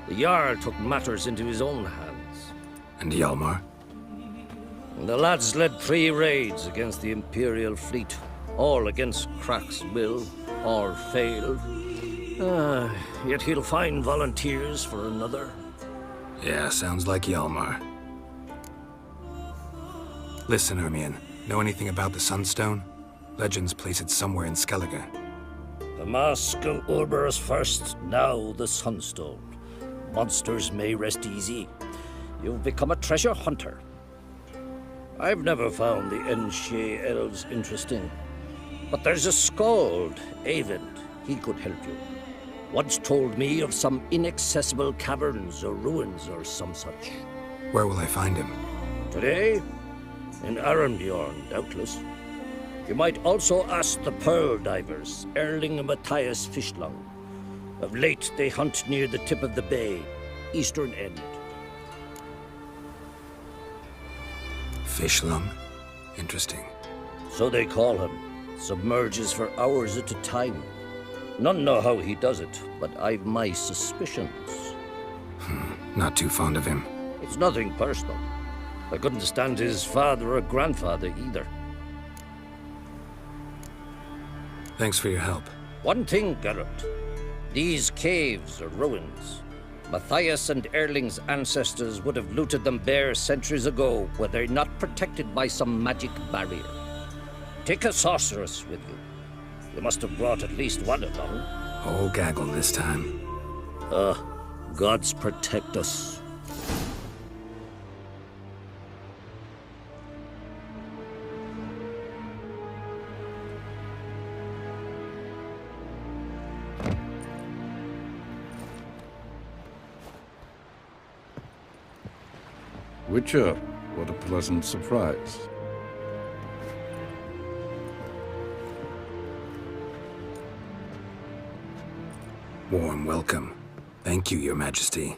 the Jarl took matters into his own hands. And Hjalmar? The lads led 3 raids against the Imperial fleet, all against Krak's will, all failed. Yet he'll find volunteers for another. Yeah, sounds like Hjalmar. Listen, Ermion, know anything about the Sunstone? Legends place it somewhere in Skellige. The Mask of Urber's first, now the Sunstone. Monsters may rest easy. You've become a treasure hunter. I've never found the Enshe elves interesting. But there's a skald, Eyvind. He could help you. Once told me of some inaccessible caverns or ruins or some such. Where will I find him? Today? In Arenbjorn, doubtless. You might also ask the Pearl Divers, Erling and Matthias Fishlung. Of late, they hunt near the tip of the bay, eastern end. Fishlung? Interesting. So they call him. Submerges for hours at a time. None know how he does it, but I've my suspicions. Not too fond of him. It's nothing personal. I couldn't stand his father or grandfather either. Thanks for your help. One thing, Geralt. These caves are ruins. Matthias and Erling's ancestors would have looted them bare centuries ago were they not protected by some magic barrier. Take a sorceress with you. You must have brought at least one along. Whole gaggle this time. Gods protect us. Witcher, what a pleasant surprise. Warm welcome. Thank you, Your Majesty.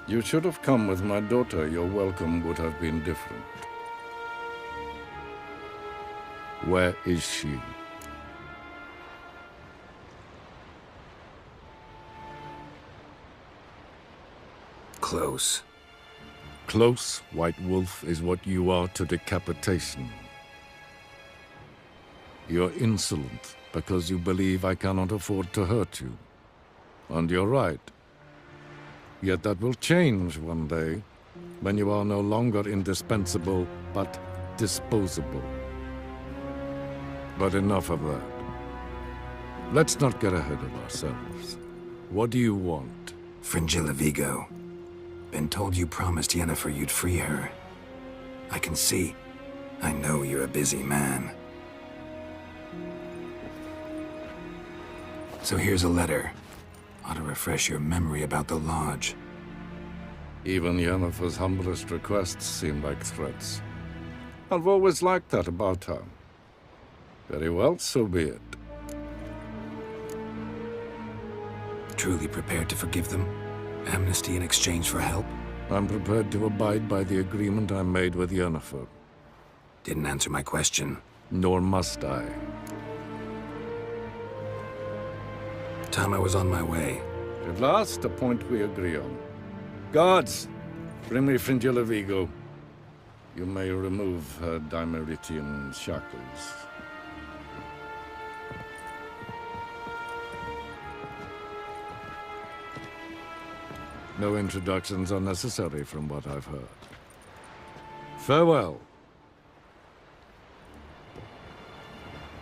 You should have come with my daughter. Your welcome would have been different. Where is she? Close. Close, White Wolf, is what you are to decapitation. You're insolent because you believe I cannot afford to hurt you. And you're right. Yet that will change one day, when you are no longer indispensable, but disposable. But enough of that. Let's not get ahead of ourselves. What do you want? Fringilla Vigo. Been told you promised Yennefer you'd free her. I can see. I know you're a busy man. So here's a letter. Ought to refresh your memory about the Lodge. Even Yennefer's humblest requests seem like threats. I've always liked that about her. Very well, so be it. Truly prepared to forgive them? Amnesty in exchange for help? I'm prepared to abide by the agreement I made with Yennefer. Didn't answer my question. Nor must I. Time I was on my way. At last, a point we agree on. Guards, bring me Fringilla Vigo. You may remove her Dimeritian shackles. No introductions are necessary from what I've heard. Farewell.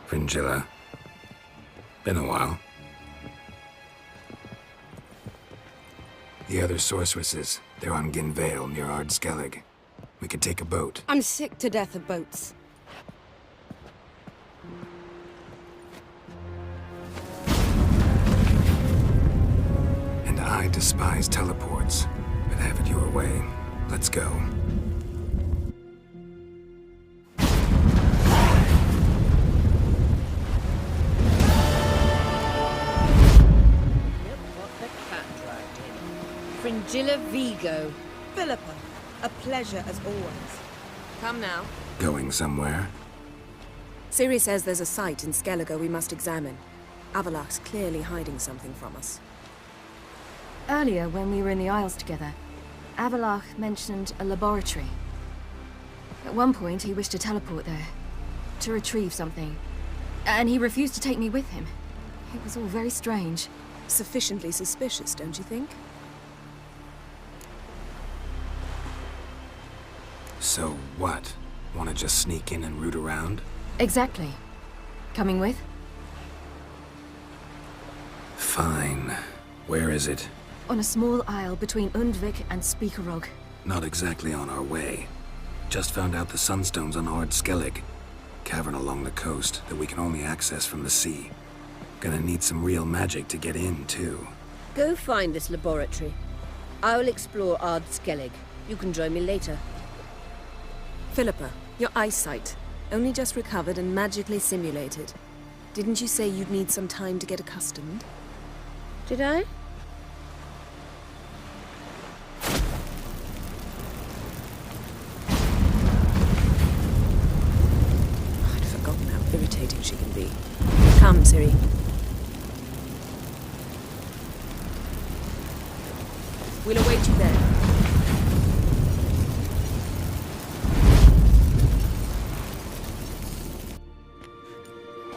Fringilla. Been a while. The other sorceresses, they're on Ginvale near Ardskellig. We could take a boat. I'm sick to death of boats. And I despise teleports, but have it your way. Let's go. Fringilla Vigo. Philippa, a pleasure as always. Come now. Going somewhere? Ciri says there's a site in Skellige we must examine. Avalach's clearly hiding something from us. Earlier, when we were in the Isles together, Avalach mentioned a laboratory. At one point, he wished to teleport there, to retrieve something. And he refused to take me with him. It was all very strange. Sufficiently suspicious, don't you think? So what? Want to just sneak in and root around? Exactly. Coming with? Fine. Where is it? On a small isle between Undvik and Speakerog. Not exactly on our way. Just found out the Sunstone's on Ard Skellig. Cavern along the coast that we can only access from the sea. Gonna need some real magic to get in, too. Go find this laboratory. I will explore Ard Skellig. You can join me later. Philippa, your eyesight. Only just recovered and magically simulated. Didn't you say you'd need some time to get accustomed? Did I? I'd forgotten how irritating she can be. Come, Ciri. We'll await you there.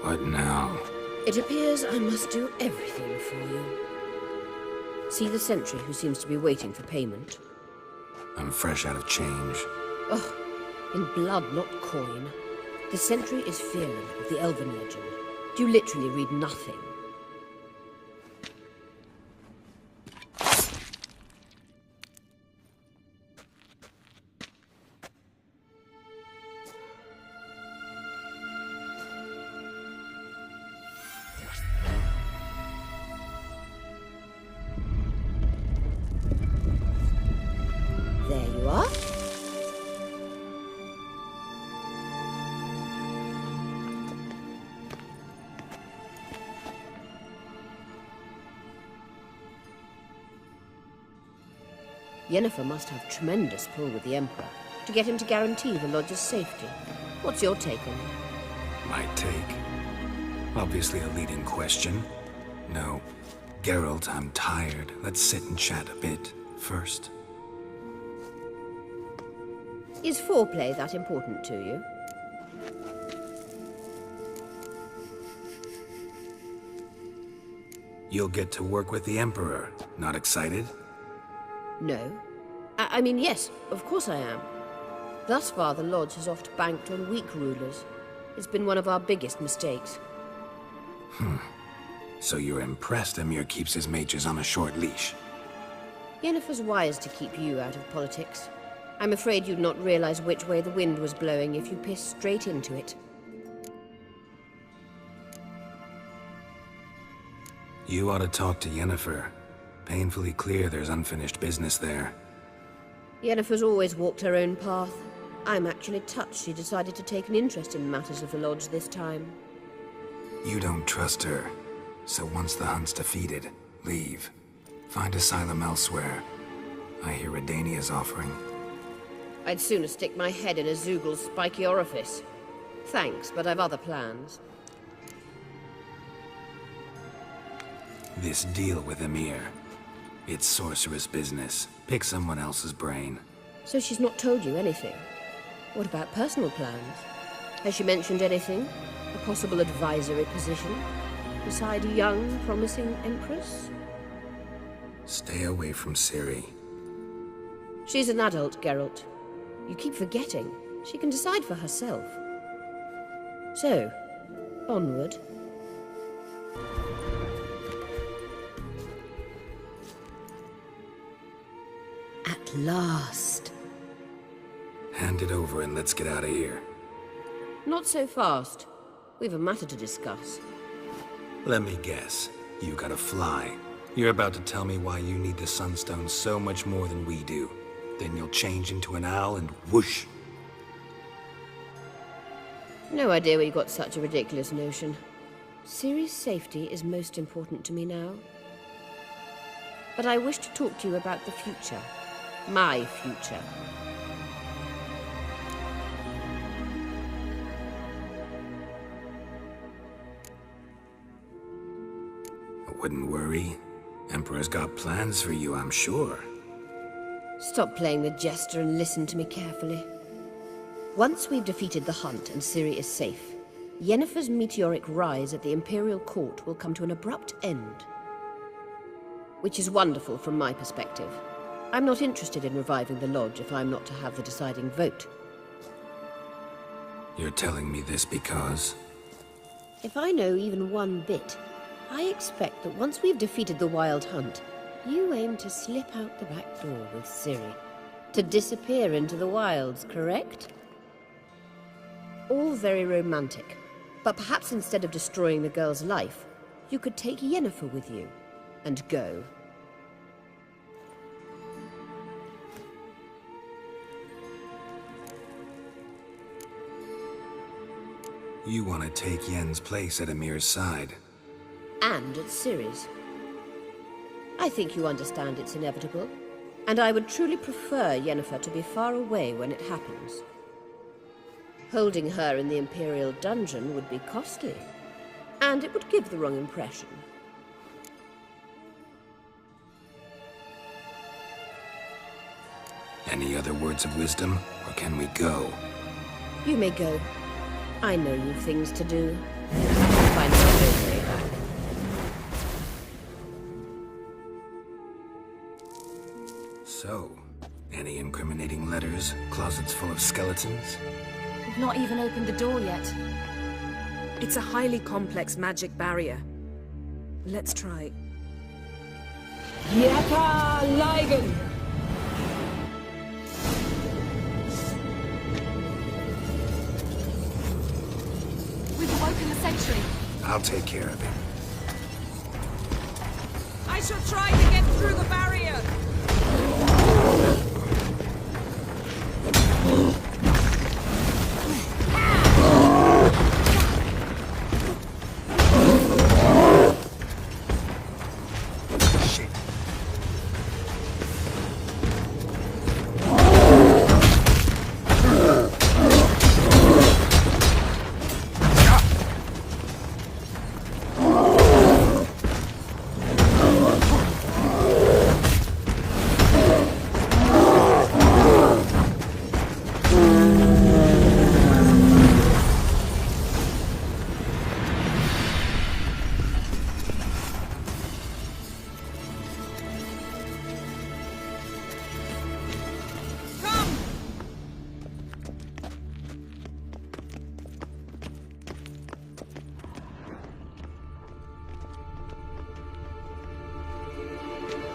What now? It appears I must do everything for you. See the sentry who seems to be waiting for payment? I'm fresh out of change. Oh, in blood, not coin. The sentry is Fearon of the Elven legend. You literally read nothing. There you are. Yennefer must have tremendous pull with the Emperor to get him to guarantee the Lodge's safety. What's your take on it? My take? Obviously a leading question. No. Geralt, I'm tired. Let's sit and chat a bit first. Is foreplay that important to you? You'll get to work with the Emperor. Not excited? No. I mean, yes, of course I am. Thus far, the Lodge has oft banked on weak rulers. It's been one of our biggest mistakes. So you're impressed Emir keeps his mages on a short leash? Yennefer's wise to keep you out of politics. I'm afraid you'd not realize which way the wind was blowing if you pissed straight into it. You ought to talk to Yennefer. Painfully clear there's unfinished business there. Yennefer's always walked her own path. I'm actually touched she decided to take an interest in matters of the Lodge this time. You don't trust her. So once the hunt's defeated, leave. Find asylum elsewhere. I hear Redania's offering. I'd sooner stick my head in a Zoogl's spiky orifice. Thanks, but I've other plans. This deal with Emir. It's sorceress business. Pick someone else's brain. So she's not told you anything? What about personal plans? Has she mentioned anything? A possible advisory position? Beside a young, promising Empress? Stay away from Ciri. She's an adult, Geralt. You keep forgetting. She can decide for herself. So, onward. At last. Hand it over and let's get out of here. Not so fast. We've a matter to discuss. Let me guess. You gotta fly. You're about to tell me why you need the Sunstone so much more than we do. Then you'll change into an owl and whoosh. No idea where you got such a ridiculous notion. Ciri's safety is most important to me now. But I wish to talk to you about the future. My future. I wouldn't worry. Emperor's got plans for you, I'm sure. Stop playing the jester and listen to me carefully. Once we've defeated the Hunt and Ciri is safe, Yennefer's meteoric rise at the Imperial Court will come to an abrupt end. Which is wonderful from my perspective. I'm not interested in reviving the Lodge if I'm not to have the deciding vote. You're telling me this because... If I know even one bit, I expect that once we've defeated the Wild Hunt, you aim to slip out the back door with Ciri. To disappear into the wilds, correct? All very romantic. But perhaps instead of destroying the girl's life, you could take Yennefer with you and go. You want to take Yen's place at Emir's side. And at Ciri's. I think you understand it's inevitable, and I would truly prefer Yennefer to be far away when it happens. Holding her in the Imperial dungeon would be costly, and it would give the wrong impression. Any other words of wisdom, or can we go? You may go. I know you've things to do. Find your own way back. So, any incriminating letters, closets full of skeletons? We've not even opened the door yet. It's a highly complex magic barrier. Let's try. Yaka Ligen! We've awoken the sentry. I'll take care of it. I shall try to get through the barrier!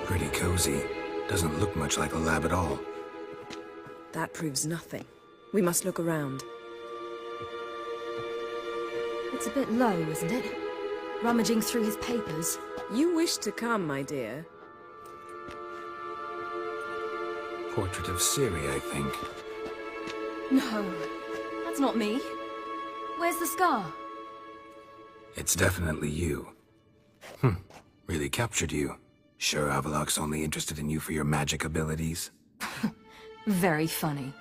Pretty cozy. Doesn't look much like a lab at all. That proves nothing. We must look around. It's a bit low, isn't it? Rummaging through his papers. You wish to come, my dear. Portrait of Ciri, I think. No, that's not me. Where's the scar? It's definitely you. Really captured you. Sure Avallac'h's only interested in you for your magic abilities? Very funny.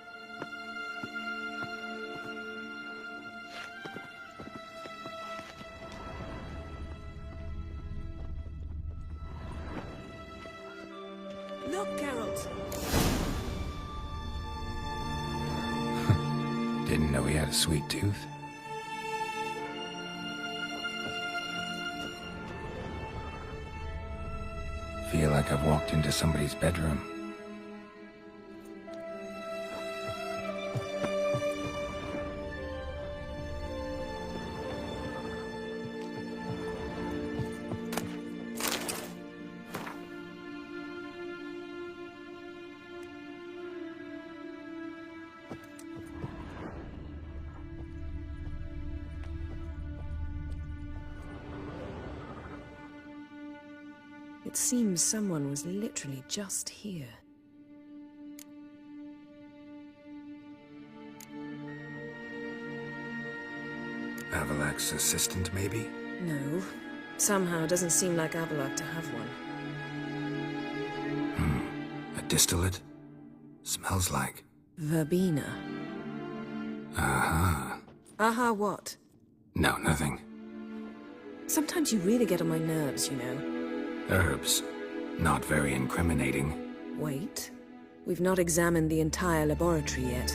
Look, Geralt! Didn't know he had a sweet tooth. Feel like I've walked into somebody's bedroom. It seems someone was literally just here. Avallac'h's assistant, maybe? No. Somehow it doesn't seem like Avallac'h to have one. distillate? Smells like... Verbena. Aha. Aha what? No, nothing. Sometimes you really get on my nerves, you know. Herbs. Not very incriminating. Wait. We've not examined the entire laboratory yet.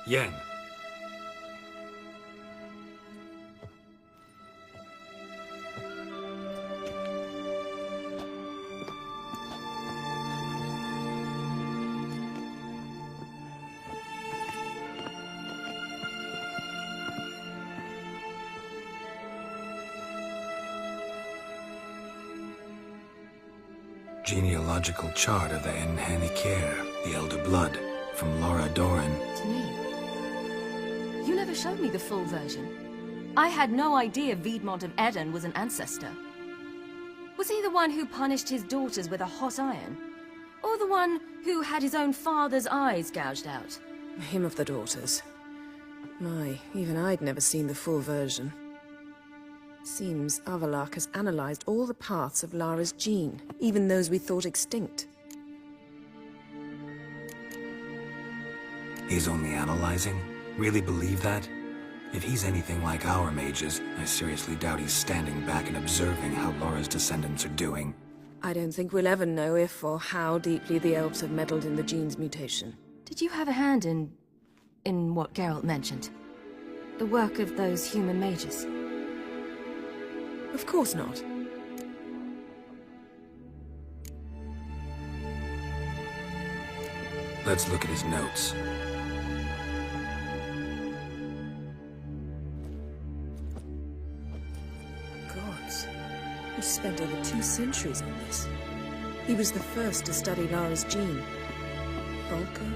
Yen. Genealogical chart of the Enhanikir, the Elder Blood, from Laura Doran. To me. You never showed me the full version. I had no idea Viedmont of Eden was an ancestor. Was he the one who punished his daughters with a hot iron? Or the one who had his own father's eyes gouged out? Him of the daughters. My, even I'd never seen the full version. Seems Avallac'h has analyzed all the parts of Lara's gene, even those we thought extinct. He's only analyzing? Really believe that? If he's anything like our mages, I seriously doubt he's standing back and observing how Laura's descendants are doing. I don't think we'll ever know if or how deeply the elves have meddled in the gene's mutation. Did you have a hand in what Geralt mentioned? The work of those human mages? Of course not. Let's look at his notes. Gods. He spent over 2 centuries on this. He was the first to study Lara's gene. Volker?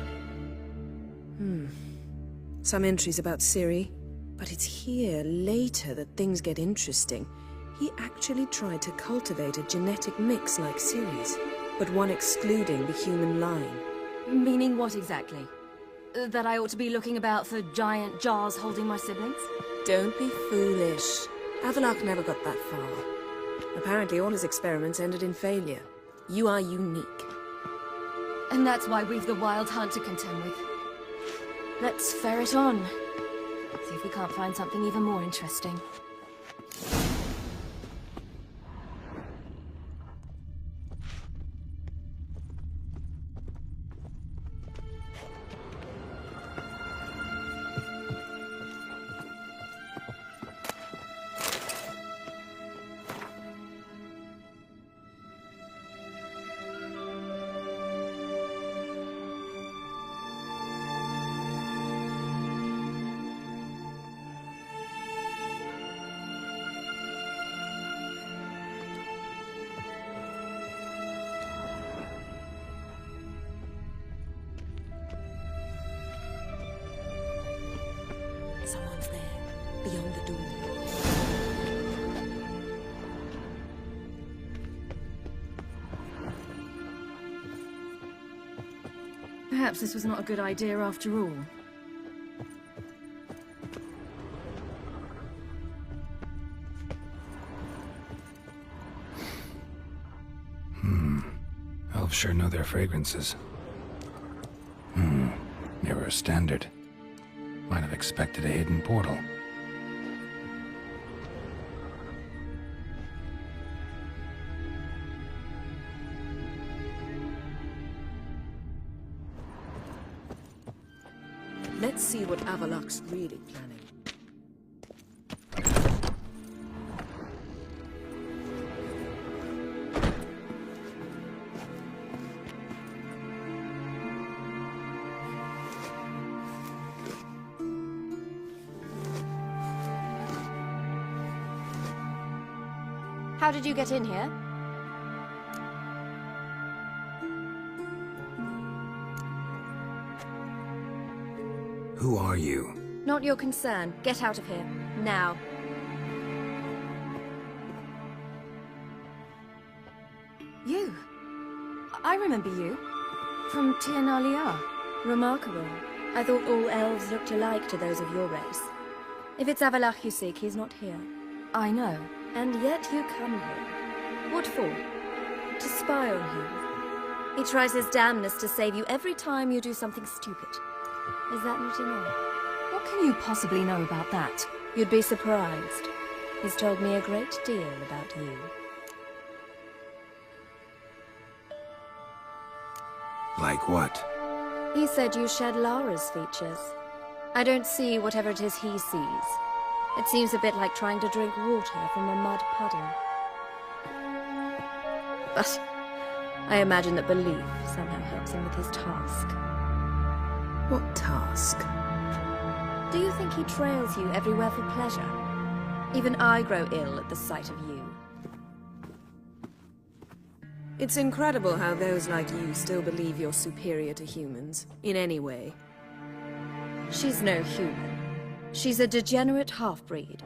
Some entries about Ciri, but it's here, later, that things get interesting. He actually tried to cultivate a genetic mix like Ciri's, but one excluding the human line. Meaning what exactly? That I ought to be looking about for giant jars holding my siblings? Don't be foolish. Avallac'h never got that far. Apparently all his experiments ended in failure. You are unique. And that's why we've the Wild Hunt to contend with. Let's ferret on. See if we can't find something even more interesting. Someone's there, beyond the door. Perhaps this was not a good idea after all. Elves sure know their fragrances. Mirror standard. Might have expected a hidden portal. Let's see what Avalok's really planning. How did you get in here? Who are you? Not your concern. Get out of here. Now. You. I remember you. From Tir na Liar. Remarkable. I thought all elves looked alike to those of your race. If it's Avalok you seek, he's not here. I know. And yet you come here. What for? To spy on him. He tries his damnedest to save you every time you do something stupid. Is that not enough? What can you possibly know about that? You'd be surprised. He's told me a great deal about you. Like what? He said you shared Lara's features. I don't see whatever it is he sees. It seems a bit like trying to drink water from a mud puddle. But I imagine that belief somehow helps him with his task. What task? Do you think he trails you everywhere for pleasure? Even I grow ill at the sight of you. It's incredible how those like you still believe you're superior to humans, in any way. She's no human. She's a degenerate half-breed.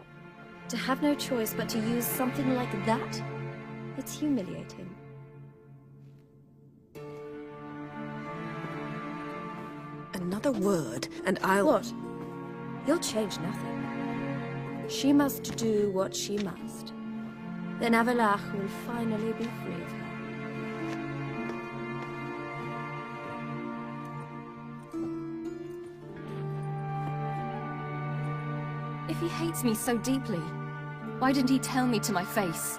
To have no choice but to use something like that? It's humiliating. Another word, and I'll... What? You'll change nothing. She must do what she must. Then Avalok will finally be free of her. If he hates me so deeply, why didn't he tell me to my face?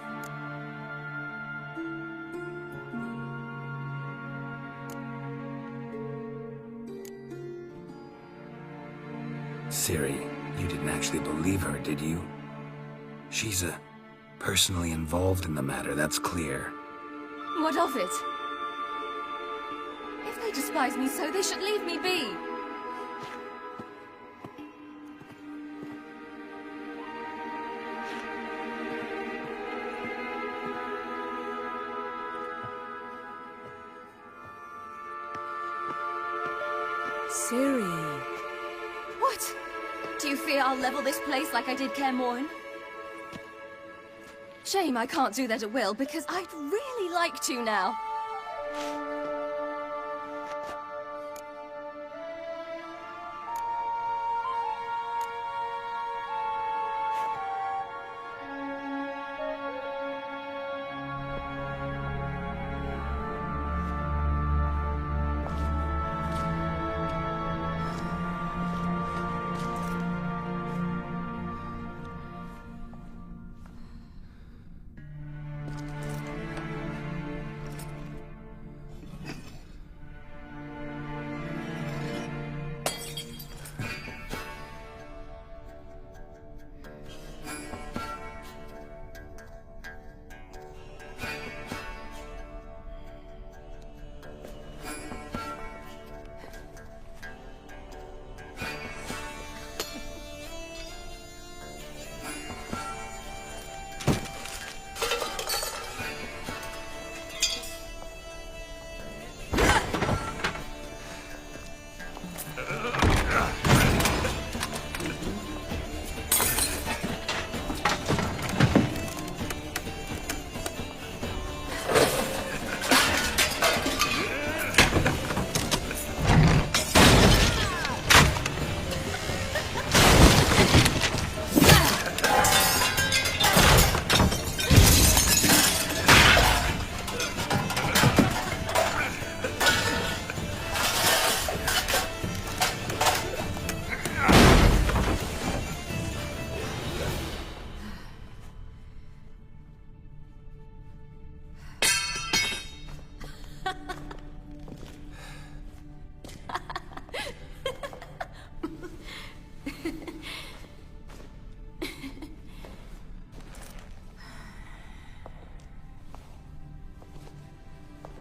Ciri, you didn't actually believe her, did you? She's personally involved in the matter, that's clear. What of it? If they despise me so, they should leave me be. Ciri. What? Do you fear I'll level this place like I did Kaer Morhen? Shame I can't do that at will, because I'd really like to now.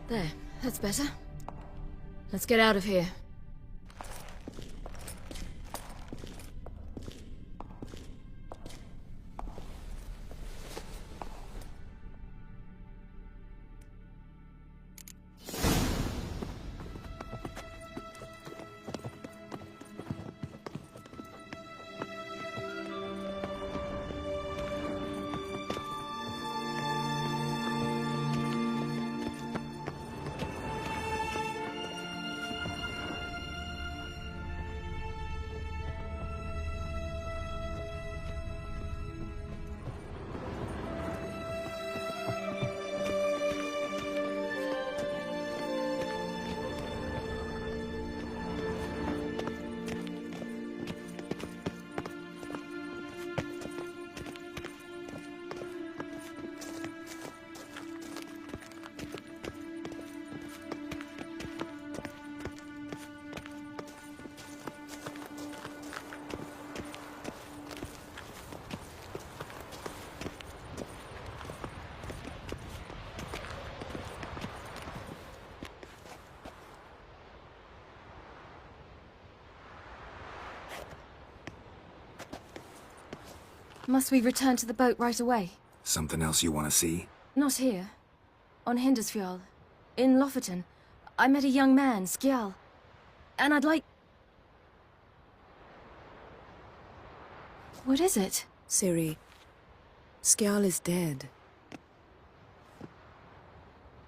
There, that's better. Let's get out of here. Must we return to the boat right away? Something else you want to see? Not here. On Hindersfjall. In Lofoten. I met a young man, Skjal. And I'd like... What is it? Ciri, Skjal is dead.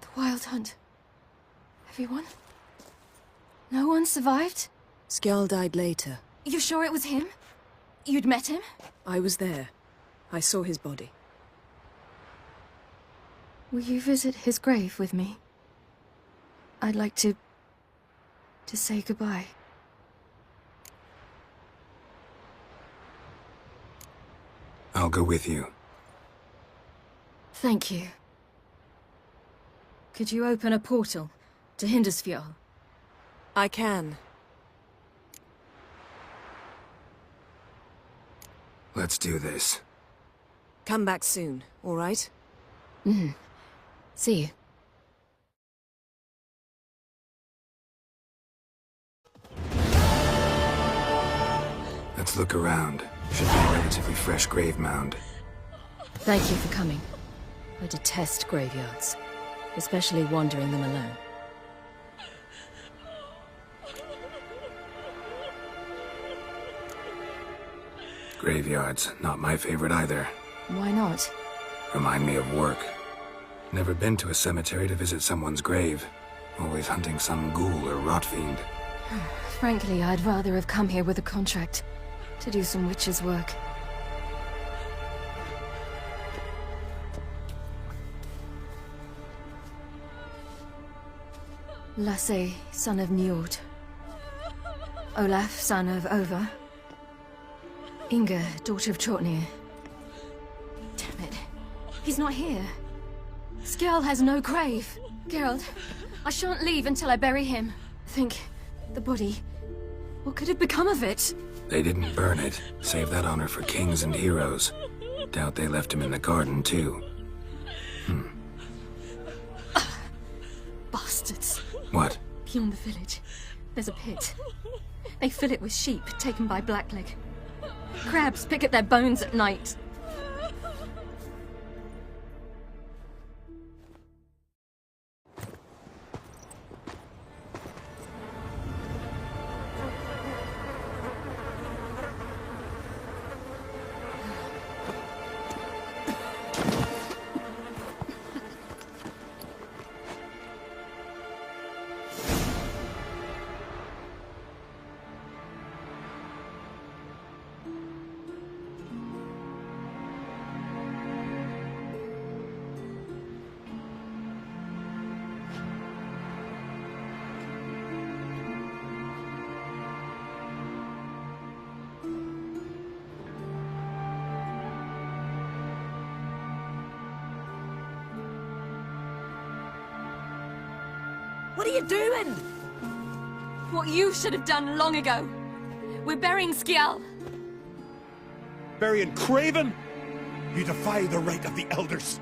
The Wild Hunt. Everyone? No one survived? Skjal died later. You sure it was him? You'd met him? I was there. I saw his body. Will you visit his grave with me? I'd like to say goodbye. I'll go with you. Thank you. Could you open a portal to Hindersfjall? I can. Let's do this. Come back soon, all right? See you. Let's look around. Should be a relatively fresh grave mound. Thank you for coming. I detest graveyards, especially wandering them alone. Graveyards, not my favorite either. Why not? Remind me of work. Never been to a cemetery to visit someone's grave. Always hunting some ghoul or rot fiend. Frankly, I'd rather have come here with a contract to do some witch's work. Lasse, son of Njord. Olaf, son of Over. Inga, daughter of Trotnir. Damn it. He's not here. Skjal has no grave. Geralt, I shan't leave until I bury him. Think, the body. What could have become of it? They didn't burn it. Save that honor for kings and heroes. Doubt they left him in the garden, too. Bastards. What? Beyond the village, there's a pit. They fill it with sheep taken by Blackleg. Crabs pick at their bones at night. What are you doing? What you should have done long ago. We're burying Skjal. Burying Craven? You defy the right of the elders.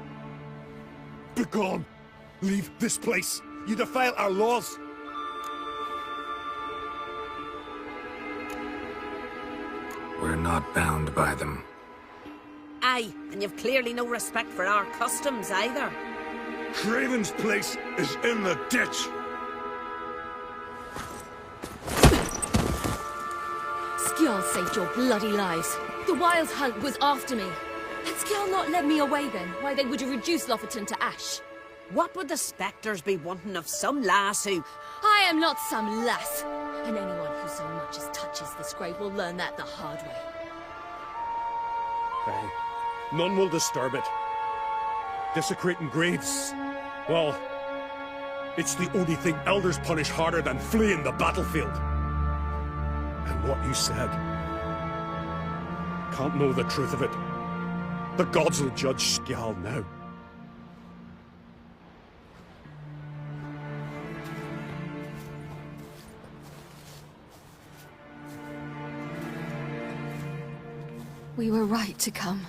Begone. Leave this place. You defile our laws. We're not bound by them. Aye, and you've clearly no respect for our customs either. Craven's place is in the ditch. Skjall saved your bloody lives. The Wild Hunt was after me. Had Skjall not led me away then, why they would have reduced Lofoten to ash. What would the spectres be wanting of some lass who... I am not some lass, and anyone who so much as touches this grave will learn that the hard way. Aye. None will disturb it. Desecrating graves, well, it's the only thing elders punish harder than fleeing the battlefield. And what you said, can't know the truth of it. The gods will judge Skjall now. We were right to come.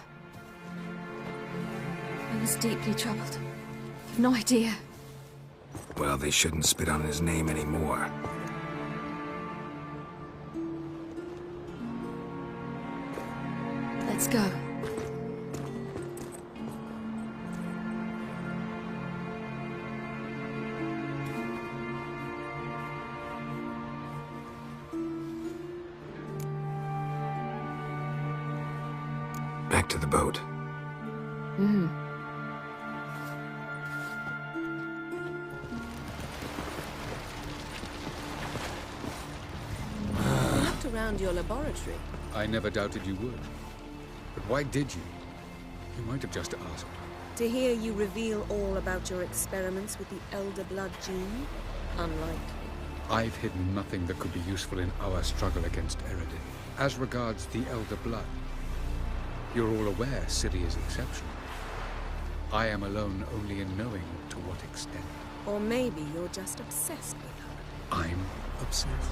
I was deeply troubled. You've no idea. Well, they shouldn't spit on his name anymore. Let's go. Back to the boat. I looked around your laboratory. I never doubted you would. But why did you? You might have just asked. To hear you reveal all about your experiments with the Elder Blood gene? Unlikely. I've hidden nothing that could be useful in our struggle against Eredin. As regards the Elder Blood, you're all aware Ciri is exceptional. I am alone only in knowing to what extent. Or maybe you're just obsessed with her. I'm obsessed.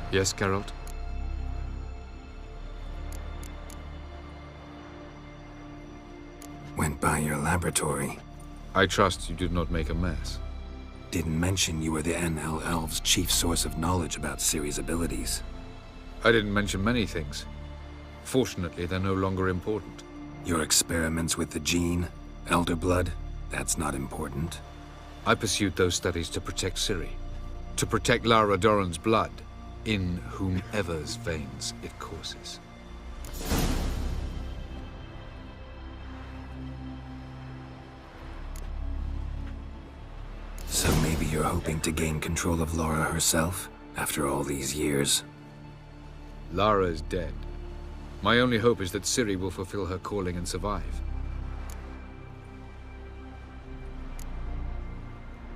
Yes, Geralt? Went by your laboratory. I trust you did not make a mess. Didn't mention you were the NL Elves' chief source of knowledge about Ciri's abilities. I didn't mention many things. Fortunately, they're no longer important. Your experiments with the gene, Elder Blood, that's not important. I pursued those studies to protect Ciri. To protect Lara Dorren's blood, in whomever's veins it courses. So maybe you're hoping to gain control of Lara herself, after all these years? Lara's dead. My only hope is that Ciri will fulfill her calling and survive.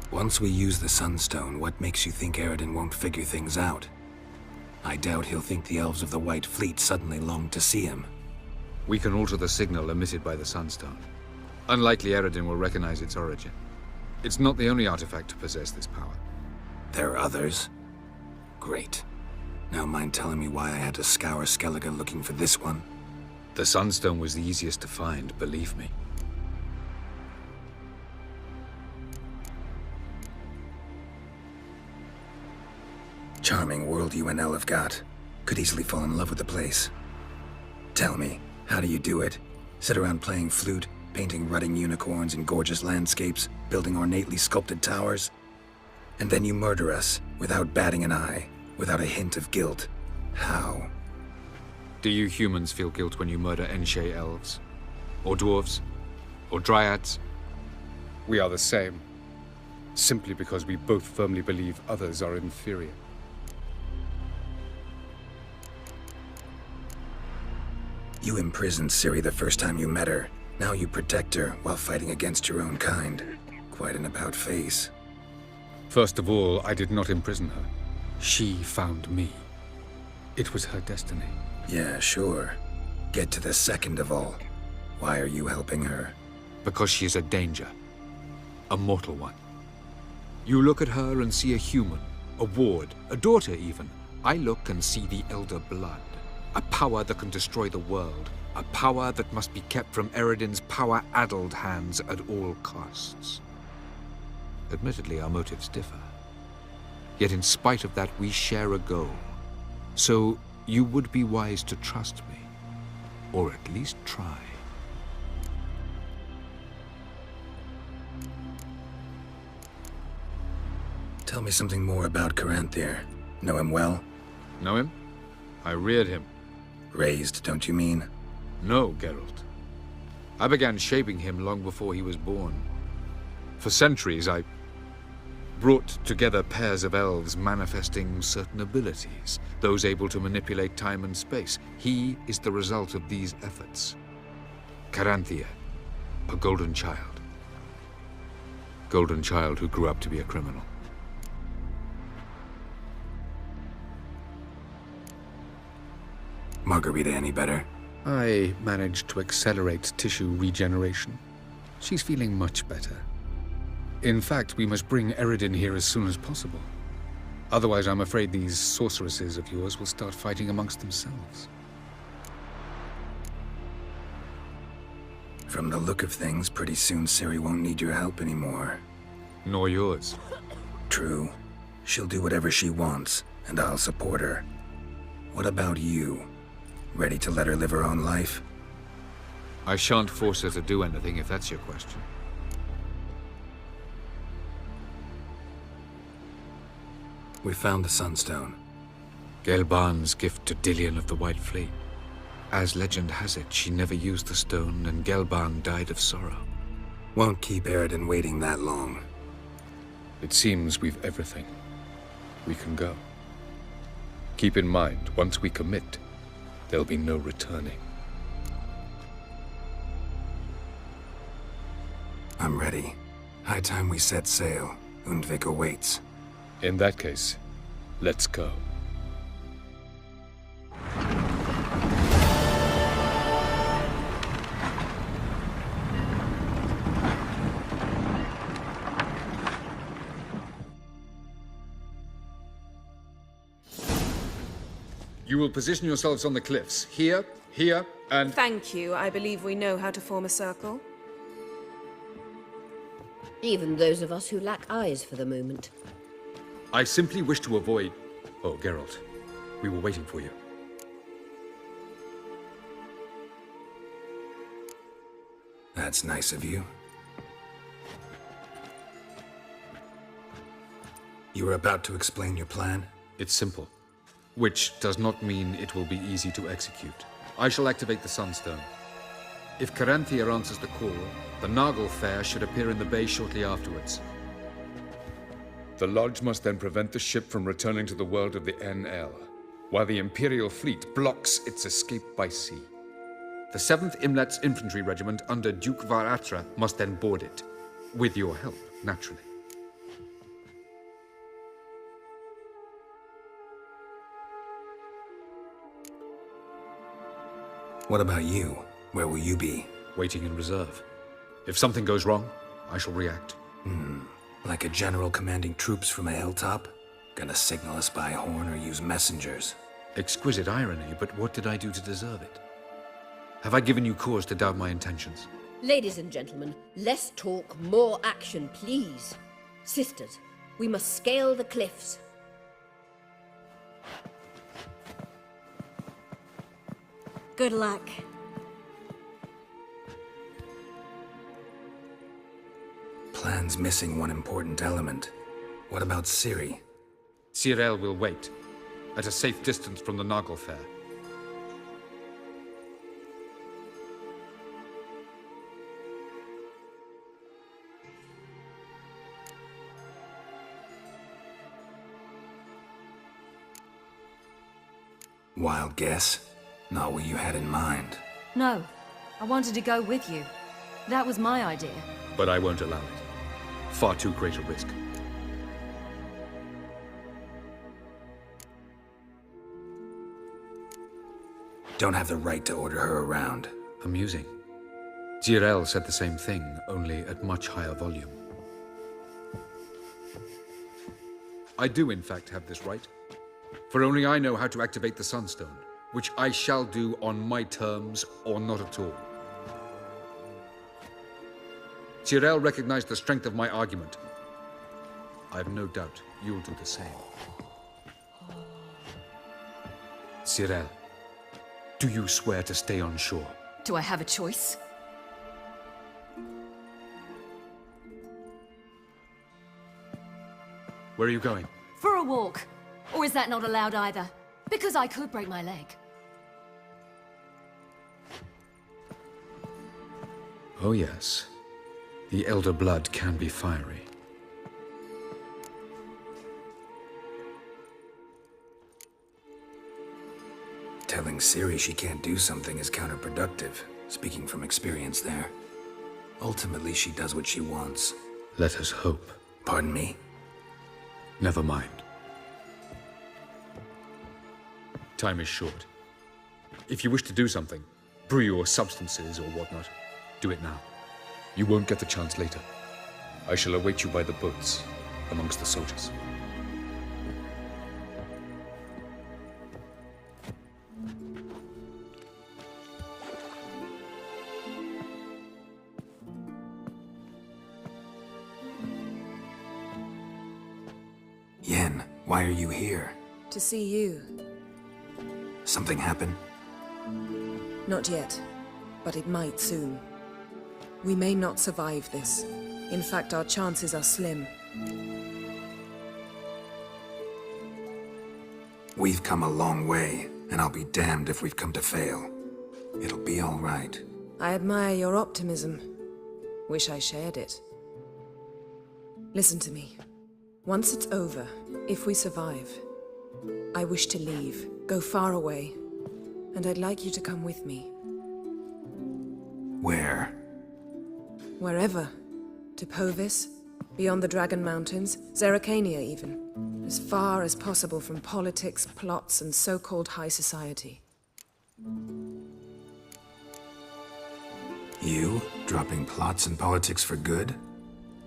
Once we use the Sunstone, what makes you think Eredin won't figure things out? I doubt he'll think the Elves of the White Fleet suddenly long to see him. We can alter the signal emitted by the Sunstone. Unlikely Eredin will recognize its origin. It's not the only artifact to possess this power. There are others? Great. Now mind telling me why I had to scour Skellige looking for this one? The Sunstone was the easiest to find, believe me. Charming world you and El have got. Could easily fall in love with the place. Tell me, how do you do it? Sit around playing flute, painting rutting unicorns in gorgeous landscapes, building ornately sculpted towers? And then you murder us, without batting an eye, without a hint of guilt. How? Do you humans feel guilt when you murder Enshe elves? Or dwarves? Or dryads? We are the same. Simply because we both firmly believe others are inferior. You imprisoned Ciri the first time you met her. Now you protect her while fighting against your own kind. Quite an about-face. First of all, I did not imprison her. She found me. It was her destiny. Yeah, sure. Get to the second of all. Why are you helping her? Because she is a danger. a mortal one. You look at her and see a human, a ward, a daughter even. I look and see the Elder Blood, a power that can destroy the world, a power that must be kept from Eredin's power-addled hands at all costs. Admittedly, our motives differ. Yet in spite of that, we share a goal. So you would be wise to trust me, or at least try. Tell me something more about Caranthir. Know him well? Know him? I reared him. Raised, don't you mean? No, Geralt. I began shaping him long before he was born. For centuries, I brought together pairs of elves manifesting certain abilities, those able to manipulate time and space. He is the result of these efforts. Caranthir, a golden child. Golden child who grew up to be a criminal. Margarita any better? I managed to accelerate tissue regeneration. She's feeling much better. In fact, we must bring Eredin here as soon as possible. Otherwise, I'm afraid these sorceresses of yours will start fighting amongst themselves. From the look of things, pretty soon Ciri won't need your help anymore. Nor yours. True. She'll do whatever she wants, and I'll support her. What about you? Ready to let her live her own life? I shan't force her to do anything, if that's your question. We found the Sunstone. Gelban's gift to Dillion of the White Fleet. As legend has it, she never used the stone, and Gelban died of sorrow. Won't keep Eredin waiting that long. It seems we've everything. We can go. Keep in mind, once we commit, there'll be no returning. I'm ready. High time we set sail. Undvik awaits. In that case, let's go. You will position yourselves on the cliffs. Here, here, and... Thank you. I believe we know how to form a circle. Even those of us who lack eyes for the moment. I simply wish to avoid... Oh, Geralt. We were waiting for you. That's nice of you. You were about to explain your plan? It's simple. Which does not mean it will be easy to execute. I shall activate the Sunstone. If Caranthir answers the call, the Naglfar should appear in the bay shortly afterwards. The Lodge must then prevent the ship from returning to the world of the NL, while the Imperial fleet blocks its escape by sea. The 7th Imlet's infantry regiment under Duke Var-Attre must then board it, with your help, naturally. What about you? Where will you be? Waiting in reserve. If something goes wrong, I shall react. Like a general commanding troops from a hilltop? Gonna signal us by horn or use messengers? Exquisite irony, but what did I do to deserve it? Have I given you cause to doubt my intentions? Ladies and gentlemen, less talk, more action, please. Sisters, we must scale the cliffs. Good luck. Plan's missing one important element. What about Ciri? Cyril will wait, at a safe distance from the Naglfar. Wild guess? Not what you had in mind. No, I wanted to go with you. That was my idea. But I won't allow it. Far too great a risk. Don't have the right to order her around. Amusing. Jirel said the same thing, only at much higher volume. I do in fact have this right. For only I know how to activate the Sunstone, which I shall do on my terms or not at all. Tyrell recognized the strength of my argument. I have no doubt you'll do the same. Tyrell, do you swear to stay on shore? Do I have a choice? Where are you going? For a walk. Or is that not allowed either? Because I could break my leg. Oh yes. The Elder Blood can be fiery. Telling Ciri she can't do something is counterproductive, speaking from experience there. Ultimately, she does what she wants. Let us hope. Pardon me? Never mind. Time is short. If you wish to do something, brew your substances or whatnot, do it now. You won't get the chance later. I shall await you by the boats, amongst the soldiers. Yen, why are you here? To see you. Something happen? Not yet, but it might soon. We may not survive this. In fact, our chances are slim. We've come a long way, and I'll be damned if we've come to fail. It'll be all right. I admire your optimism. Wish I shared it. Listen to me. Once it's over, if we survive, I wish to leave, go far away, and I'd like you to come with me. Where? Wherever. To Povis, beyond the Dragon Mountains, Zerrikania even. As far as possible from politics, plots, and so-called high society. You? Dropping plots and politics for good?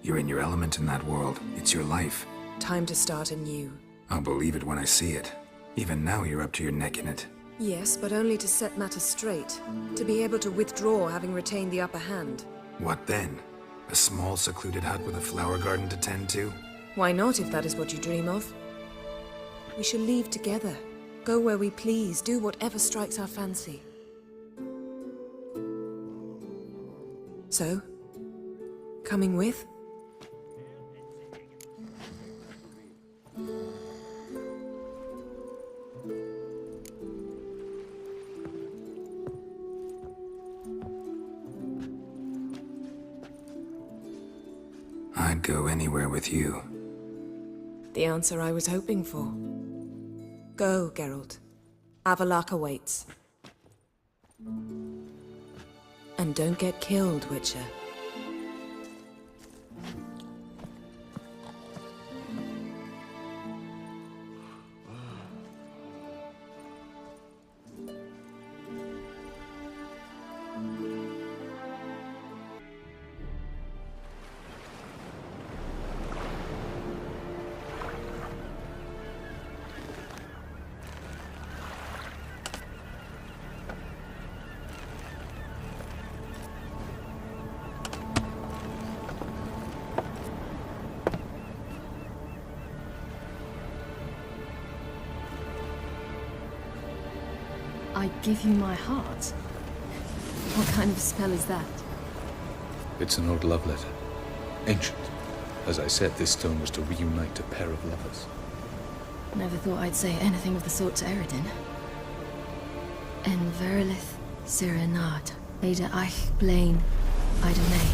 You're in your element in that world. It's your life. Time to start anew. I'll believe it when I see it. Even now you're up to your neck in it. Yes, but only to set matters straight. To be able to withdraw having retained the upper hand. What then? A small secluded hut with a flower garden to tend to? Why not, if that is what you dream of? We shall leave together. Go where we please, do whatever strikes our fancy. So? Coming with? I'd go anywhere with you. The answer I was hoping for. Go, Geralt. Avallac'h awaits. And don't get killed, Witcher. I give you my heart? What kind of spell is that? It's an old love letter. Ancient. As I said, this stone was to reunite a pair of lovers. Never thought I'd say anything of the sort to Eredin. En verilith Sirenad, Ada Eich Blaine, Ida May.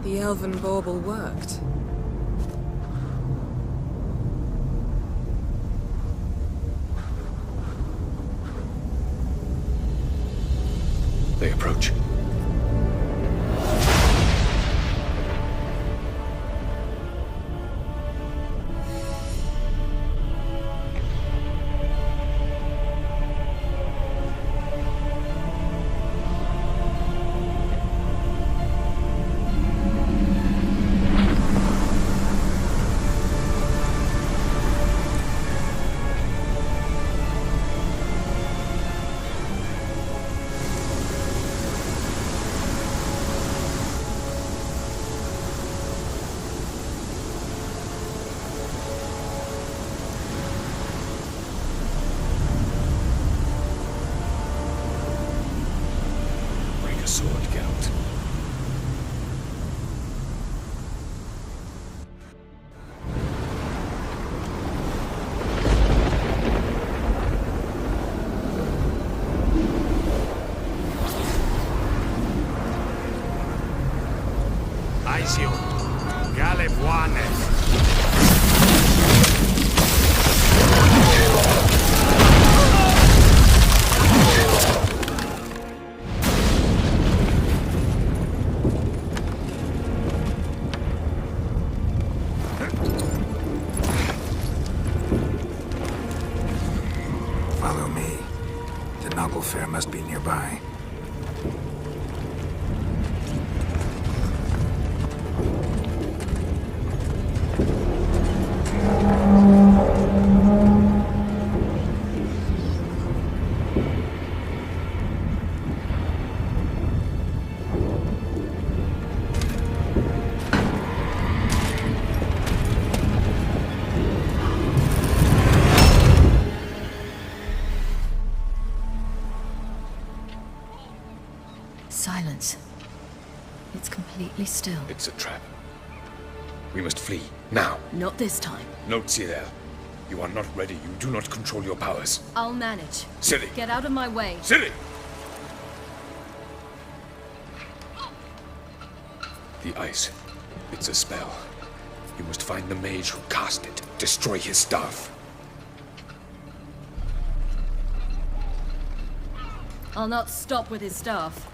The elven bauble worked. They approach. Follow me. The Noble Fair must be nearby. Silence. It's completely still. It's a trap. We must flee, now. Not this time. Note, Cyril. You are not ready. You do not control your powers. I'll manage. Ciri! Get out of my way. Ciri! The ice. It's a spell. You must find the mage who cast it. Destroy his staff. I'll not stop with his staff.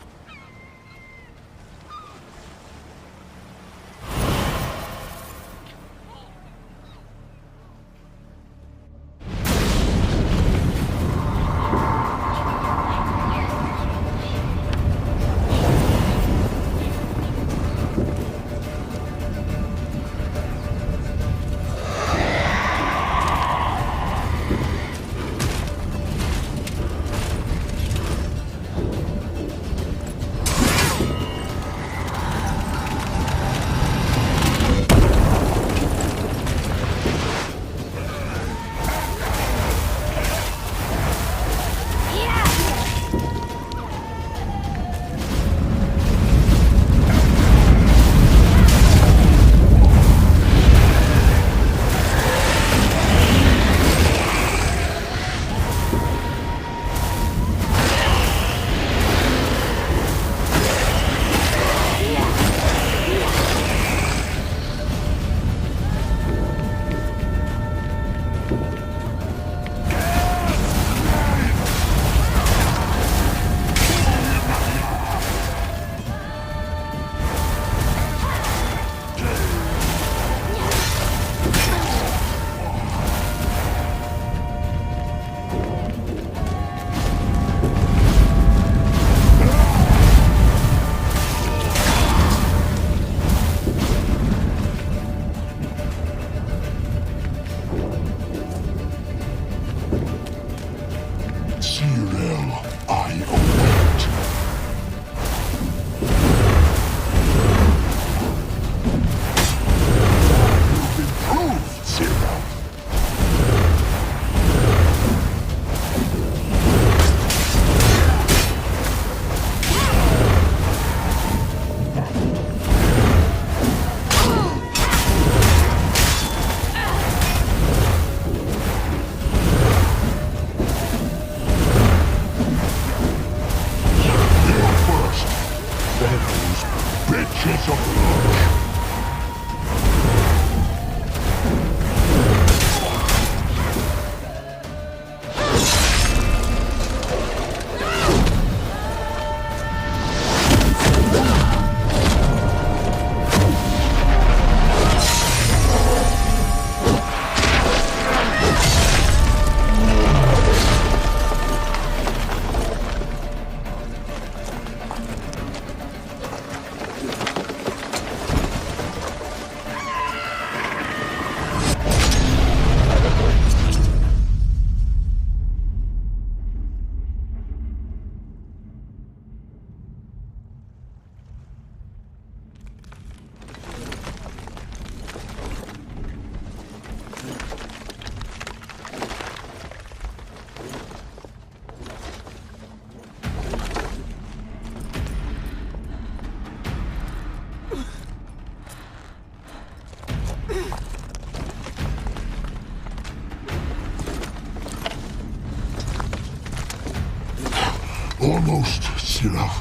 Almost, Sirach.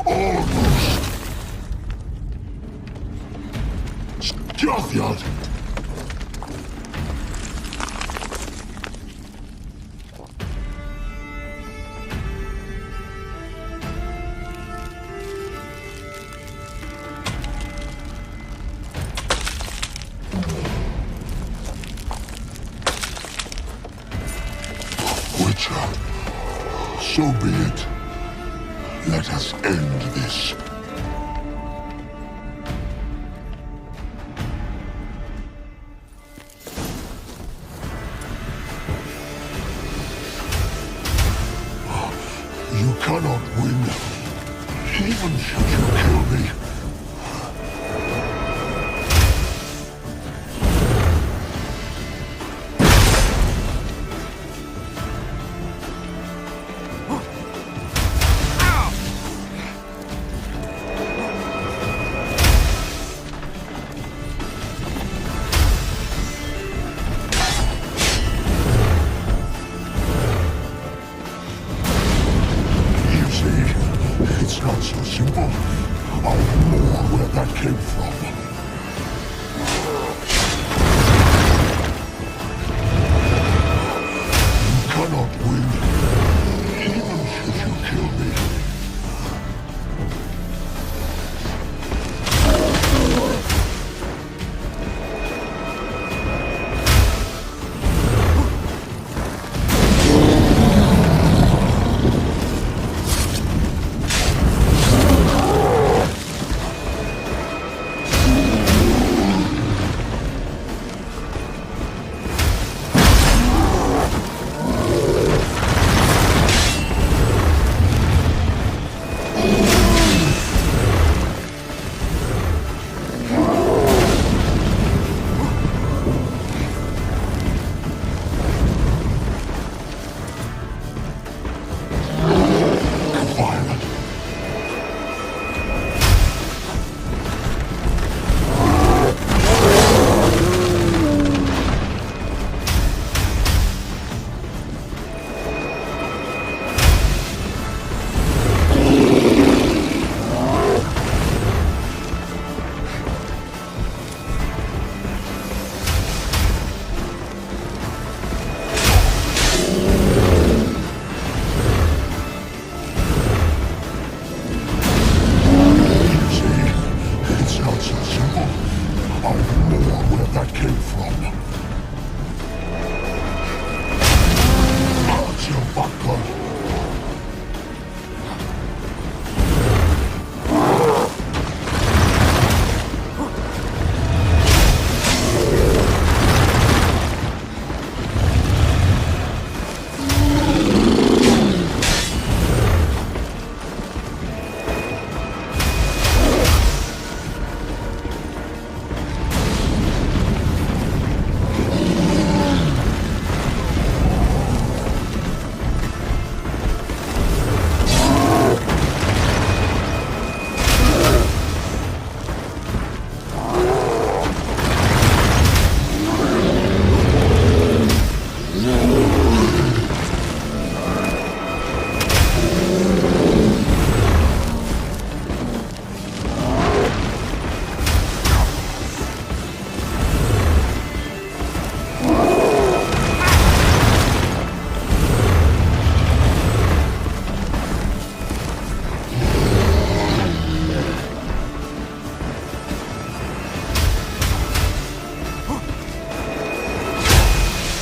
Almost. Scafiad! Which answer. So be it. Let us end this. You cannot win, even should you kill me. It's not so simple. I'll know where that came from. You cannot win, even should you kill me.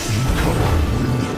You cannot win.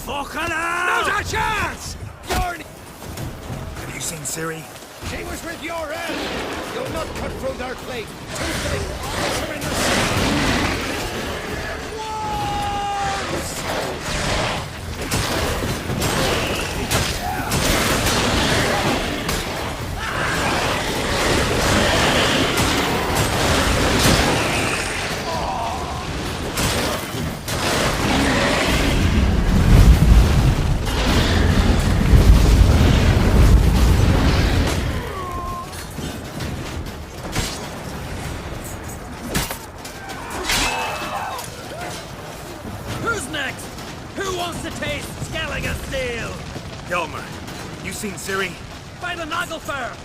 Fucking hell! Not a chance! You're... Have you seen Ciri? She was with your end! You'll not cut through their fleet! Toss her in the sea! Who's next? Who wants to taste Skellige steel? Hjalmar, you seen Ciri? By the Naglfar!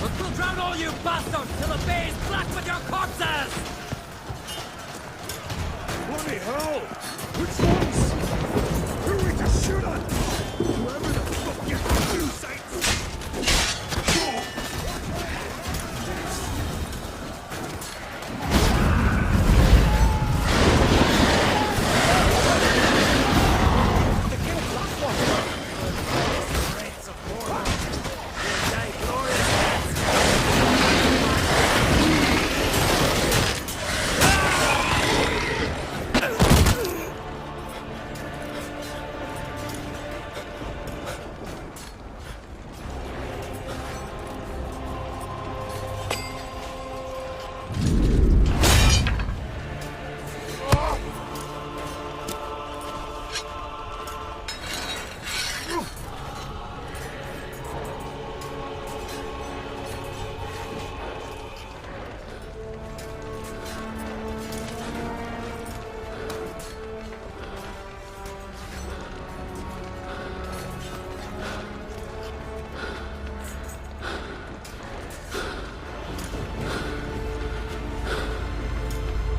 But we'll drown all you bastards till the bay's black with your corpses! Bloody hell! Which ones? Who are we to shoot at? Whoever the fuck you do sights!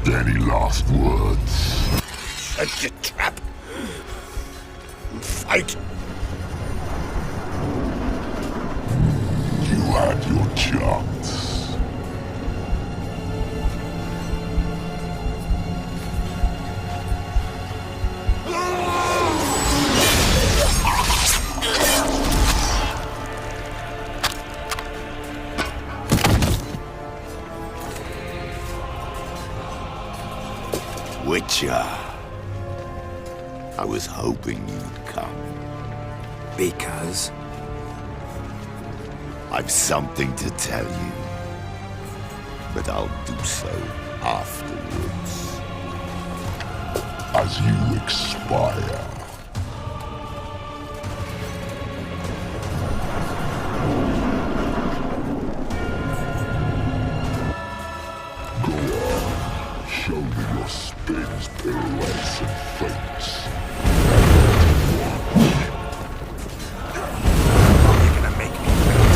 Any last words? Shut your trap. Fight. You had your chance. Witcher. I was hoping you'd come. Because? I've something to tell you. But I'll do so afterwards. As you expire. Show me your spins, pirouettes, and feints. You're gonna make me wait.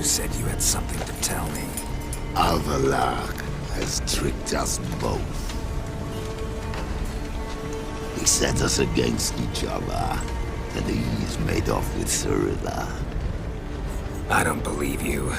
You said you had something to tell me. Avallac'h has tricked us both. He set us against each other, and he's made off with Cirilla. I don't believe you.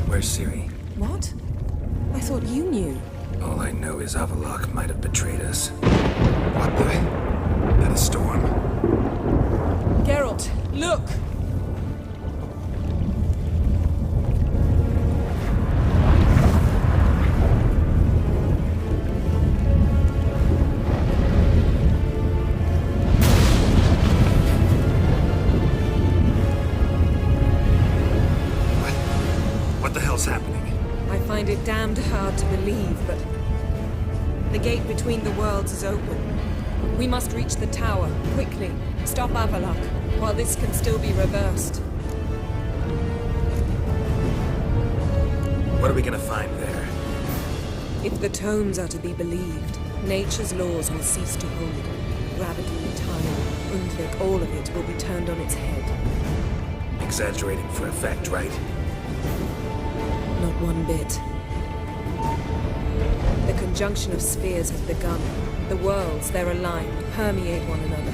Where's Ciri? What? I thought you knew. All I know is Avallac'h might have betrayed us. What the? That a storm? Geralt, look! What the hell's happening? I find it damned hard to believe, but the gate between the worlds is open. We must reach the tower, quickly. Stop Avallac'h, while this can still be reversed. What are we gonna find there? If the tomes are to be believed, nature's laws will cease to hold. Gravity, time, Undvik, all of it will be turned on its head. Exaggerating for effect, right? Not one bit. The conjunction of spheres has begun. The worlds, they're aligned, permeate one another.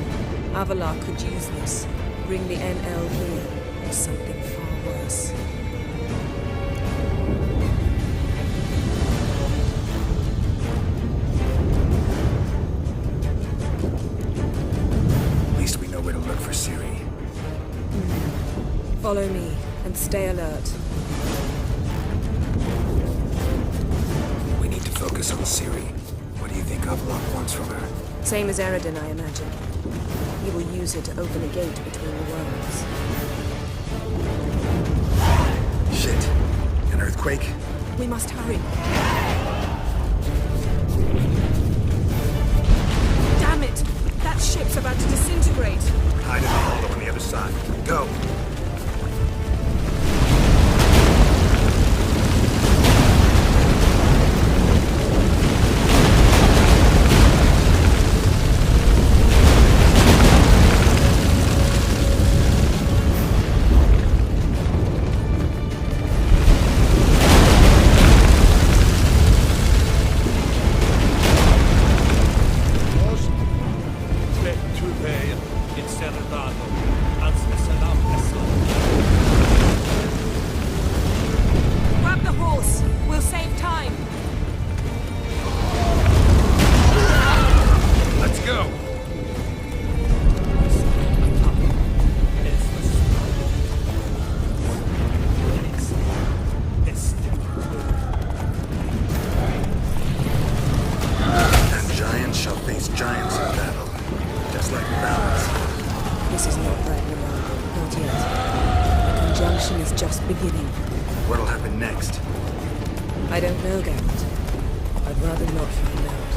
Avallac'h could use this, bring the NL here, or something far worse. At least we know where to look for Ciri. Follow me, and stay alert. We need to focus on Ciri. What do you think Avallac'h wants from her? Same as Eredin, I imagine. He will use it to open a gate between the worlds. Shit. An earthquake? We must hurry. Damn it! That ship's about to disintegrate. Hide in the hollow on the other side. Go! Grab the horse. We'll save time. Let's go! And giants shall face giants in battle. Just like balance. This is not Ragnarok. Not yet. The conjunction is just beginning. What'll happen next? I don't know, Geralt. I'd rather not find out.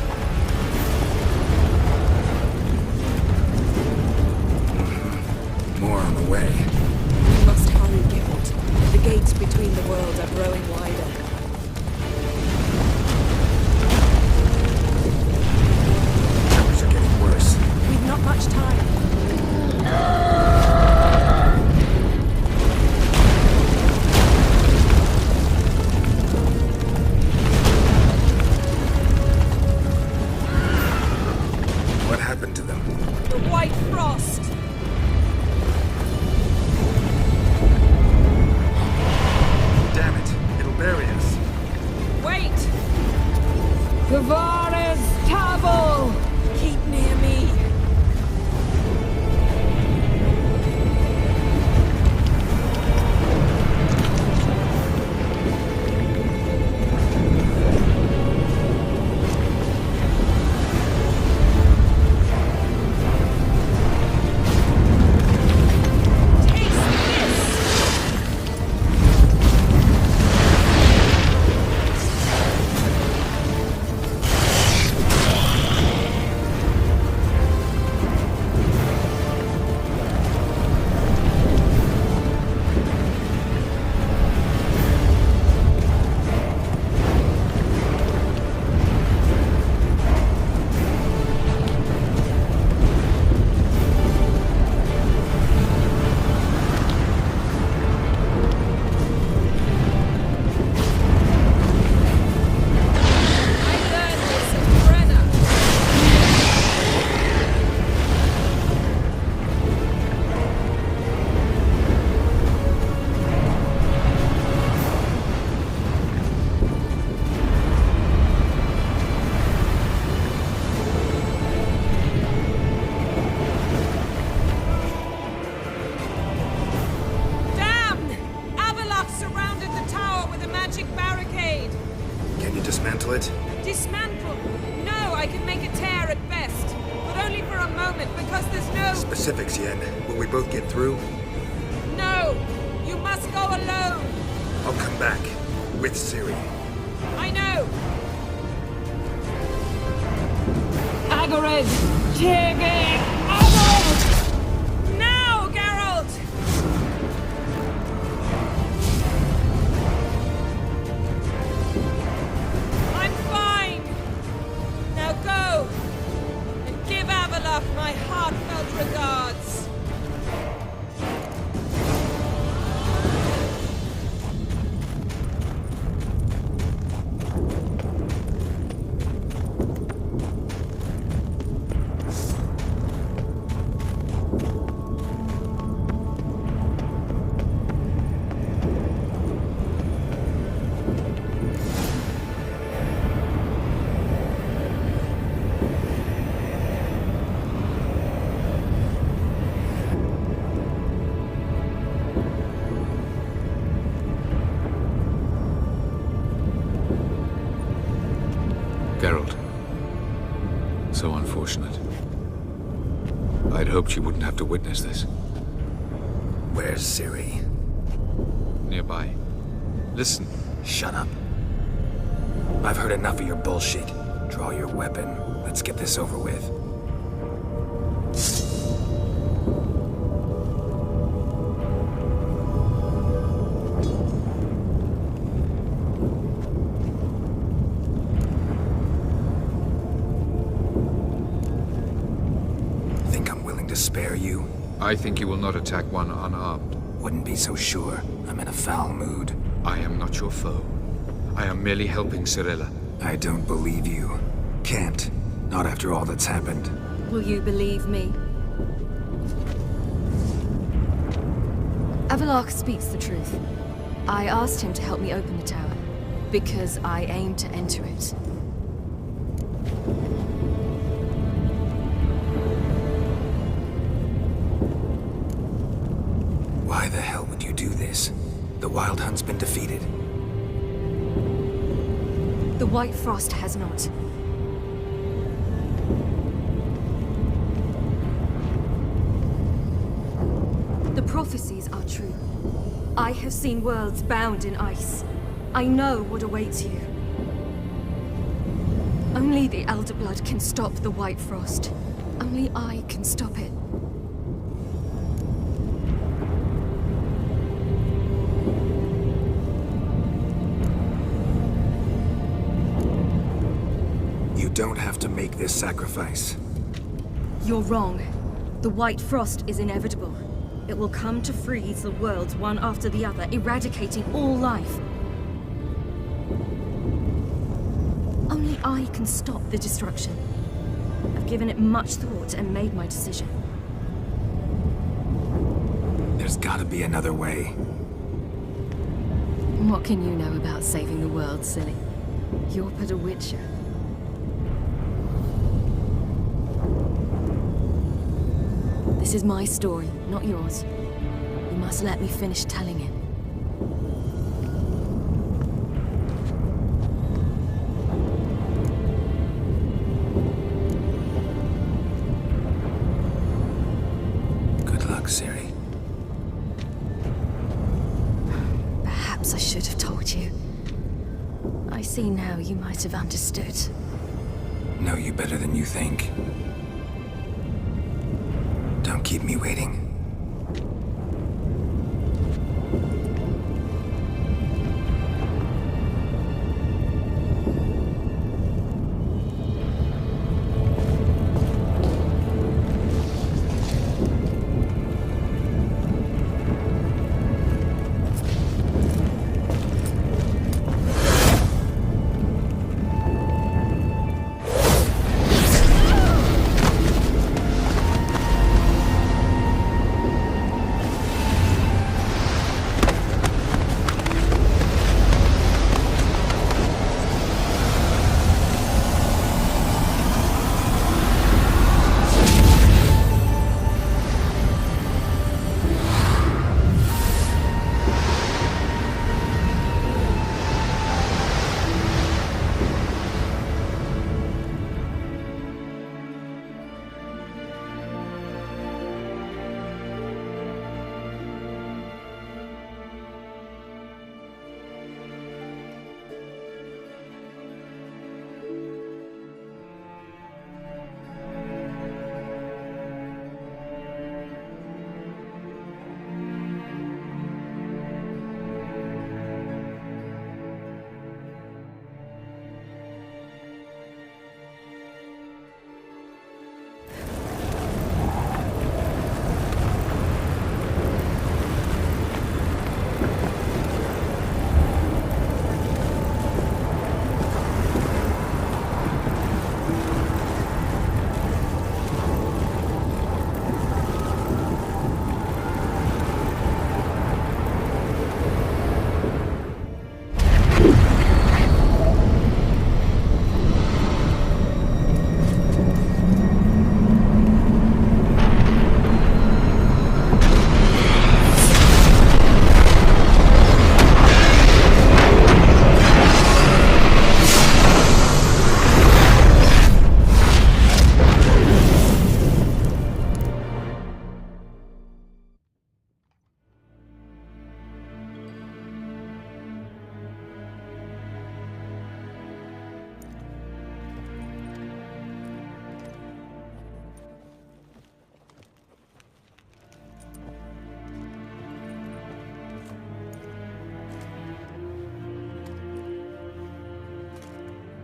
More on the way. We must hurry, Geralt. The gates between the worlds are growing wider. Numbers are getting worse. We've not much time. What happened to them? The White Frost! Damn it. It'll bury us. Wait! Kavares Tabel! Keep near me. specifics, Yen. Will we both get through? No! You must go alone! I'll come back. With Ciri. I know! Agarid! Tiggy! Agarid! Now, Geralt! I'm fine! Now go! And give Avalok my heartfelt regards! Geralt. So unfortunate. I'd hoped you wouldn't have to witness this. Where's Ciri? Nearby. Listen. Shut up. I've heard enough of your bullshit. Draw your weapon. Let's get this over with. Think I'm willing to spare you? I think you will not attack one unarmed. Wouldn't be so sure. I'm in a foul mood. I am not your foe. I am merely helping Cirilla. I don't believe you. Can't. Not after all that's happened. Will you believe me? Avalok speaks the truth. I asked him to help me open the tower, because I aim to enter it. Why the hell would you do this? The Wild Hunt's been defeated. The White Frost has not. The prophecies are true. I have seen worlds bound in ice. I know what awaits you. Only the Elder Blood can stop the White Frost. Only I can stop it. You don't have to make this sacrifice. You're wrong. The White Frost is inevitable. It will come to freeze the worlds one after the other, eradicating all life. Only I can stop the destruction. I've given it much thought and made my decision. There's gotta be another way. What can you know about saving the world, silly? You're but a witcher. This is my story, not yours. You must let me finish telling it. Good luck, Ciri. Perhaps I should have told you. I see now you might have understood. Know you better than you think. Don't keep me waiting.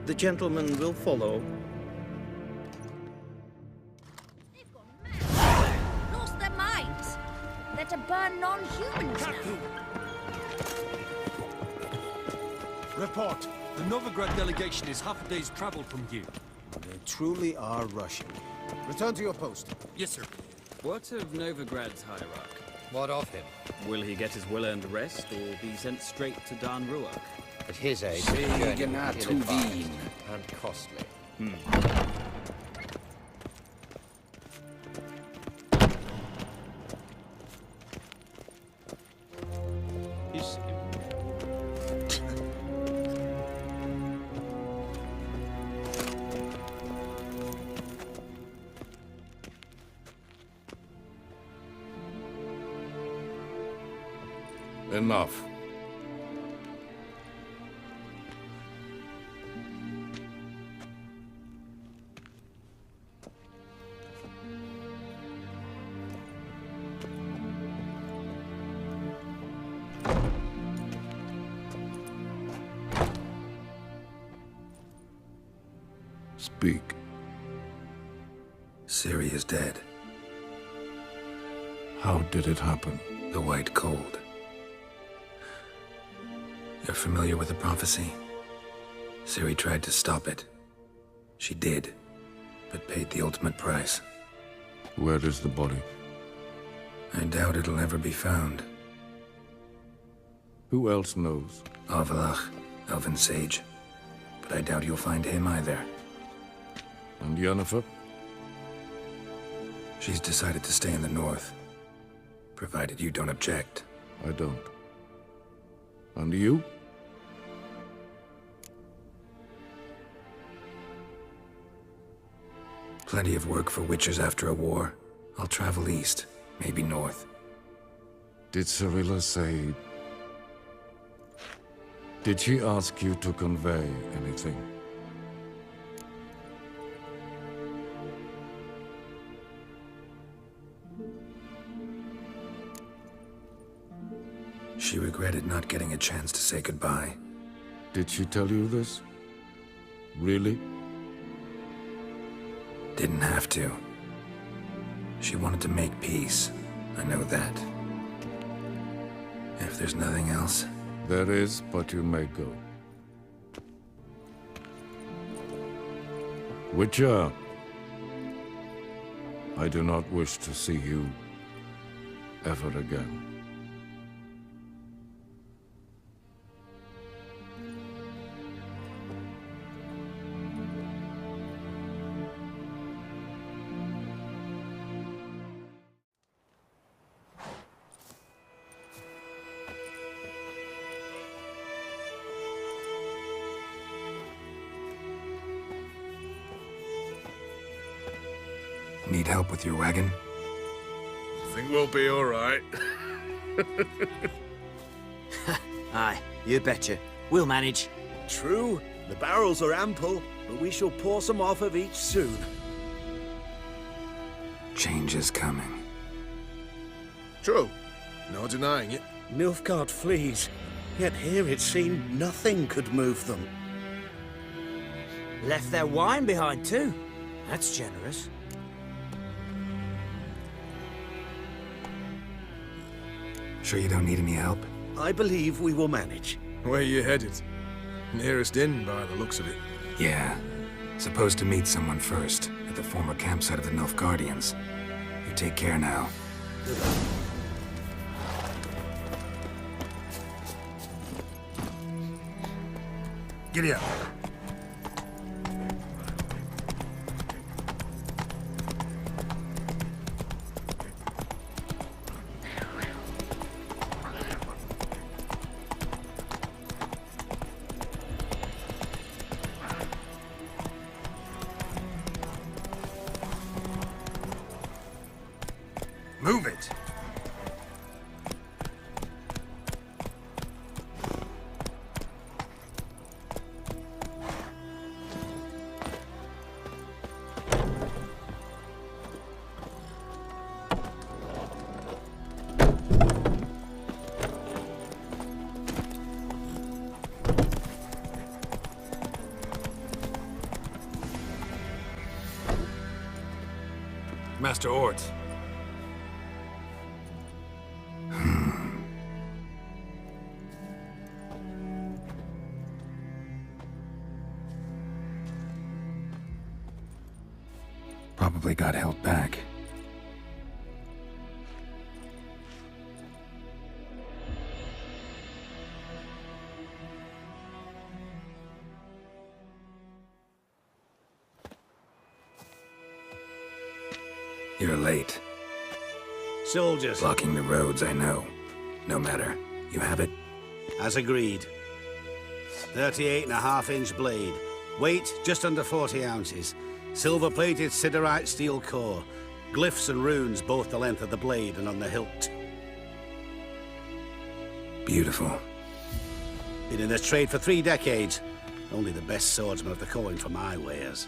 The gentleman will follow. Lost their minds. They're to burn non-humans now. Report. The Novigrad delegation is half a day's travel from here. They truly are rushing. Return to your post. Yes, sir. What of Novigrad's hierarch? What of him? Will he get his well-earned rest, or be sent straight to Dan Ruach? At his age, Segen ill-advised Atuvin. and costly. Enough. Speak. Ciri is dead. How did it happen? The White Cold. You're familiar with the prophecy? Ciri tried to stop it. She did, but paid the ultimate price. Where is the body? I doubt it'll ever be found. Who else knows? Avallac'h, Elven Sage. But I doubt you'll find him either. And Yennefer? She's decided to stay in the north. Provided you don't object. I don't. And you? Plenty of work for witchers after a war. I'll travel east, maybe north. Did Cirilla say... Did she ask you to convey anything? She regretted not getting a chance to say goodbye. Did she tell you this? Really? Didn't have to. She wanted to make peace. I know that. If there's nothing else... There is, but you may go. Witcher, I do not wish to see you ever again. Need help with your wagon? Think we'll be all right. Aye, you betcha. We'll manage. True, the barrels are ample, but we shall pour some off of each soon. Change is coming. True. No denying it. Nilfgaard flees, yet here it seemed nothing could move them. Left their wine behind too. That's generous. Sure you don't need any help? I believe we will manage. Where you headed? Nearest inn by the looks of it. Yeah. Supposed to meet someone first, at the former campsite of the Nilfgaardians. You take care now. Giddy up. Move it! Master Ort. Probably got held back. You're late. Soldiers. Blocking the roads, I know. No matter. You have it? As agreed. 38.5-inch blade. Weight just under 40 ounces. Silver-plated siderite steel core. Glyphs and runes both the length of the blade and on the hilt. Beautiful. Been in this trade for 3 decades. Only the best swordsman of the coin for my wares.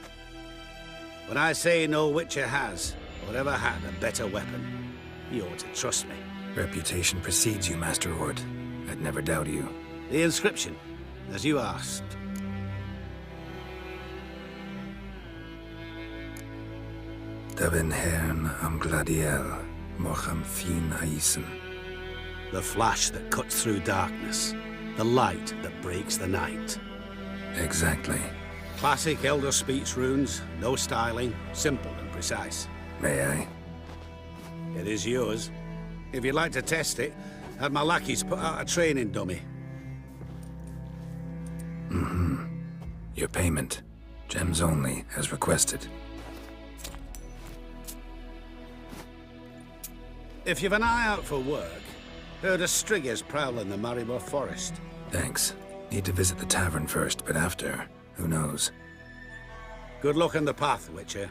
When I say no Witcher has, or ever had, a better weapon, you ought to trust me. Reputation precedes you, Master Ort. I'd never doubt you. The inscription, as you asked. Devin Hern am Gladiel, Mocham Fin Aisen. The flash that cuts through darkness. The light that breaks the night. Exactly. Classic Elder Speech runes, no styling, simple and precise. May I? It is yours. If you'd like to test it, have my lackeys put out a training dummy. Your payment. Gems only, as requested. If you've an eye out for work, heard of Striggers prowling the Maribor Forest. Thanks. Need to visit the tavern first, but after, who knows? Good luck on the path, Witcher.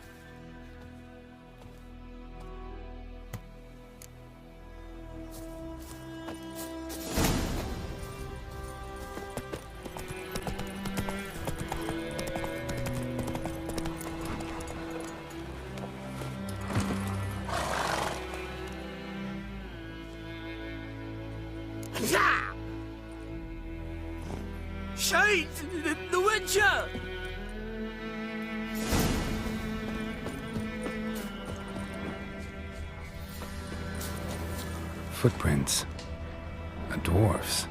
Shite! The Witcher! Footprints. A dwarf's.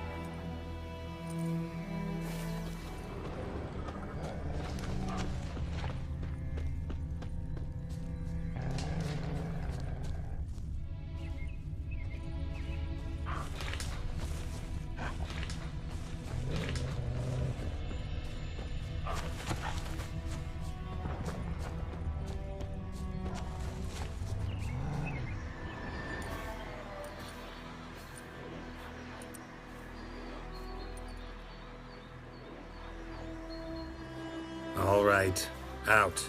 All right. Out.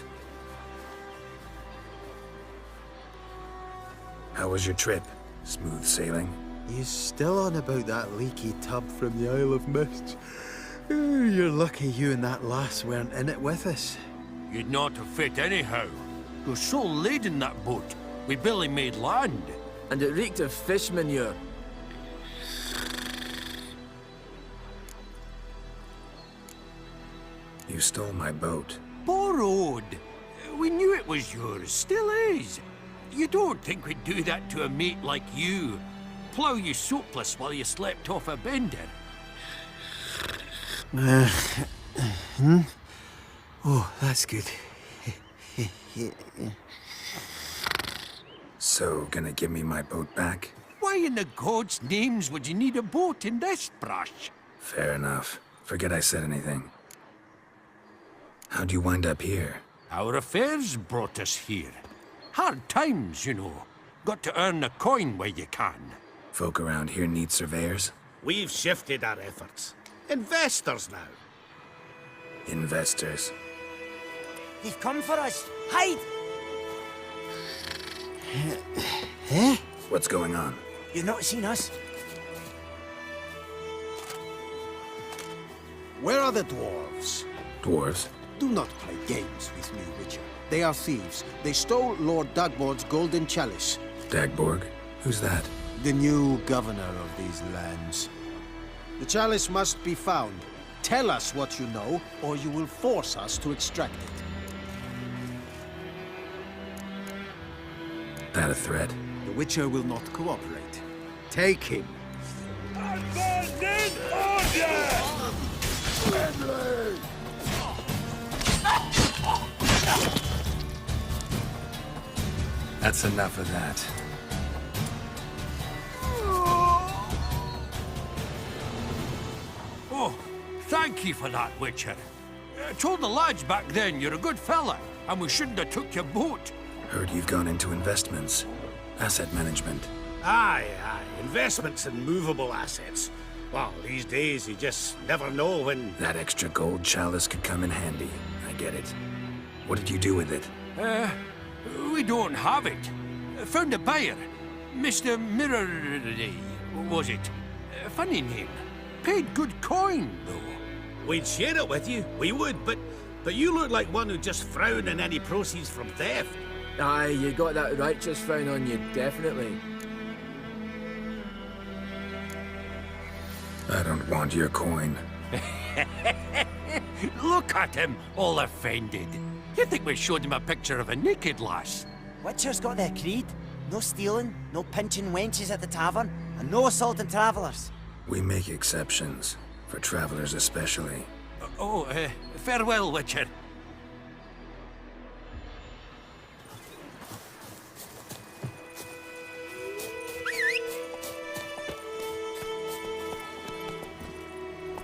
How was your trip? Smooth sailing? You still on about that leaky tub from the Isle of Mist? You're lucky you and that lass weren't in it with us. You'd not have fit anyhow. You're so laden, that boat. We barely made land. And it reeked of fish manure. You stole my boat. Borrowed. We knew it was yours. Still is. You don't think we'd do that to a mate like you? Plough you soapless while you slept off a bender? Oh, that's good. So, gonna give me my boat back? Why in the gods' names would you need a boat in this brush? Fair enough. Forget I said anything. How'd you wind up here? Our affairs brought us here. Hard times, you know. Got to earn the coin where you can. Folk around here need surveyors? We've shifted our efforts. Investors now. Investors. They've come for us. Hide! What's going on? You've not seen us? Where are the dwarves? Dwarves? Do not play games with me, Witcher. They are thieves. They stole Lord Dagborg's golden chalice. Dagborg? Who's that? The new governor of these lands. The chalice must be found. Tell us what you know, or you will force us to extract it. that a threat? The Witcher will not cooperate. Take him. That's enough of that. Oh, thank you for that, Witcher. Told the lads back then you're a good fella, and we shouldn't have took your boat. Heard you've gone into investments. Asset management. Aye. Investments in movable assets. Well, these days you just never know when... That extra gold chalice could come in handy. I get it. What did you do with it? We don't have it. Found a buyer. Mr. Mirror... was it? Funny name. Paid good coin, though. We'd share it with you. We would, but you look like one who'd just frown on any proceeds from theft. Aye, you got that righteous frown on you, definitely. I don't want your coin. Look at him, all offended. You think we showed him a picture of a naked lass? Witcher's got their creed. No stealing, no pinching wenches at the tavern, and no assaulting travellers. We make exceptions, for travelers especially. Farewell, Witcher.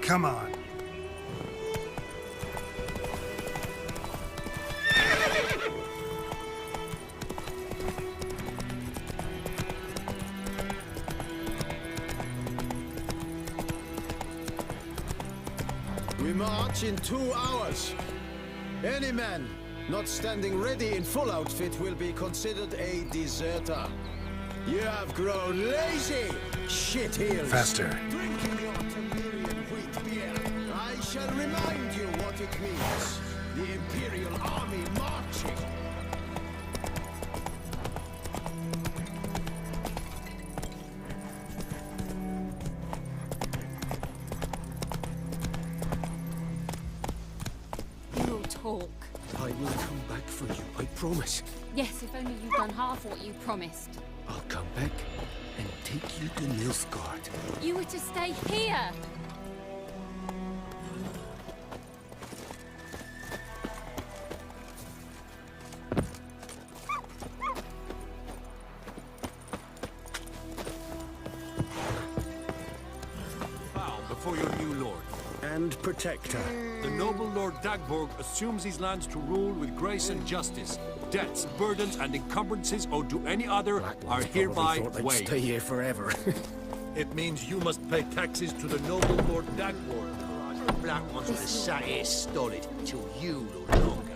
Come on. We march in 2 hours. Any man not standing ready in full outfit will be considered a deserter. You have grown lazy, shitheels. Faster. Drinking your Temerian wheat beer. I shall remind you what it means. The Imperial Army marching. You'll talk. I will come back for you, I promise. Yes, if only you'd done half what you promised. I'll come back and take you to Nilfgaard. You were to stay here. Bow before your new lord. And protector. The noble Lord Dagborg assumes these lands to rule with grace and justice. Debts, burdens, and encumbrances owed to any other are hereby waived. Stay here forever. It means you must pay taxes to the noble Lord Dagborg. Black ones would have sat here stolid till you no longer.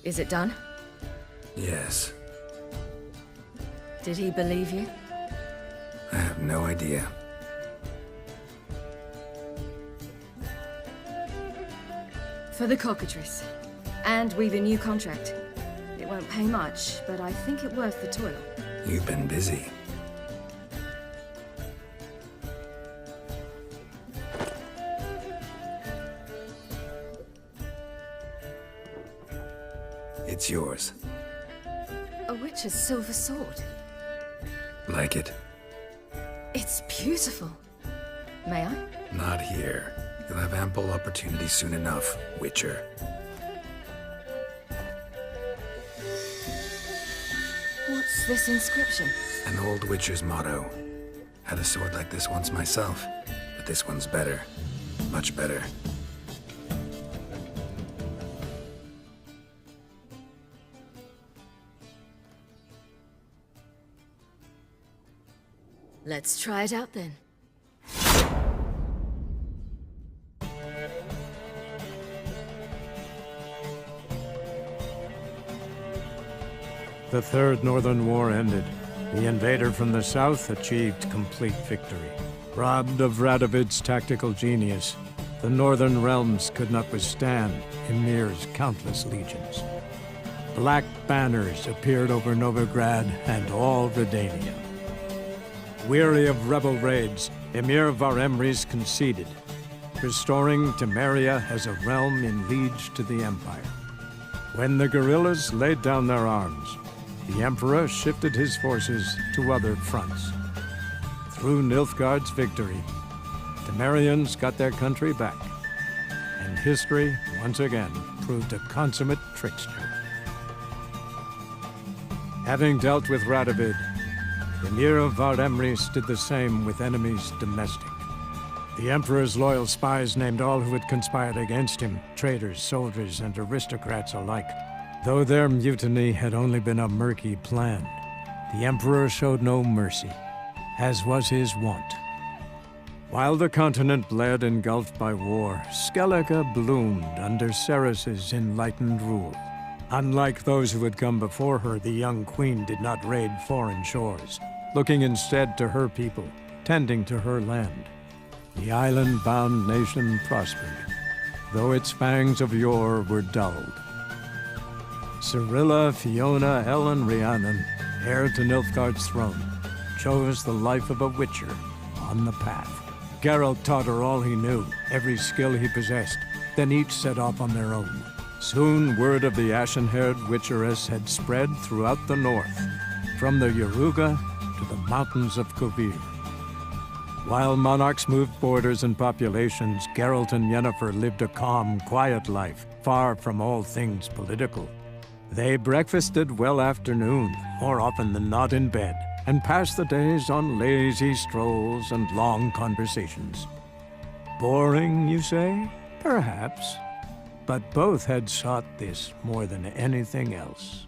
Is it done? Yes. Did he believe you? I have no idea. For the cockatrice. And we've a new contract. It won't pay much, but I think it worth the toil. You've been busy. It's yours. A witch's silver sword. Like it? It's beautiful. May I? Not here. You'll have ample opportunity soon enough, Witcher. What's this inscription? An old Witcher's motto. Had a sword like this once myself, but this one's better. Much better. Let's try it out then. The Third Northern War ended. The invader from the south achieved complete victory. Robbed of Radovid's tactical genius, the northern realms could not withstand Ymir's countless legions. Black banners appeared over Novigrad and all Redania. Weary of rebel raids, Ymir Varemres conceded, restoring Temeria as a realm in liege to the Empire. When the guerrillas laid down their arms, the Emperor shifted his forces to other fronts. Through Nilfgaard's victory, Temerians got their country back, and history once again proved a consummate trickster. Having dealt with Radovid, Ymir of Varemres did the same with enemies domestic. The Emperor's loyal spies named all who had conspired against him, traitors, soldiers, and aristocrats alike. Though their mutiny had only been a murky plan, the Emperor showed no mercy, as was his wont. While the continent bled engulfed by war, Skellige bloomed under Ceres's enlightened rule. Unlike those who had come before her, the young queen did not raid foreign shores, looking instead to her people, tending to her land. The island-bound nation prospered, though its fangs of yore were dulled. Cirilla, Fiona, Ellen, Rhiannon, heir to Nilfgaard's throne, chose the life of a witcher on the path. Geralt taught her all he knew, every skill he possessed, then each set off on their own. Soon word of the ashen-haired witcheress had spread throughout the north, from the Yaruga to the mountains of Kovir. While monarchs moved borders and populations, Geralt and Yennefer lived a calm, quiet life, far from all things political. They breakfasted well afternoon, more often than not in bed, and passed the days on lazy strolls and long conversations. Boring, you say? Perhaps. But both had sought this more than anything else.